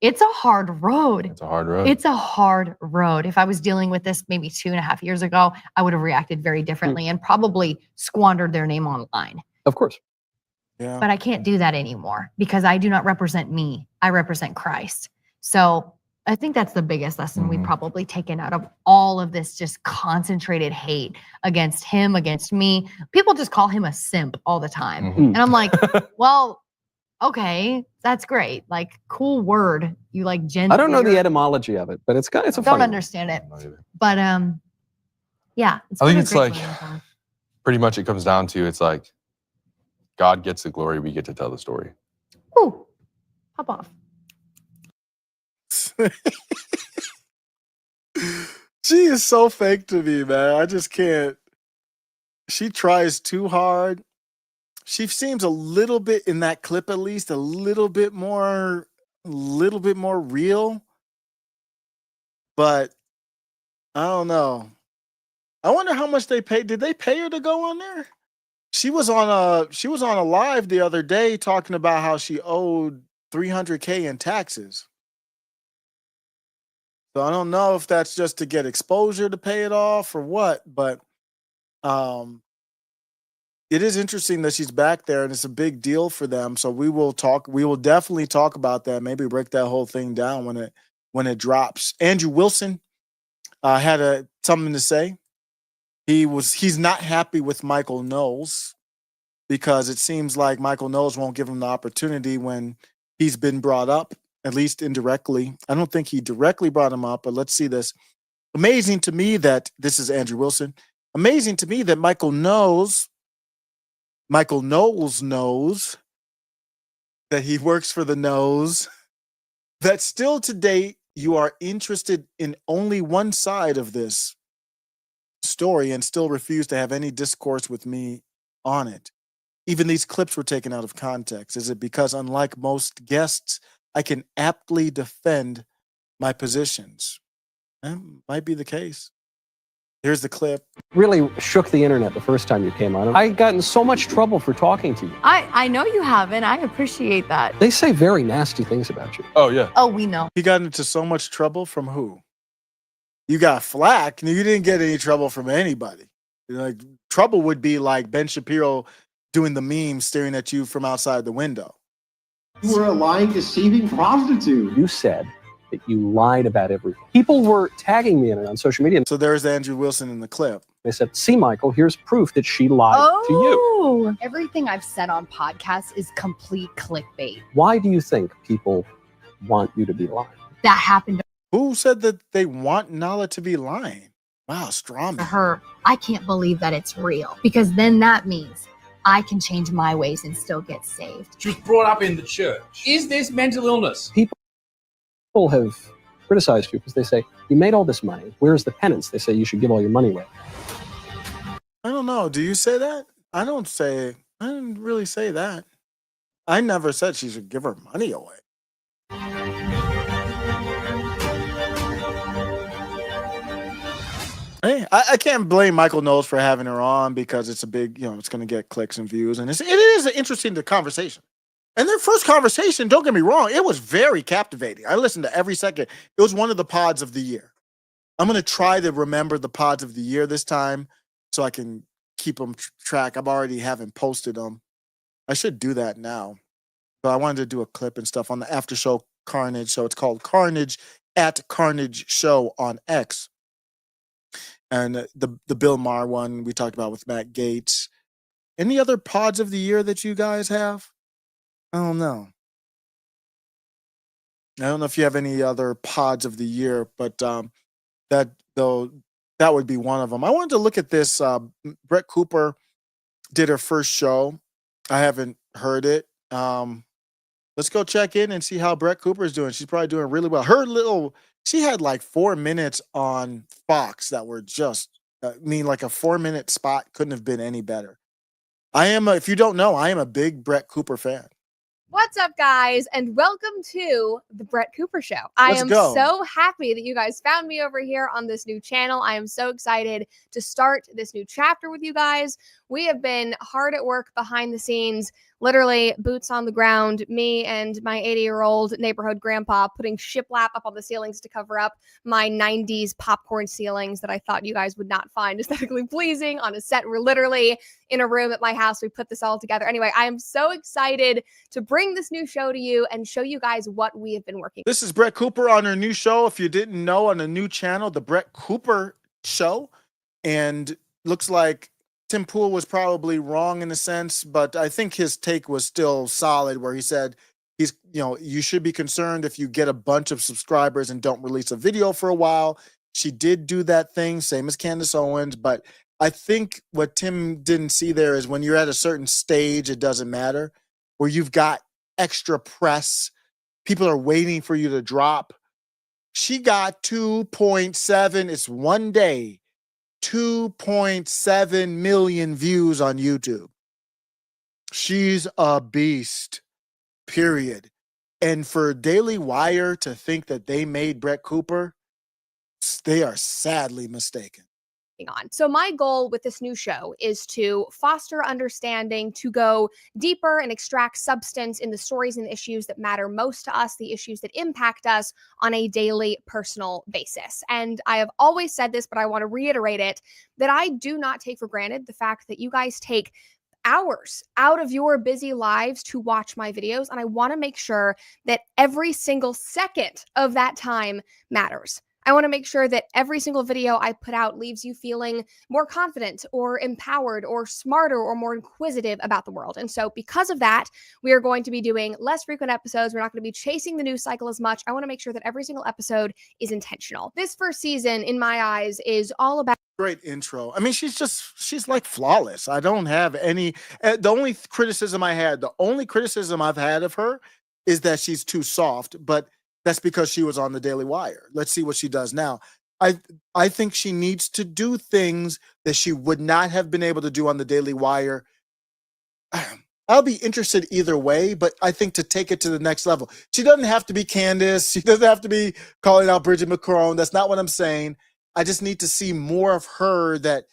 it's a hard road. It's a hard road. It's a hard road. If I was dealing with this maybe 2.5 years ago, I would have reacted very differently and probably squandered their name online. Of course. Yeah. But I can't do that anymore because I do not represent me. I represent Christ. So I think that's the biggest lesson we've probably taken out of all of this just concentrated hate against him, against me. People just call him a simp all the time. And I'm like, well, okay, that's great. Like, cool word. You like gender. I don't know the etymology of it, but it's a Don't funny understand it. But yeah. I think been a it's great like learning time. pretty much it comes down to it's like God gets the glory, we get to tell the story. Ooh, pop off. She is so fake to me, man. I just can't. She tries too hard. She seems a little bit in that clip, at least a little bit more real. But I don't know. I wonder how much they paid. Did they pay her to go on there? She was on a live the other day talking about how she owed $300K in taxes. So I don't know if that's just to get exposure to pay it off or what, but it is interesting that she's back there and it's a big deal for them. So we will definitely talk about that. Maybe break that whole thing down when it drops. Andrew Wilson had something to say. He's not happy with Michael Knowles because it seems like Michael Knowles won't give him the opportunity when he's been brought up, at least indirectly. I don't think he directly brought him up, but let's see this. Amazing to me that this is Andrew Wilson. Amazing to me that Michael Knowles knows that he works for the nose, that still to date you are interested in only one side of this story and still refuse to have any discourse with me on it. Even these clips were taken out of context. Is it because, unlike most guests, I can aptly defend my positions? Might be the case. Here's the clip. Really shook the internet the first time you came on. I got in so much trouble for talking to you. I know you haven't. I appreciate that. They say very nasty things about you. Oh, yeah. Oh, we know. He got into so much trouble from who? You got flack, and you didn't get any trouble from anybody. Like, trouble would be like Ben Shapiro doing the meme staring at you from outside the window. You were a lying, deceiving prostitute. You said that you lied about everything. People were tagging me in it on social media. So there's Andrew Wilson in the clip. They said, see, Michael, here's proof that she lied to you. Everything I've said on podcasts is complete clickbait. Why do you think people want you to be lying? That happened Who said that they want Nala to be lying? Wow, strong. to her. I can't believe that it's real, because then that means I can change my ways and still get saved. She was brought up in the church. Is this mental illness? People have criticized you because they say, you made all this money. Where's the penance? They say you should give all your money away. I don't know. Do you say that? I didn't really say that. I never said she should give her money away. Hey, I can't blame Michael Knowles for having her on because it's a big, it's going to get clicks and views. And it is an interesting conversation. And their first conversation, don't get me wrong, it was very captivating. I listened to every second. It was one of the pods of the year. I'm going to try to remember the pods of the year this time so I can keep them track. I'm already haven't posted them. I should do that now. So I wanted to do a clip and stuff on the after show Carnage. So it's called Carnage at Carnage Show on X. And the Bill Maher one we talked about with Matt Gaetz. Any other pods of the year that you guys have? I don't know. I don't know if you have any other pods of the year, but that would be one of them. I wanted to look at this. Brett Cooper did her first show. I haven't heard it. Let's go check in and see how Brett Cooper is doing. She's probably doing really well. She had like 4 minutes on Fox that were just, like a 4-minute spot couldn't have been any better. If you don't know, I am a big Brett Cooper fan. What's up, guys, and welcome to the Brett Cooper Show. I am so happy that you guys found me over here on this new channel. I am so excited to start this new chapter with you guys. We have been hard at work behind the scenes, literally boots on the ground, me and my 80-year-old neighborhood grandpa putting shiplap up on the ceilings to cover up my 90s popcorn ceilings that I thought you guys would not find aesthetically pleasing on a set. We're literally in a room at my house. We put this all together. Anyway, I am so excited to bring this new show to you and show you guys what we have been working. This is Brett Cooper on her new show. If you didn't know, on a new channel, the Brett Cooper Show. And looks like Tim Pool was probably wrong in a sense, but I think his take was still solid, where he said you should be concerned if you get a bunch of subscribers and don't release a video for a while. She did do that thing, same as Candace Owens, but I think what Tim didn't see there is when you're at a certain stage, it doesn't matter, where you've got extra press, people are waiting for you to drop. She got 2.7, it's one day, 2.7 million views on YouTube. She's a beast, period. And for Daily Wire to think that they made Brett Cooper, they are sadly mistaken. On. So my goal with this new show is to foster understanding, to go deeper and extract substance in the stories and the issues that matter most to us, the issues that impact us on a daily personal basis. And I have always said this, but I want to reiterate it, that I do not take for granted the fact that you guys take hours out of your busy lives to watch my videos. And I want to make sure that every single second of that time matters. I want to make sure that every single video I put out leaves you feeling more confident or empowered or smarter or more inquisitive about the world. And so because of that, we are going to be doing less frequent episodes. We're not going to be chasing the news cycle as much. I want to make sure that every single episode is intentional. This first season, in my eyes, is all about... Great intro. I mean, she's like flawless. I don't have any... The only criticism I've had of her is that she's too soft, but that's because she was on the Daily Wire. Let's see what she does now. I think she needs to do things that she would not have been able to do on the Daily Wire. I'll be interested either way, but I think to take it to the next level. She doesn't have to be Candace. She doesn't have to be calling out Bridget McCrone. That's not what I'm saying. I just need to see more of her that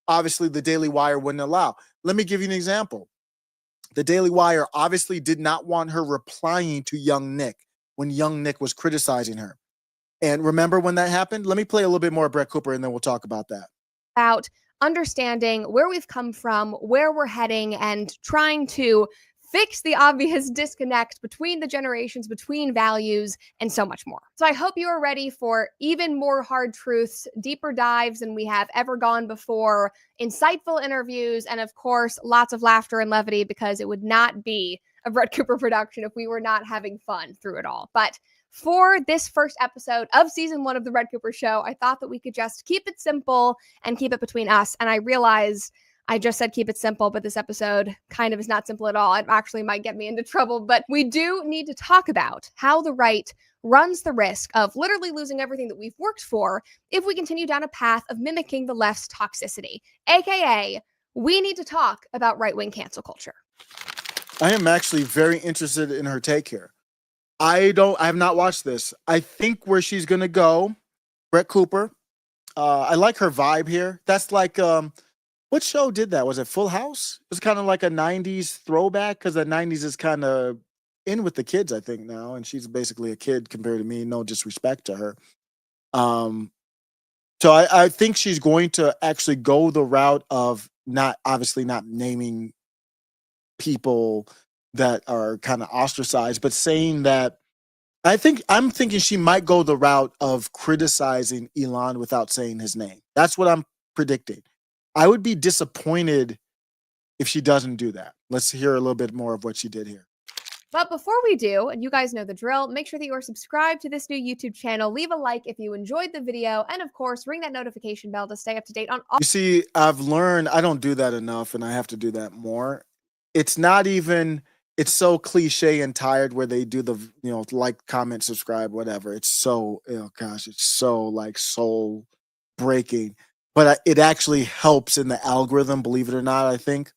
obviously the Daily Wire wouldn't allow. Let me give you an example. The Daily Wire obviously did not want her replying to young Nick when young Nick was criticizing her. And remember when that happened? Let me play a little bit more of Brett Cooper and then we'll talk about that. About understanding where we've come from, where we're heading, and trying to fix the obvious disconnect between the generations, between values, and so much more. So I hope you are ready for even more hard truths, deeper dives than we have ever gone before, insightful interviews, and of course, lots of laughter and levity, because it would not be a Brett Cooper production if we were not having fun through it all. But for this first episode of season 1 of the Brett Cooper Show, I thought that we could just keep it simple and keep it between us. And I realized I just said keep it simple, but this episode kind of is not simple at all. It actually might get me into trouble, but we do need to talk about how the right runs the risk of literally losing everything that we've worked for if we continue down a path of mimicking the left's toxicity. AKA, we need to talk about right-wing cancel culture. I am actually very interested in her take here. I have not watched this. I think where she's going to go, Brett Cooper, I like her vibe here. That's like, what show did that? Was it Full House? It was kind of like a 90s throwback, because the 90s is kind of in with the kids, I think, now. And she's basically a kid compared to me. No disrespect to her. So I think she's going to actually go the route of not naming people that are kind of ostracized, but saying that I'm thinking she might go the route of criticizing Elon without saying his name. That's what I'm predicting. I would be disappointed if she doesn't do that. Let's hear a little bit more of what she did here. But before we do, and you guys know the drill, make sure that you are subscribed to this new YouTube channel. Leave a like if you enjoyed the video. And of course, ring that notification bell to stay up to date on all. You see, I've learned I don't do that enough, and I have to do that more. It's not even, it's so cliche and tired where they do the, like, comment, subscribe, whatever. It's so, it's so like soul breaking. But it actually helps in the algorithm, believe it or not, I think.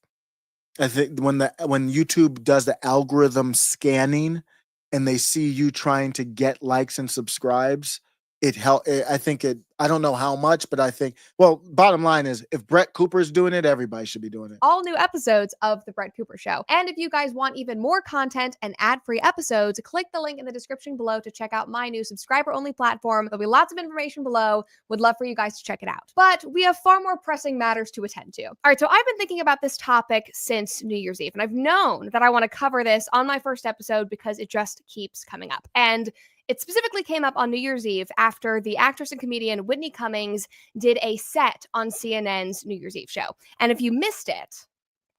When YouTube does the algorithm scanning and they see you trying to get likes and subscribes, I don't know how much, but I think, well, bottom line is if Brett Cooper's doing it, everybody should be doing it. All new episodes of The Brett Cooper Show. And if you guys want even more content and ad-free episodes, click the link in the description below to check out my new subscriber-only platform. There'll be lots of information below. Would love for you guys to check it out. But we have far more pressing matters to attend to. All right, so I've been thinking about this topic since New Year's Eve, and I've known that I want to cover this on my first episode because it just keeps coming up. And it specifically came up on New Year's Eve after the actress and comedian Whitney Cummings did a set on CNN's New Year's Eve show. And if you missed it,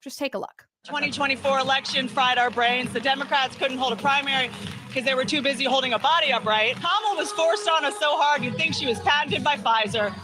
just take a look. 2024 election fried our brains. The Democrats couldn't hold a primary because they were too busy holding a body upright. Kamala was forced on us so hard you'd think she was patented by Pfizer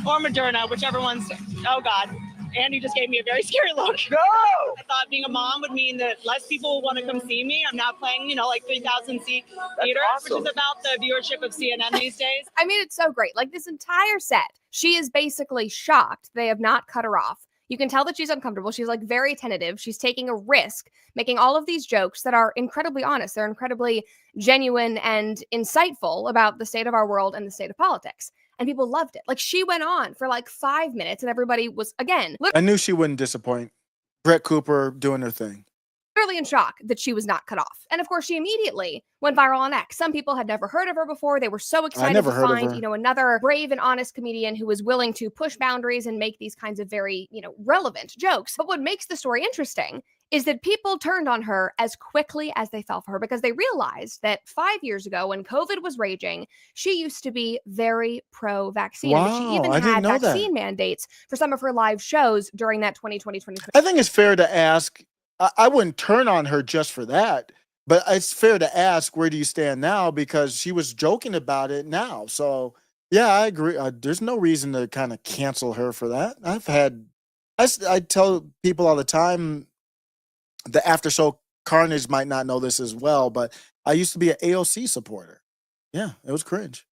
or Moderna, whichever one's, oh God. Andy just gave me a very scary look. No! I thought being a mom would mean that less people would want to come see me. I'm now playing, like 3,000 seat theater, awesome. Which is about the viewership of CNN these days. I mean, it's so great. Like this entire set, she is basically shocked they have not cut her off. You can tell that she's uncomfortable. She's like very tentative. She's taking a risk, making all of these jokes that are incredibly honest. They're incredibly genuine and insightful about the state of our world and the state of politics. And people loved it. Like she went on for like 5 minutes and everybody was, again, I knew she wouldn't disappoint. Brett Cooper doing her thing. Literally in shock that she was not cut off. And of course, she immediately went viral on X. Some people had never heard of her before. They were so excited to find, another brave and honest comedian who was willing to push boundaries and make these kinds of very, relevant jokes. But what makes the story interesting is that people turned on her as quickly as they fell for her because they realized that 5 years ago when COVID was raging, she used to be very pro-vaccine. Wow, and she even had vaccine mandates for some of her live shows during that 2020. I think it's fair to ask, I wouldn't turn on her just for that, but it's fair to ask, where do you stand now? Because she was joking about it now. So yeah, I agree. There's no reason to kind of cancel her for that. I tell people all the time, the after show Carnage might not know this as well, but I used to be an AOC supporter. Yeah, it was cringe.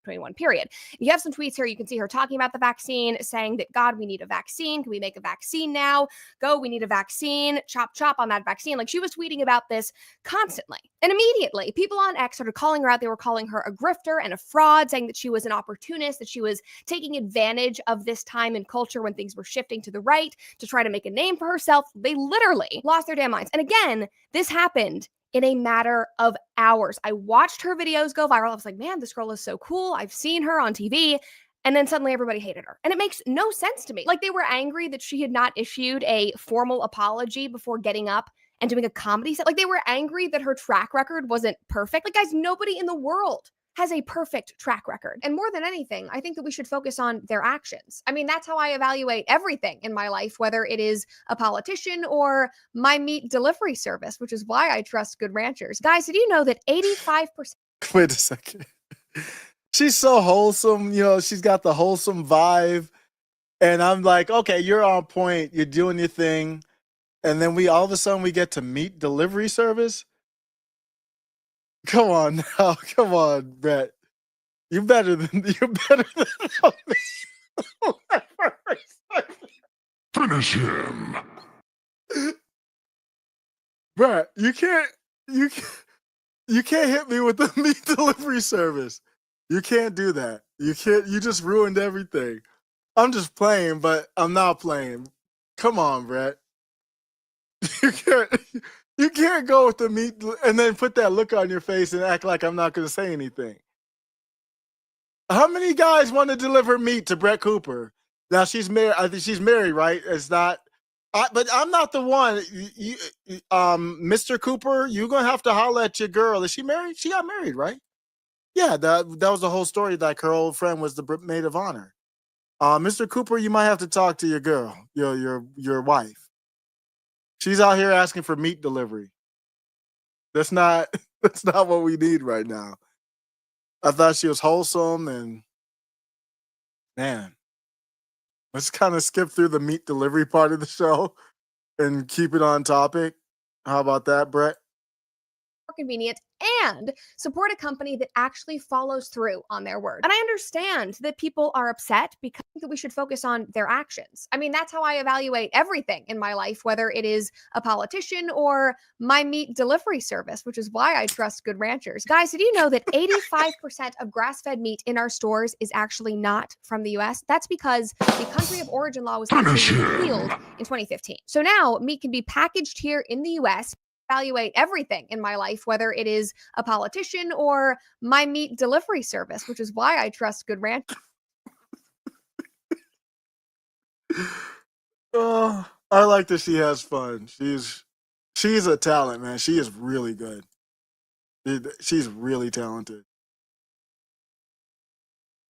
2021 period. You have some tweets here. You can see her talking about the vaccine, saying that, God, we need a vaccine. Can we make a vaccine now? Go, we need a vaccine. Chop, chop on that vaccine. Like she was tweeting about this constantly. And immediately, people on X started calling her out. They were calling her a grifter and a fraud, saying that she was an opportunist, that she was taking advantage of this time in culture when things were shifting to the right to try to make a name for herself. They literally lost their damn minds. And again, this happened in a matter of hours. I watched her videos go viral. I was like, man, this girl is so cool. I've seen her on TV. And then suddenly everybody hated her. And it makes no sense to me. Like they were angry that she had not issued a formal apology before getting up and doing a comedy set. Like they were angry that her track record wasn't perfect. Like guys, nobody in the world has a perfect track record. And more than anything, I think that we should focus on their actions. I mean, that's how I evaluate everything in my life, whether it is a politician or my meat delivery service, which is why I trust Good Ranchers. Guys, did you know that 85%? Wait a second. She's so wholesome. She's got the wholesome vibe. And I'm like, okay, you're on point. You're doing your thing. And then all of a sudden we get to meat delivery service. Come on now, come on, Brett. You're better than Finish him. Brett, you can't hit me with the meat delivery service. You can't do that. You just ruined everything. I'm just playing, but I'm not playing. Come on, Brett. You can't go with the meat and then put that look on your face and act like I'm not going to say anything. How many guys want to deliver meat to Brett Cooper? Now she's married. I think she's married, right? It's not. But I'm not the one. Mr. Cooper, you're gonna have to holler at your girl. Is she married? She got married, right? Yeah, that was the whole story. Like her old friend was the maid of honor. Mr. Cooper, you might have to talk to your girl, your wife. She's out here asking for meat delivery. That's not what we need right now. I thought she was wholesome, and man, let's kind of skip through the meat delivery part of the show and keep it on topic. How about that, Brett? Convenient and support a company that actually follows through on their word. And I understand that people are upset because we should focus on their actions. I mean, that's how I evaluate everything in my life, whether it is a politician or my meat delivery service, which is why I trust Good Ranchers. Guys, did you know that 85% of grass-fed meat in our stores is actually not from the US? That's because the country of origin law was actually repealed in 2015. So now meat can be packaged here in the US. Evaluate everything in my life, whether it is a politician or my meat delivery service, which is why I trust Good Ranch. Oh, I like that she has fun. She's a talent, man. She is really good. She's really talented.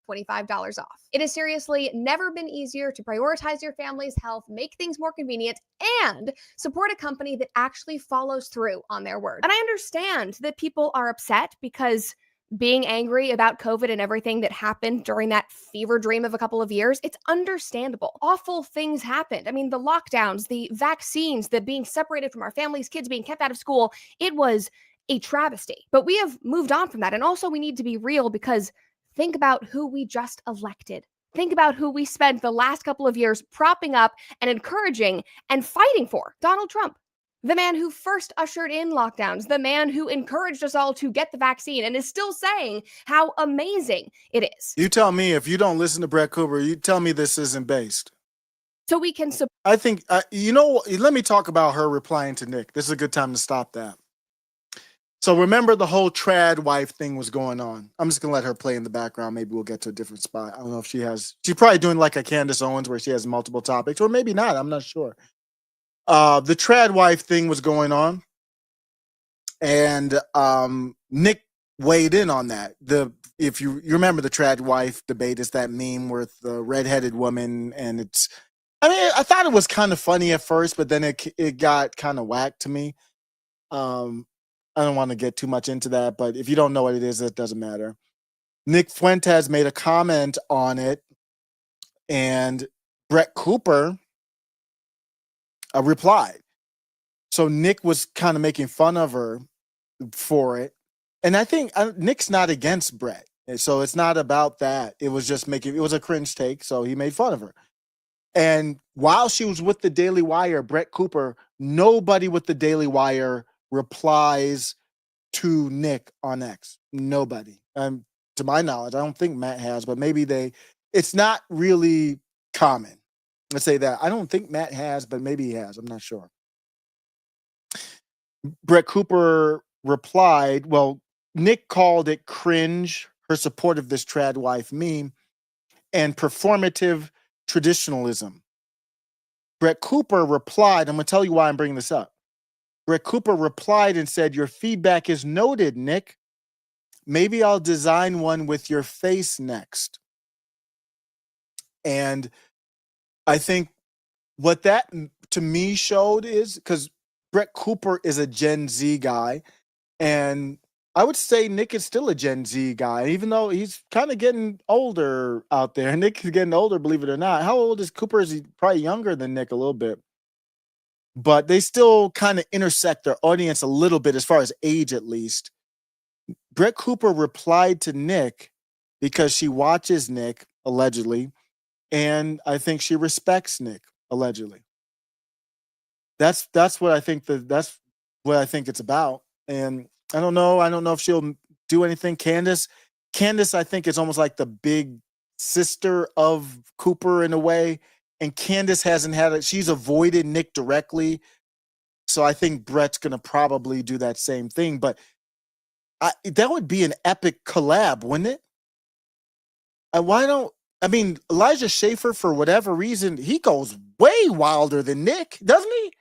$25 off. It has seriously never been easier to prioritize your family's health, make things more convenient, and support a company that actually follows through on their word. And I understand that people are upset because being angry about COVID and everything that happened during that fever dream of a couple of years, it's understandable. Awful things happened. I mean, the lockdowns, the vaccines, the being separated from our families, kids being kept out of school, it was a travesty. But we have moved on from that. And also we need to be real because think about who we just elected. Think about who we spent the last couple of years propping up and encouraging and fighting for. Donald Trump, the man who first ushered in lockdowns, the man who encouraged us all to get the vaccine and is still saying how amazing it is. You tell me, if you don't listen to Brett Cooper, you tell me this isn't based. So we can support. I think, let me talk about her replying to Nick. This is a good time to stop that. So remember the whole trad wife thing was going on. I'm just going to let her play in the background. Maybe we'll get to a different spot. I don't know if she's probably doing like a Candace Owens where she has multiple topics, or maybe not. I'm not sure. The trad wife thing was going on. And Nick weighed in on that. If you remember the trad wife debate, is that meme with the redheaded woman. And I thought it was kind of funny at first, but then it got kind of whack to me. I don't want to get too much into that, but if you don't know what it is, it doesn't matter. Nick Fuentes made a comment on it, and Brett Cooper replied. So Nick was kind of making fun of her for it. And I think Nick's not against Brett. So it's not about that. It was just it was a cringe take. So he made fun of her. And while she was with the Daily Wire, Brett Cooper, nobody with the Daily Wire replies to Nick on X. Nobody. To my knowledge, I don't think Matt has, but maybe it's not really common. Let's say that. I don't think Matt has, but maybe he has. I'm not sure. Brett Cooper replied, well, Nick called it cringe, her support of this trad wife meme, and performative traditionalism. Brett Cooper replied, I'm going to tell you why I'm bringing this up. Brett Cooper replied and said, your feedback is noted, Nick. Maybe I'll design one with your face next. And I think what that to me showed is, because Brett Cooper is a Gen Z guy, and I would say Nick is still a Gen Z guy, even though he's kind of getting older out there. Nick is getting older, believe it or not. How old is Cooper? Is he probably younger than Nick a little bit? But they still kind of intersect their audience a little bit as far as age, at least. Brett Cooper replied to Nick because she watches Nick, allegedly, and I think she respects Nick, allegedly. That's what I think that's what I think it's about. And I don't know if she'll do anything. Candace, I think, is almost like the big sister of Cooper in a way. And Candace hasn't had it. She's avoided Nick directly. So I think Brett's going to probably do that same thing. But that would be an epic collab, wouldn't it? Why don't I mean, Elijah Schaffer, for whatever reason, he goes way wilder than Nick, doesn't he?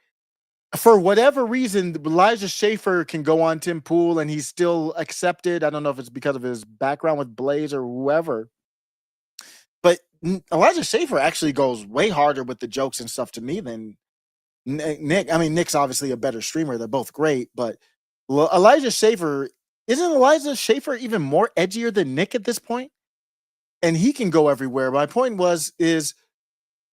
For whatever reason, Elijah Schaffer can go on Tim Pool and he's still accepted. I don't know if it's because of his background with Blaze or whoever. But Elijah Schaffer actually goes way harder with the jokes and stuff to me than Nick. I mean, Nick's obviously a better streamer. They're both great. But Elijah Schaffer, isn't Elijah Schaffer even more edgier than Nick at this point? And he can go everywhere. My point is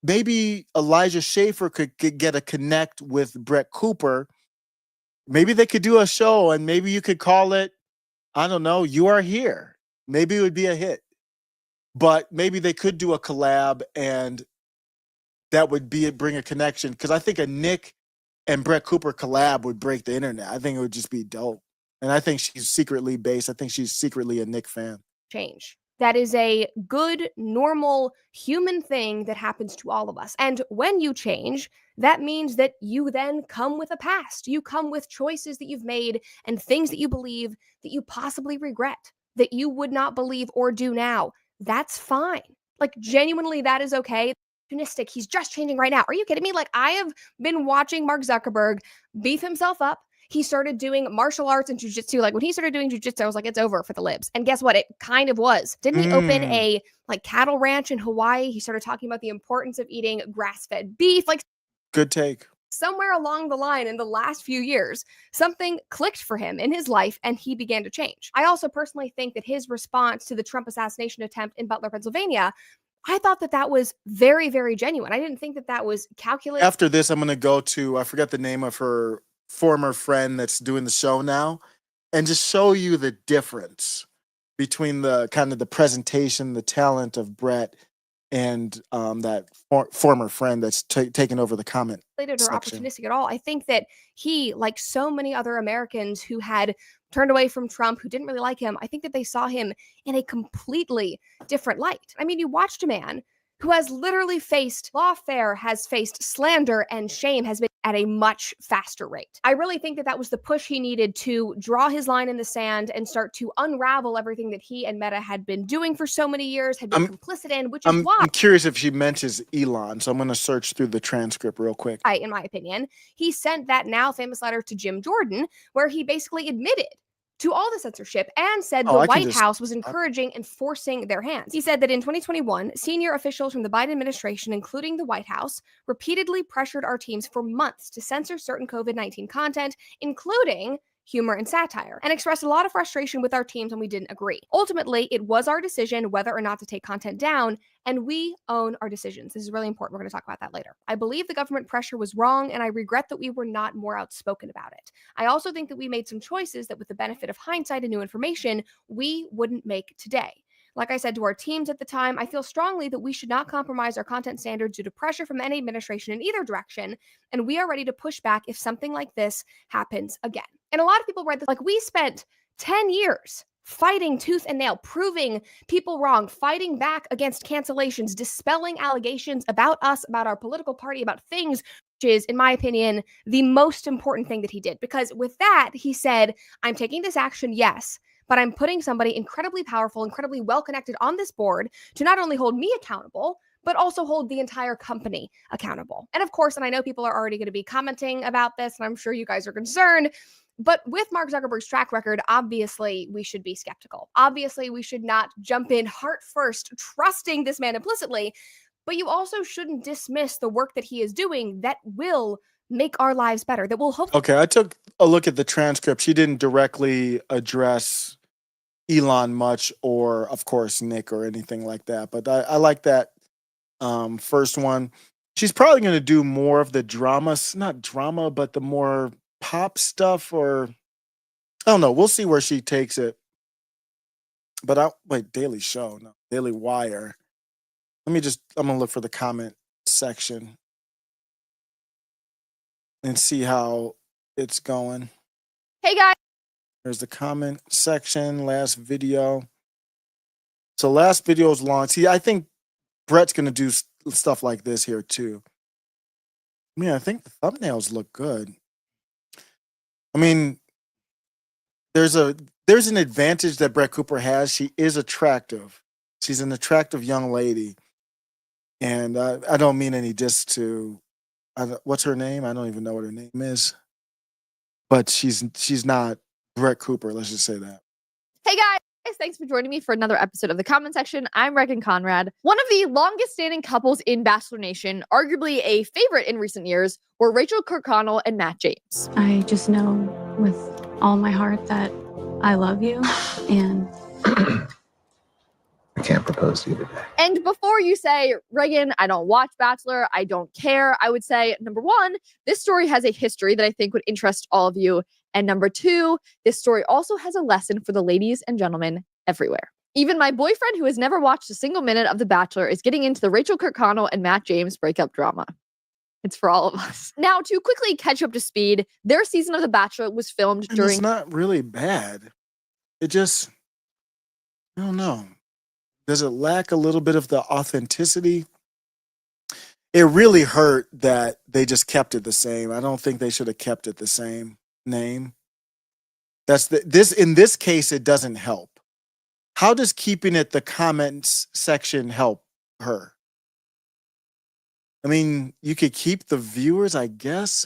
maybe Elijah Schaffer could get a connect with Brett Cooper. Maybe they could do a show and maybe you could call it, I don't know, You Are Here. Maybe it would be a hit. But maybe they could do a collab and that would bring a connection. Because I think a Nick and Brett Cooper collab would break the internet. I think it would just be dope. And I think she's secretly based. I think she's secretly a Nick fan. Change. That is a good, normal, human thing that happens to all of us. And when you change, that means that you then come with a past. You come with choices that you've made and things that you believe that you possibly regret, that you would not believe or do now. That's fine. Like, genuinely, that is okay. He's just changing right now. Are you kidding me? Like, I have been watching Mark Zuckerberg beef himself up. He started doing martial arts and jujitsu. Like, when he started doing jujitsu, I was like, it's over for the libs. And guess what? It kind of was. Didn't he open a cattle ranch in Hawaii? He started talking about the importance of eating grass-fed beef. Like, good take. Somewhere along the line in the last few years, something clicked for him in his life and he began to change. I also personally think that his response to the Trump assassination attempt in Butler, Pennsylvania, I thought that was very, very genuine. I didn't think that was calculated. After this, I'm going to go to, I forget the name of her former friend that's doing the show now, and just show you the difference between the kind of the presentation, the talent of Brett and that former friend that's taken over the comment Or section. opportunistic at all. I think that he, like so many other Americans who had turned away from Trump, who didn't really like him, I think that they saw him in a completely different light. I mean, you watched a man who has literally faced lawfare, has faced slander, and shame has been at a much faster rate. I really think that was the push he needed to draw his line in the sand and start to unravel everything that he and Meta had been doing for so many years, had been complicit in, which is why— I'm curious if she mentions Elon, so I'm going to search through the transcript real quick. In my opinion, he sent that now famous letter to Jim Jordan, where he basically admitted to all the censorship and said the White House was encouraging and forcing their hands. He said that in 2021, senior officials from the Biden administration, including the White House, repeatedly pressured our teams for months to censor certain COVID-19 content, including humor and satire, and expressed a lot of frustration with our teams when we didn't agree. Ultimately, it was our decision whether or not to take content down, and we own our decisions. This is really important. We're going to talk about that later. I believe the government pressure was wrong, and I regret that we were not more outspoken about it. I also think that we made some choices that, with the benefit of hindsight and new information, we wouldn't make today. Like I said to our teams at the time, I feel strongly that we should not compromise our content standards due to pressure from any administration in either direction, and we are ready to push back if something like this happens again. And a lot of people read this, like, we spent 10 years fighting tooth and nail, proving people wrong, fighting back against cancellations, dispelling allegations about us, about our political party, about things, which is, in my opinion, the most important thing that he did. Because with that, he said, I'm taking this action, yes, but I'm putting somebody incredibly powerful, incredibly well-connected on this board to not only hold me accountable, but also hold the entire company accountable. And of course, and I know people are already going to be commenting about this, and I'm sure you guys are concerned, but with Mark Zuckerberg's track record, obviously we should be skeptical. Obviously, we should not jump in heart first, trusting this man implicitly, but you also shouldn't dismiss the work that he is doing that will make our lives better, that will hopefully— Okay, I took a look at the transcript. She didn't directly address Elon much, or of course Nick or anything like that, but I like that first one. She's probably going to do more of the drama, not drama, but the more pop stuff, or I don't know. We'll see where she takes it. But Daily Show, no, Daily Wire. I'm going to look for the comment section and see how it's going. Hey guys. There's the comment section, last video. So last video is long. See, I think Brett's going to do stuff like this here too. I mean, I think the thumbnails look good. I mean, there's an advantage that Brett Cooper has. She is attractive. She's an attractive young lady. And I don't mean any diss to, what's her name? I don't even know what her name is. But she's not Brett Cooper. Let's just say that. Hey guys, thanks for joining me for another episode of The Comment Section. I'm Regan Conrad. One of the longest standing couples in Bachelor Nation, arguably a favorite in recent years, were Rachel Kirkconnell and Matt James. I just know with all my heart that I love you, and I can't propose to you today. And before you say, Reagan, I don't watch Bachelor, I don't care, I would say, number one, this story has a history that I think would interest all of you. And number two, this story also has a lesson for the ladies and gentlemen everywhere. Even my boyfriend, who has never watched a single minute of The Bachelor, is getting into the Rachel Kirkconnell and Matt James breakup drama. It's for all of us. Now, to quickly catch up to speed, their season of The Bachelor was filmed during... It's not really bad. It just, I don't know. Does it lack a little bit of the authenticity? It really hurt that they just kept it the same. I don't think they should have kept it the same name. In this case, it doesn't help. How does keeping it the comments section help her? I mean, you could keep the viewers, I guess.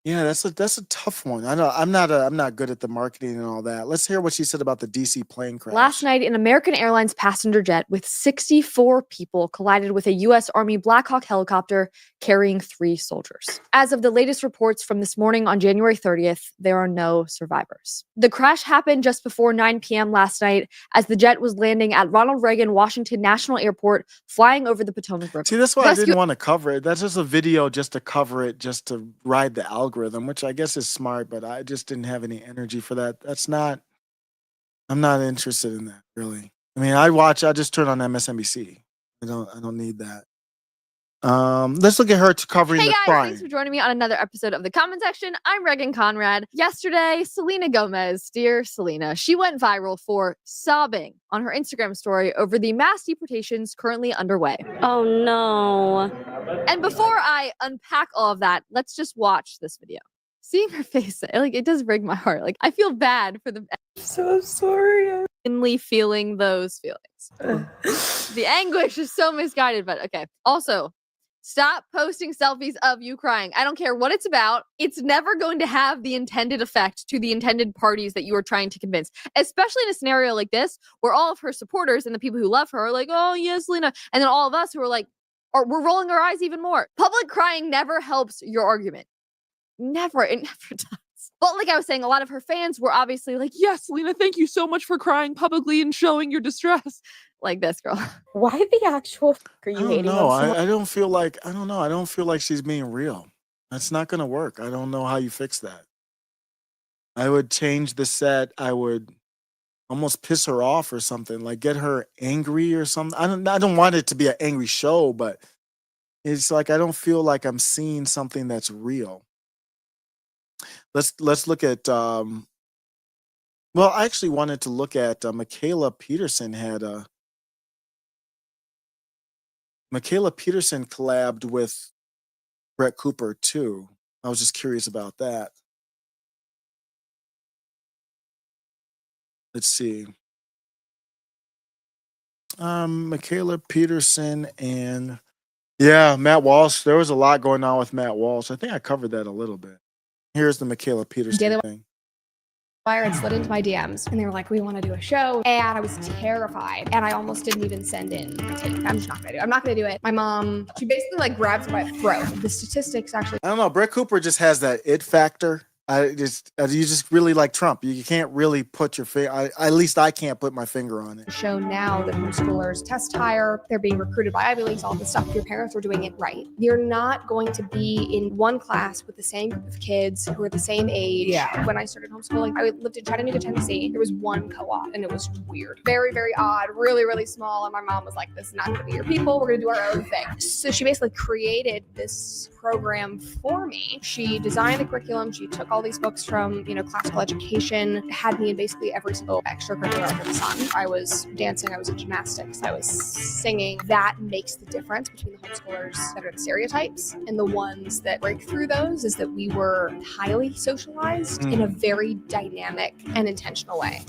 Yeah, that's a tough one. I know I'm not good at the marketing and all that. Let's hear what she said about the DC plane crash. Last night, an American Airlines passenger jet with 64 people collided with a U.S. Army Black Hawk helicopter carrying 3 soldiers. As of the latest reports from this morning on January 30th, there are no survivors. The crash happened just before 9 p.m. last night as the jet was landing at Ronald Reagan Washington National Airport, flying over the Potomac River. See, that's why I didn't want to cover it. That's just a video just to cover it, just to ride the algorithm, which I guess is smart, but I just didn't have any energy for that. I'm not interested in that, really. I mean, I just turn on MSNBC. I don't need that. Let's look at her covering the crime. Thanks for joining me on another episode of The Comment Section. I'm Regan Conrad. Yesterday, Selena Gomez, dear Selena, she went viral for sobbing on her Instagram story over the mass deportations currently underway. oh no. And before I unpack all of that, let's just watch this video. Seeing her face, like, it does break my heart. Like, I feel bad for the... So sorry. ...inly feeling those feelings. The anguish is so misguided, but okay. Also, stop posting selfies of you crying. I don't care what it's about. It's never going to have the intended effect to the intended parties that you are trying to convince, especially in a scenario like this, where all of her supporters and the people who love her are like, oh, yes, Lena. And then all of us who are like, we're rolling our eyes even more. Public crying never helps your argument. Never. It never does. But like I was saying, a lot of her fans were obviously like, yes, Lena, thank you so much for crying publicly and showing your distress. Like this girl. Why the actual are you hating No, on I don't feel like, I don't know. I don't feel like she's being real. That's not going to work. I don't know how you fix that. I would change the set. I would almost piss her off or something, like get her angry or something. I don't want it to be an angry show, but it's like I don't feel like I'm seeing something that's real. Let's look at well, I actually wanted to look at Michaela Peterson collabed with Brett Cooper too. I was just curious about that. Let's see. Michaela Peterson and Matt Walsh. There was a lot going on with Matt Walsh. I think I covered that a little bit. Here's the Michaela Peterson thing. Fire had slid into my DMs and they were like, we want to do a show. And I was terrified. And I almost didn't even send in the tape. I'm just not going to do it. I'm not going to do it. My mom, she basically like grabs my throat. The statistics actually. I don't know. Brett Cooper just has that it factor. You just really like Trump. You can't really put your finger. At least I can't put my finger on it. Show now that homeschoolers test higher, they're being recruited by Ivy Leagues, all this stuff. Your parents are doing it right. You're not going to be in one class with the same group of kids who are the same age. Yeah. When I started homeschooling, I lived in Chattanooga, Tennessee. There was one co-op and it was weird. Very, very odd, really, really small. And my mom was like, this is not going to be your people. We're going to do our own thing. So she basically created this program for me. She designed the curriculum. She took all these books from, classical education, had me in basically every single extracurricular under the sun. I was dancing, I was in gymnastics, I was singing. That makes the difference between the homeschoolers that are the stereotypes and the ones that break through those, is that we were highly socialized in a very dynamic and intentional way.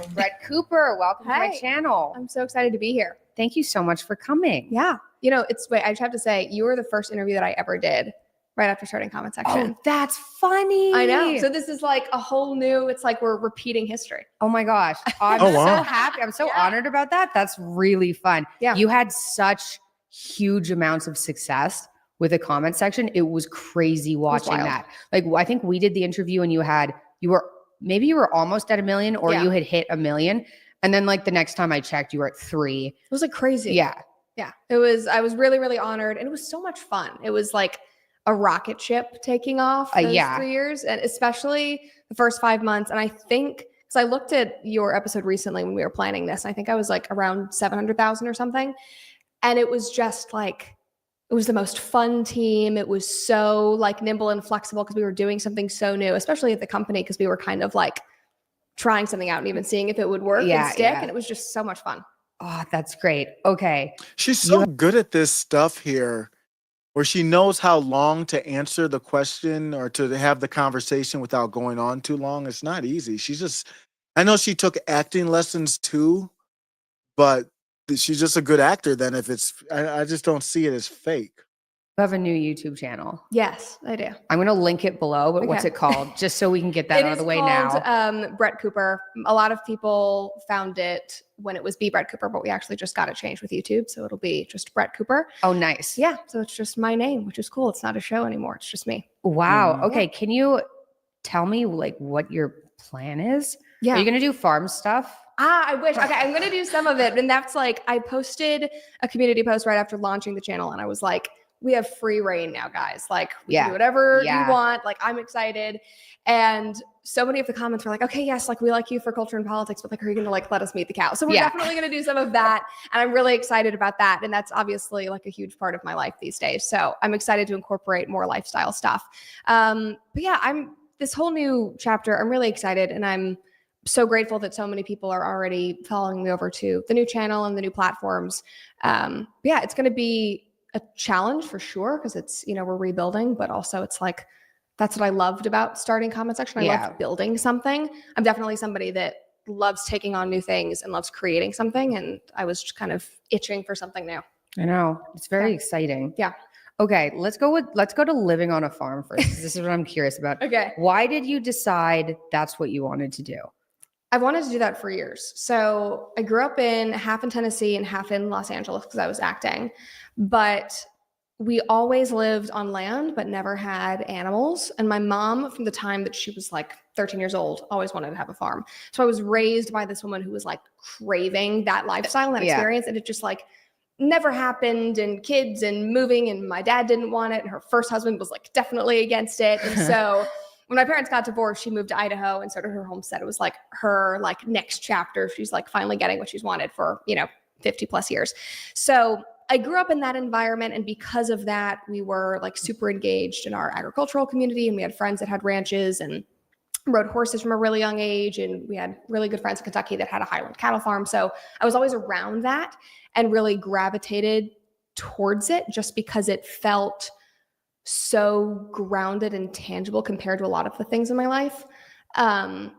Brett Cooper, welcome to my Hey. channel. I'm so excited to be here. Thank you so much for coming. Yeah. You know, I just have to say, you were the first interview that I ever did right after starting comment section. Oh, that's funny. I know. So this is like a whole new, it's like we're repeating history. Oh my gosh. I'm Oh, wow. so happy. I'm so honored about that. That's really fun. Yeah. You had such huge amounts of success with the comment section. It was crazy watching wild. that. Like, I think we did the interview and you were almost at 1 million or you had hit 1 million. And then like the next time I checked, you were at 3. It was like crazy. Yeah. Yeah. I was really, really honored. And it was so much fun. It was like a rocket ship taking off those 3 years. And especially the first 5 months. And I think, because I looked at your episode recently when we were planning this, and I think I was like around 700,000 or something. And it was just like, it was the most fun team. It was so like nimble and flexible because we were doing something so new, especially at the company, because we were kind of like trying something out and even seeing if it would work and stick. And it was just so much fun. Oh, that's great. Okay. She's so good at this stuff here, where she knows how long to answer the question or to have the conversation without going on too long. It's not easy. I know she took acting lessons too, but she's just a good actor then if I just don't see it as fake. You have a new YouTube channel. Yes, I do. I'm going to link it below, but what's it called? Just so we can get that out of the way now. Brett Cooper. A lot of people found it when it was Be Brett Cooper, but we actually just got it changed with YouTube. So it'll be just Brett Cooper. Oh, nice. Yeah. So it's just my name, which is cool. It's not a show anymore. It's just me. Wow. Okay. Can you tell me like what your plan is? Yeah. Are you going to do farm stuff? I wish. Okay, I'm going to do some of it. And that's like, I posted a community post right after launching the channel. And I was like, we have free reign now, guys. Like, we can do whatever you want. Like, I'm excited. And so many of the comments were like, okay, yes, like we like you for culture and politics, but like, are you going to like let us meet the cow? So we're definitely going to do some of that. And I'm really excited about that. And that's obviously like a huge part of my life these days. So I'm excited to incorporate more lifestyle stuff. But yeah, this whole new chapter, I'm really excited. And I'm so grateful that so many people are already following me over to the new channel and the new platforms. But yeah, it's going to be a challenge for sure, because it's, we're rebuilding, but also it's like, that's what I loved about starting comment section. I loved building something. I'm definitely somebody that loves taking on new things and loves creating something. And I was just kind of itching for something new. I know. It's very exciting. Yeah. Okay, let's go to living on a farm first. This is what I'm curious about. Okay. Why did you decide that's what you wanted to do? I wanted to do that for years. So I grew up half in Tennessee and half in Los Angeles because I was acting. But we always lived on land, but never had animals. And my mom, from the time that she was like 13 years old, always wanted to have a farm. So I was raised by this woman who was like craving that lifestyle and that experience. And it just like never happened, and kids and moving, and my dad didn't want it. And her first husband was like definitely against it. And so when my parents got divorced, she moved to Idaho and started her homestead. It was like her like next chapter. She's like finally getting what she's wanted for, 50 plus years. So I grew up in that environment. And because of that, we were like super engaged in our agricultural community. And we had friends that had ranches and rode horses from a really young age. And we had really good friends in Kentucky that had a Highland cattle farm. So I was always around that and really gravitated towards it just because it felt so grounded and tangible compared to a lot of the things in my life. I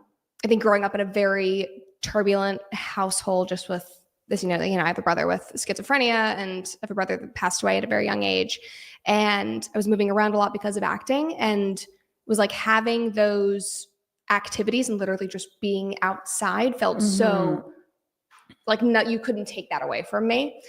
think growing up in a very turbulent household, just with this, I have a brother with schizophrenia and I have a brother that passed away at a very young age. And I was moving around a lot because of acting, and was like having those activities and literally just being outside felt so like you couldn't take that away from me.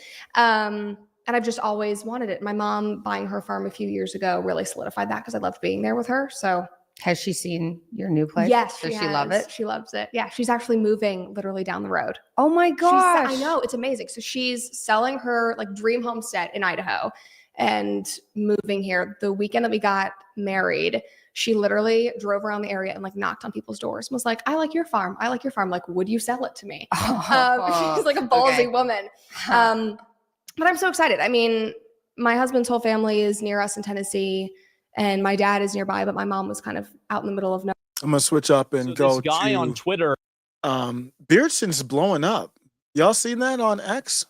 And I've just always wanted it. My mom buying her farm a few years ago really solidified that because I loved being there with her. So has she seen your new place? Yes. Does she love it? She loves it. Yeah. She's actually moving literally down the road. Oh my gosh. I know. It's amazing. So she's selling her like dream homestead in Idaho and moving here. The weekend that we got married, she literally drove around the area and like knocked on people's doors and was like, I like your farm. I like your farm. Like, would you sell it to me? She's like a ballsy woman. But I'm so excited. I mean, my husband's whole family is near us in Tennessee and my dad is nearby, but my mom was kind of out in the middle of nowhere. I'm going to switch up and go this guy on Twitter. Beardson's blowing up. Y'all seen that on X?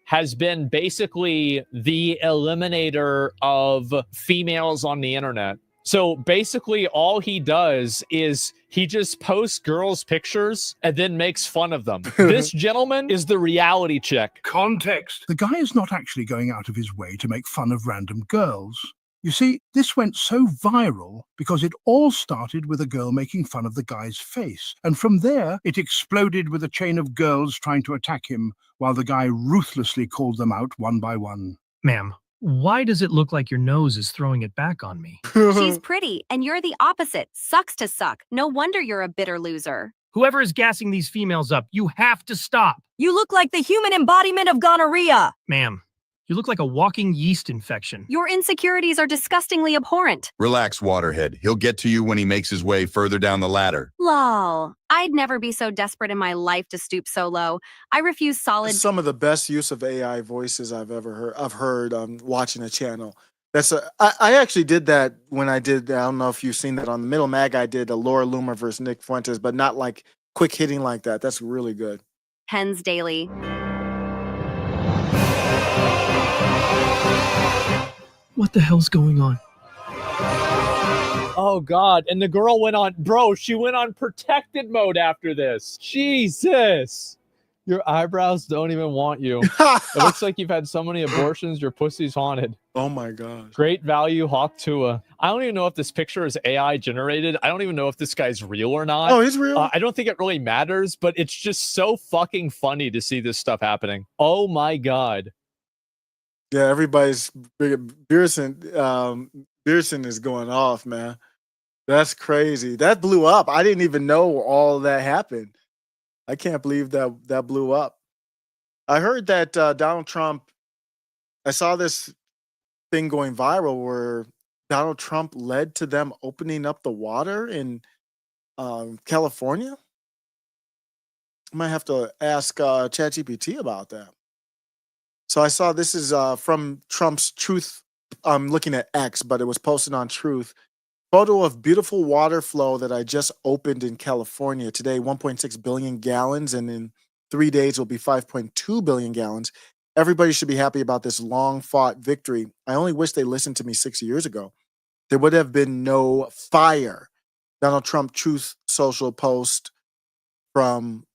Has been basically the eliminator of females on the internet. So basically, all he does is he just posts girls' pictures and then makes fun of them. This gentleman is the reality check. Context. The guy is not actually going out of his way to make fun of random girls. You see, this went so viral because it all started with a girl making fun of the guy's face. And from there, it exploded with a chain of girls trying to attack him while the guy ruthlessly called them out one by one. Ma'am, why does it look like your nose is throwing it back on me? She's pretty, and you're the opposite. Sucks to suck. No wonder you're a bitter loser. Whoever is gassing these females up, you have to stop. You look like the human embodiment of gonorrhea. Ma'am, you look like a walking yeast infection. Your insecurities are disgustingly abhorrent. Relax, Waterhead. He'll get to you when he makes his way further down the ladder. Lol. I'd never be so desperate in my life to stoop so low. I refuse solid. Some of the best use of AI voices I've ever heard. I've heard watching a channel. I actually did that when I did. I don't know if you've seen that on the Middle Mag. I did a Laura Loomer versus Nick Fuentes, but not like quick hitting like that. That's really good. Hens Daily. What the hell's going on? Oh, God. And the girl went on, bro, she went on protected mode after this. Jesus. Your eyebrows don't even want you. It looks like you've had so many abortions, your pussy's haunted. Oh, my gosh. Great value, Hawk Tua. I don't even know if this picture is AI generated. I don't even know if this guy's real or not. Oh, he's real? I don't think it really matters, but it's just so fucking funny to see this stuff happening. Oh, my God. Yeah, everybody's Beerson is going off, man. That's crazy. That blew up. I didn't even know all that happened. I can't believe that blew up. I heard that Donald Trump, I saw this thing going viral where Donald Trump led to them opening up the water in California. I might have to ask ChatGPT about that. So I saw this is from Trump's Truth. I'm looking at X, but it was posted on Truth. Photo of beautiful water flow that I just opened in California today, 1.6 billion gallons, and in 3 days will be 5.2 billion gallons. Everybody should be happy about this long-fought victory. I only wish they listened to me 6 years ago. There would have been no fire. Donald Trump Truth Social post from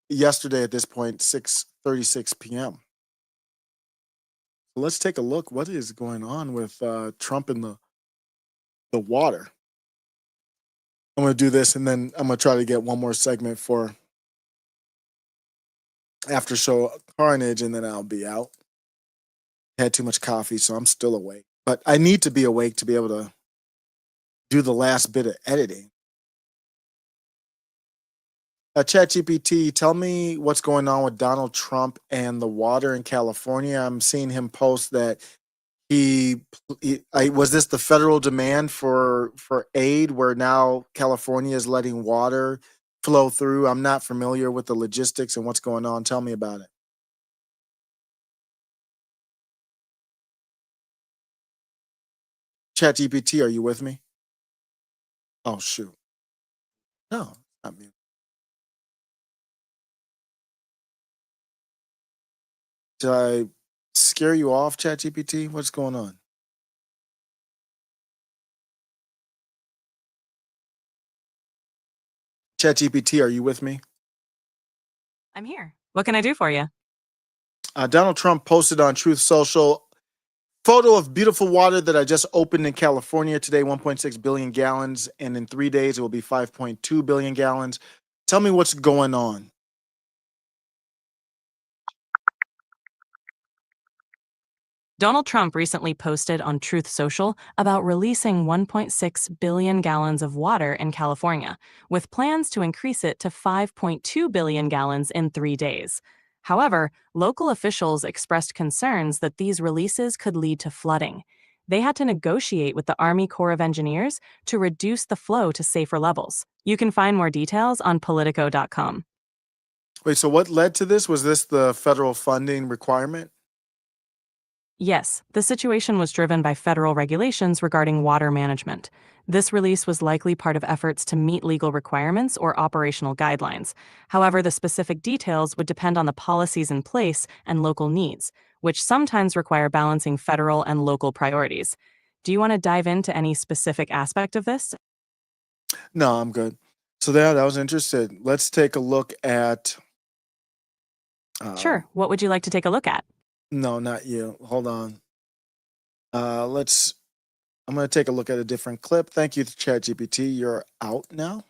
yesterday at this point, 6:36 p.m. Let's take a look. What is going on with Trump and the water? I'm going to do this, and then I'm going to try to get one more segment for after show carnage, and then I'll be out. Had too much coffee, so I'm still awake. But I need to be awake to be able to do the last bit of editing. ChatGPT, tell me what's going on with Donald Trump and the water in California. I'm seeing him post that was this the federal demand for aid where now California is letting water flow through? I'm not familiar with the logistics and what's going on. Tell me about it. ChatGPT, are you with me? Oh, shoot. No, not me. Did I scare you off, ChatGPT? What's going on? ChatGPT, are you with me? I'm here. What can I do for you? Donald Trump posted on Truth Social photo of beautiful water that I just opened in California today, 1.6 billion gallons, and in 3 days it will be 5.2 billion gallons. Tell me what's going on. Donald Trump recently posted on Truth Social about releasing 1.6 billion gallons of water in California, with plans to increase it to 5.2 billion gallons in 3 days. However, local officials expressed concerns that these releases could lead to flooding. They had to negotiate with the Army Corps of Engineers to reduce the flow to safer levels. You can find more details on Politico.com. Wait, so what led to this? Was this the federal funding requirement? Yes, the situation was driven by federal regulations regarding water management. This release was likely part of efforts to meet legal requirements or operational guidelines. However, the specific details would depend on the policies in place and local needs, which sometimes require balancing federal and local priorities. Do you want to dive into any specific aspect of this? No, I'm good. So that I was interested. Let's take a look at. Sure. What would you like to take a look at? No, not you. Hold on. Let's. I'm going to take a look at a different clip. Thank you to ChatGPT. You're out now,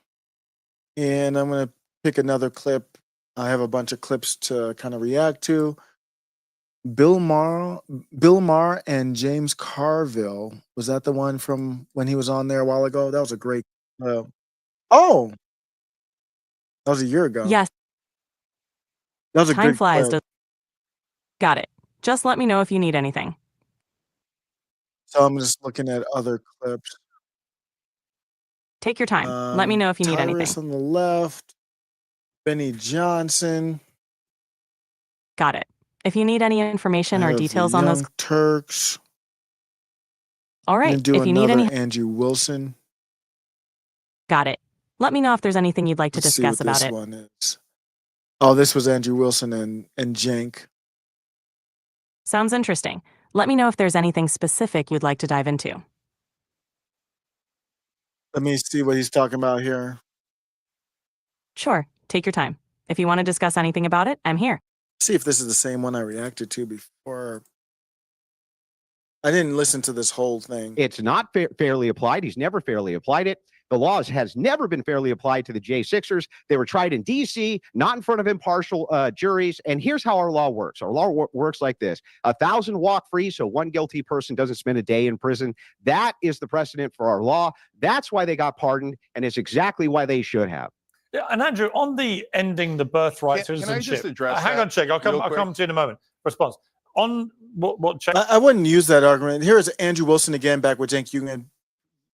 and I'm going to pick another clip. I have a bunch of clips to kind of react to. Bill Maher and James Carville. Was that the one from when he was on there a while ago? That was a great. Oh, that was a year ago. Yes. That was a Time good flies. clip. Got it. Just let me know if you need anything. So I'm just looking at other clips. Take your time. Let me know if you need anything. Tyrus on the left. Benny Johnson. Got it. If you need any information or details on those. Turks. All right. And do If you need any. Andrew Wilson. Got it. Let me know if there's anything you'd like to Let's see discuss what about this it. one is. Oh, this was Andrew Wilson and Jenk. Sounds interesting. Let me know if there's anything specific you'd like to dive into. Let me see what he's talking about here. Sure. Take your time. If you want to discuss anything about it, I'm here. See if this is the same one I reacted to before. I didn't listen to this whole thing. It's not fairly applied. He's never fairly applied it. The law has never been fairly applied to the J6ers. They were tried in D.C., not in front of impartial juries. And here's how our law works. Our law works like this. 1,000 walk free, so one guilty person doesn't spend a day in prison. That is the precedent for our law. That's why they got pardoned, and it's exactly why they should have. Yeah, and Andrew, on the ending the birthright citizenship. Can I just address hang on, Check. I'll come to you in a moment. Response. On what Check. I wouldn't use that argument. Here is Andrew Wilson again, back with Cenk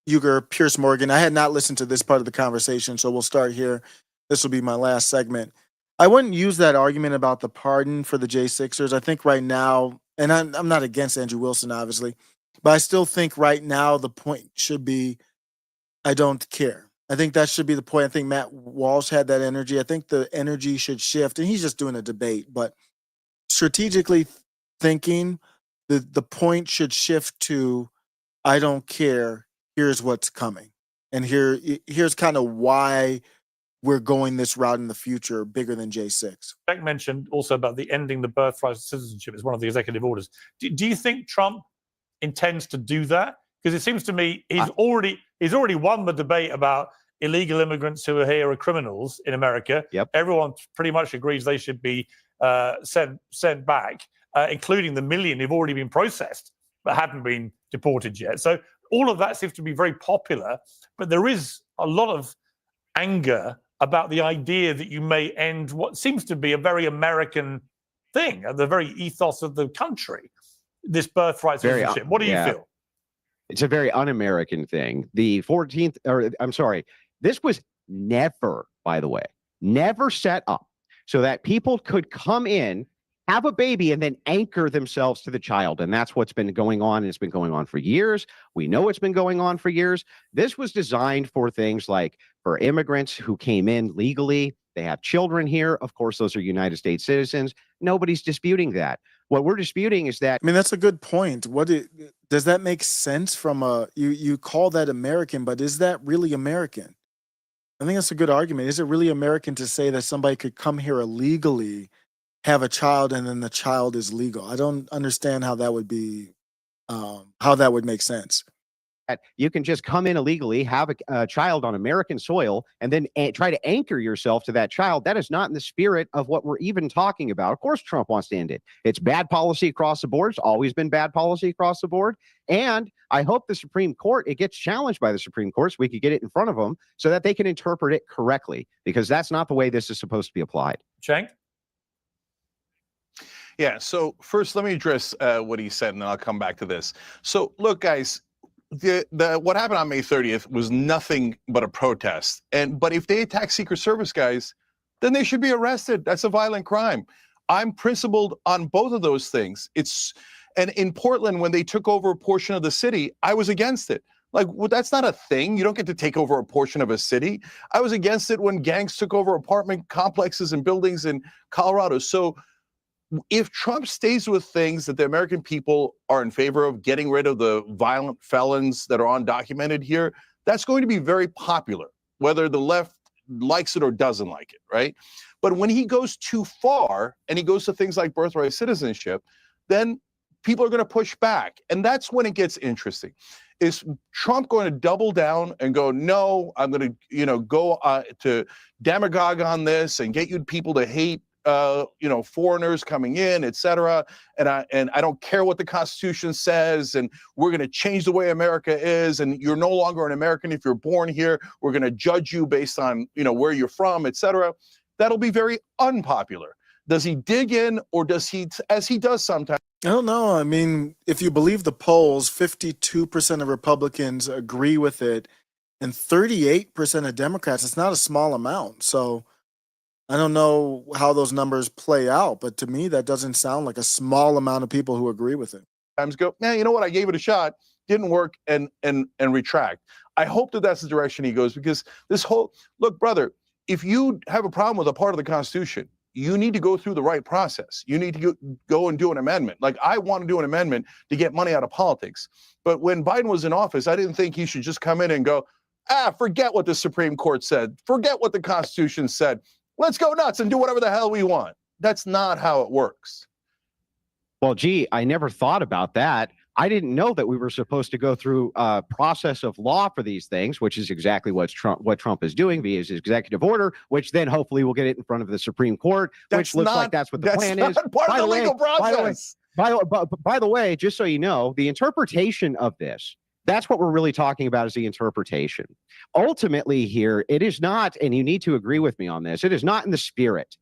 Uygur, Piers Morgan. I had not listened to this part of the conversation, so we'll start here. This will be my last segment. I wouldn't use that argument about the pardon for the J6ers. I think right now, and I'm not against Andrew Wilson, obviously, but I still think right now the point should be, I don't care. I think that should be the point. I think Matt Walsh had that energy. I think the energy should shift, and he's just doing a debate, but strategically thinking, the point should shift to, I don't care. Here's what's coming. And here's kind of why we're going this route in the future, bigger than J6. Beck mentioned also about the ending the birthright citizenship as one of the executive orders. Do you think Trump intends to do that? Because it seems to me he's already won the debate about illegal immigrants who are here are criminals in America. Yep. Everyone pretty much agrees they should be sent back, including the million who've already been processed but hadn't been deported yet. So all of that seems to be very popular, but there is a lot of anger about the idea that you may end what seems to be a very American thing, the very ethos of the country, this birthright citizenship. What do you feel? It's a very un-American thing. The 14th, or I'm sorry, this was never, by the way, never set up so that people could come in, have a baby, and then anchor themselves to the child. And that's what's been going on. And it's been going on for years. We know it's been going on for years. This was designed for things like for immigrants who came in legally. They have children here. Of course, those are United States citizens. Nobody's disputing that. What we're disputing is that. I mean, that's a good point. Does that make sense from you call that American, but is that really American? I think that's a good argument. Is it really American to say that somebody could come here illegally, have a child, and then the child is legal? I don't understand how that would be, how that would make sense. You can just come in illegally, have a child on American soil, and then try to anchor yourself to that child. That is not in the spirit of what we're even talking about. Of course, Trump wants to end it. It's bad policy across the board. It's always been bad policy across the board. And I hope the Supreme Court, it gets challenged by the Supreme Court so we could get it in front of them so that they can interpret it correctly, because that's not the way this is supposed to be applied. Cenk? Yeah, so first let me address what he said, and then I'll come back to this. So look, guys, what happened on May 30th was nothing but a protest. But if they attack Secret Service guys, then they should be arrested. That's a violent crime. I'm principled on both of those things. And in Portland, when they took over a portion of the city, I was against it. Like, well, that's not a thing. You don't get to take over a portion of a city. I was against it when gangs took over apartment complexes and buildings in Colorado. So if Trump stays with things that the American people are in favor of, getting rid of the violent felons that are undocumented here, that's going to be very popular, whether the left likes it or doesn't like it, right? But when he goes too far and he goes to things like birthright citizenship, then people are going to push back. And that's when it gets interesting. Is Trump going to double down and go, no, I'm going to, go to demagogue on this and get you people to hate foreigners coming in, et cetera. And I don't care what the Constitution says, and we're going to change the way America is, and you're no longer an American if you're born here. We're going to judge you based on, where you're from, et cetera. That'll be very unpopular. Does he dig in, or does he, as he does sometimes? I don't know. I mean, if you believe the polls, 52% of Republicans agree with it, and 38% of Democrats. It's not a small amount. So I don't know how those numbers play out, but to me, that doesn't sound like a small amount of people who agree with it. Sometimes go, man, you know what? I gave it a shot, didn't work, and retract. I hope that that's the direction he goes, because this whole, look, brother, if you have a problem with a part of the Constitution, you need to go through the right process. You need to go and do an amendment. Like, I want to do an amendment to get money out of politics. But when Biden was in office, I didn't think he should just come in and go, forget what the Supreme Court said. Forget what the Constitution said. Let's go nuts and do whatever the hell we want. That's not how it works. Well, gee, I never thought about that. I didn't know that we were supposed to go through a process of law for these things, which is exactly what Trump is doing via his executive order, which then hopefully will get it in front of the Supreme Court, which looks like that's what the plan is. Part of the legal process. By the way, just so you know, the interpretation of this, that's what we're really talking about, is the interpretation. Ultimately here, it is not, and you need to agree with me on this, it is not in the spirit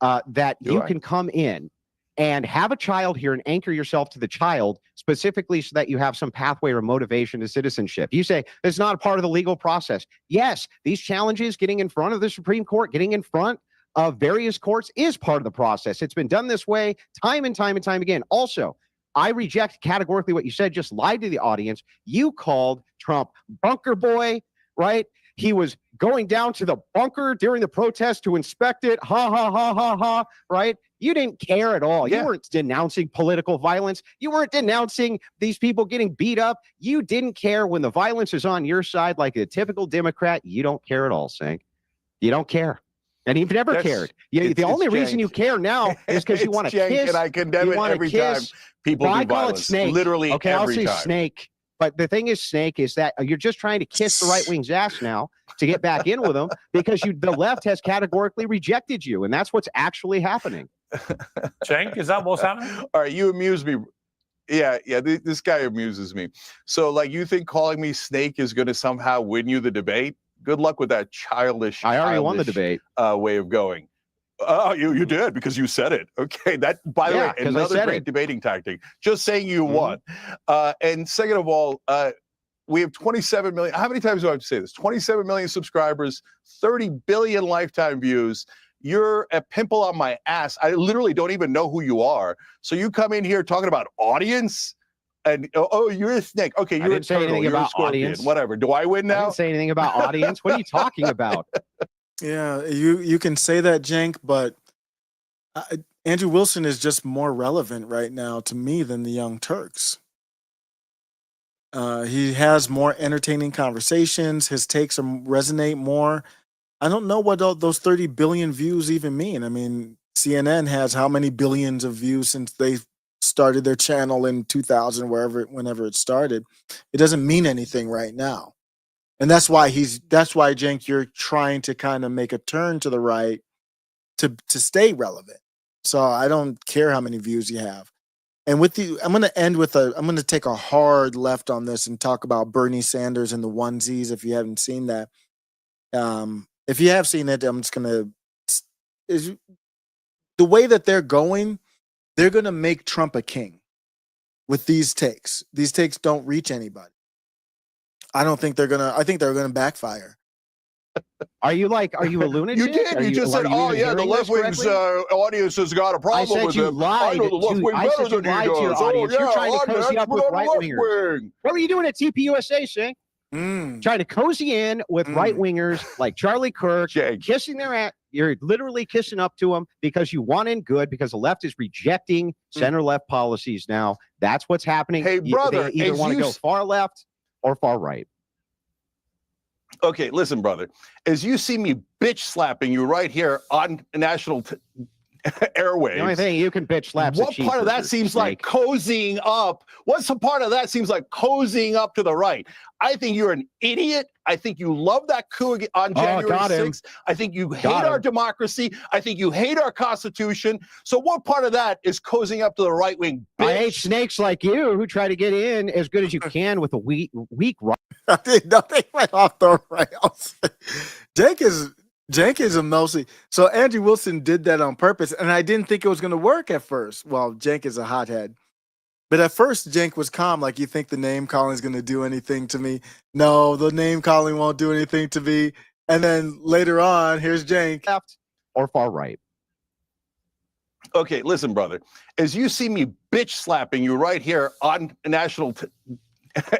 that you can come in and have a child here and anchor yourself to the child specifically so that you have some pathway or motivation to citizenship. You say it's not a part of the legal process. Yes, these challenges, getting in front of the Supreme Court, getting in front of various courts, is part of the process. It's been done this way time and time and time again. Also, I reject categorically what you said, just lied to the audience. You called Trump bunker boy, right? He was going down to the bunker during the protest to inspect it. Ha, ha, ha, ha, ha, right? You didn't care at all. You weren't denouncing political violence. You weren't denouncing these people getting beat up. You didn't care when the violence is on your side like a typical Democrat. You don't care at all, Sink. You don't care. And you've never cared. The only reason you care now is because you want to kiss. And I condemn it every time people do violence. Snake. Literally okay, every I'll say time. Snake. But the thing is, Snake, is that you're just trying to kiss the right wing's ass now to get back in with them because the left has categorically rejected you. And that's what's actually happening. Cenk, is that what's happening? All right, you amuse me. Yeah, this guy amuses me. So, like, you think calling me Snake is going to somehow win you the debate? Good luck with that childish. I already won the debate. Way of going. Oh, you did because you said it. Okay, that, by the way, another great debating tactic. Just saying you won. And second of all, we have 27 million. How many times do I have to say this? 27 million subscribers, 30 billion lifetime views. You're a pimple on my ass. I literally don't even know who you are. So you come in here talking about audience, and you're a snake. Okay, you're a turtle. You're a scorpion. Audience. Whatever. Do I win now? I didn't say anything about audience. What are you talking about? Yeah, you can say that, Cenk, but Andrew Wilson is just more relevant right now to me than the Young Turks. He has more entertaining conversations. His takes resonate more. I don't know what those 30 billion views even mean. I mean, CNN has how many billions of views since they started their channel in 2000, whenever it started. It doesn't mean anything right now. And that's why Cenk, you're trying to kind of make a turn to the right to stay relevant. So I don't care how many views you have. And I'm going to end with I'm going to take a hard left on this and talk about Bernie Sanders and the onesies. If you haven't seen that, if you have seen it, I'm just going to, the way that they're going to make Trump a king with these takes. These takes don't reach anybody. I think they're gonna backfire. Are you a lunatic? You did. You just said, "Oh yeah, the left wing's audience has got a problem with him." I know the left wing better than he does. Oh yeah, you're trying to cozy up with right wingers. What were you doing at TPUSA, Sink? Trying to cozy in with right wingers like Charlie Kirk, kissing their ass. You're literally kissing up to them because you want in good, because the left is rejecting center-left policies now. That's what's happening. Hey, brother, they either want to go far left or far right. Okay, listen, brother. As you see me bitch slapping you right here on national airwaves. The only thing you can bitch slap. What part of that seems like cozying up? What's the part of that seems like cozying up to the right? I think you're an idiot. I think you love that coup on January 6th. I think you hate our democracy. I think you hate our Constitution. So what part of that is cozying up to the right wing? Bitch? I hate snakes like you who try to get in as good as you can with a weak right. Nothing went off the rails. Cenk is a mostly. So Andrew Wilson did that on purpose, and I didn't think it was going to work at first. Well, Cenk is a hothead. But at first, Cenk was calm, like, you think the name calling is going to do anything to me? No, the name calling won't do anything to me. And then later on, here's Cenk. Left or far right. Okay, listen, brother. As you see me bitch slapping you right here on national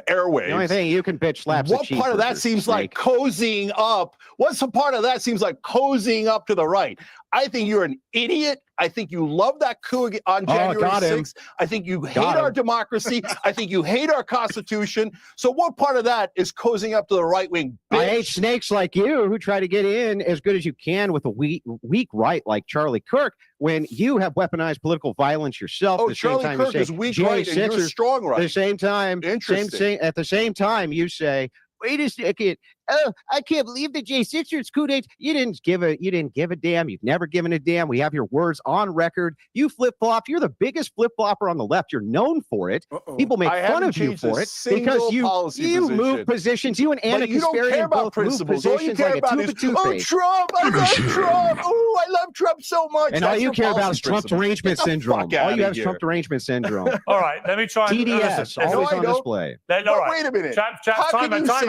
airwaves. The only thing you can bitch slap. What part of that seems like cozying up? What's the part of that seems like cozying up to the right? I think you're an idiot. I think you love that coup on January 6th. I think you hate our democracy. I think you hate our Constitution. So what part of that is cozying up to the right wing? Bitch? I hate snakes like you who try to get in as good as you can with a weak right like Charlie Kirk when you have weaponized political violence yourself. Oh, Charlie Kirk is weak right and you're strong right. At the same time, at the same time, you say, wait a second. Oh, I can't believe the J6ers coup d'etat. You didn't give a damn. You've never given a damn. We have your words on record. You flip-flop. You're the biggest flip-flopper on the left. You're known for it. People make fun of you for it because you move positions. You and Anna Kasparian both move positions like a tube of toothpaste. Trump. I love Trump. Oh, I love Trump so much. And all you care about is Trump derangement syndrome. All you have is Trump derangement syndrome. All right, let me try. TDS, always on display. Wait a minute. Time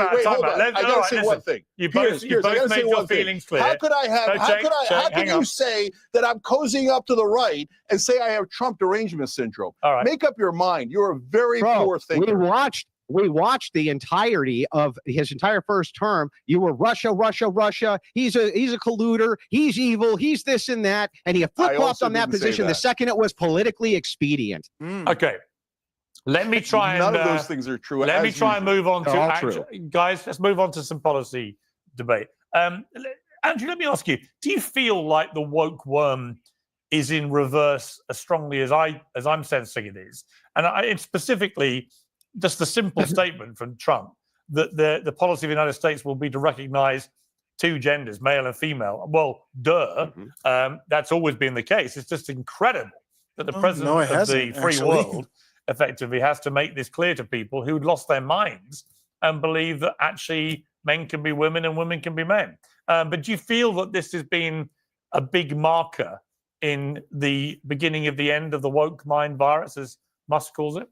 out. I gotta say one thing. You both made your feelings clear. How could you say that I'm cozying up to the right and say I have Trump derangement syndrome? All right. Make up your mind. You're a very poor thinker. We watched the entirety of his entire first term. You were Russia. He's a colluder. He's evil. He's this and that. And he flip-flopped on that position the second it was politically expedient. Okay. Let me try None of those things are true. Let me try and move on to guys. Let's move on to some policy debate. Andrew, let me ask you: do you feel like the woke worm is in reverse as strongly as I'm sensing it is? And it's specifically just the simple statement from Trump that the policy of the United States will be to recognize two genders, male and female. Well, that's always been the case. It's just incredible that the president of the free world effectively has to make this clear to people who'd lost their minds and believe that actually men can be women and women can be men. But do you feel that this has been a big marker in the beginning of the end of the woke mind virus, as Musk calls it?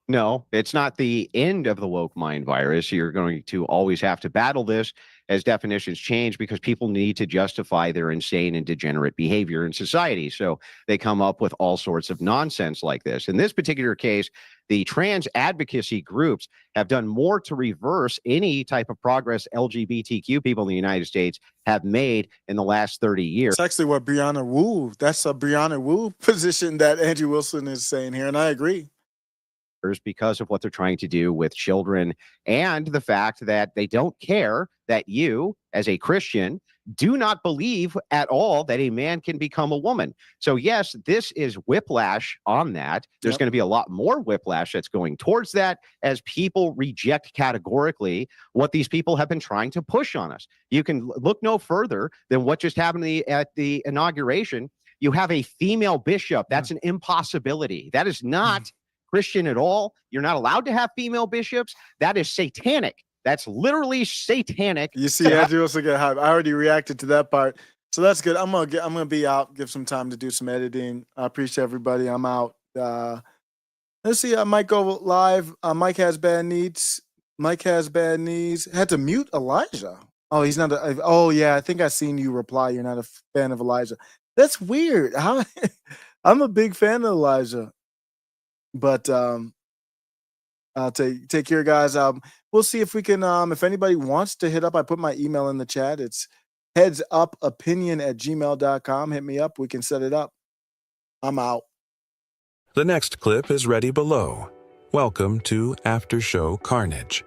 No, it's not the end of the woke mind virus. You're going to always have to battle this as definitions change because people need to justify their insane and degenerate behavior in society. So they come up with all sorts of nonsense like this. In this particular case, the trans advocacy groups have done more to reverse any type of progress LGBTQ people in the United States have made in the last 30 years. It's actually what that's a Brianna Wu position that Andrew Wilson is saying here, and I agree. Because of what they're trying to do with children and the fact that they don't care that you, as a Christian, do not believe at all that a man can become a woman. So yes, this is whiplash on that. There's going to be a lot more whiplash that's going towards that as people reject categorically what these people have been trying to push on us. You can look no further than what just happened at the inauguration. You have a female bishop. That's an impossibility. That is not Christian at all. You're not allowed to have female bishops. That is satanic. That's literally satanic. You see, Andrew also get hype. I already reacted to that part, so that's good. I'm gonna be out. Give some time to do some editing. I appreciate everybody. I'm out. Let's see. I might go live. Mike has bad knees. Had to mute Elijah. Oh, he's not. Oh yeah, I think I seen you reply. You're not a fan of Elijah. That's weird. I'm a big fan of Elijah. But I'll take care, guys. We'll see if we can. If anybody wants to hit up, I put my email in the chat. It's headsupopinion@gmail.com. Hit me up. We can set it up. I'm out. The next clip is ready below. Welcome to After Show Carnage.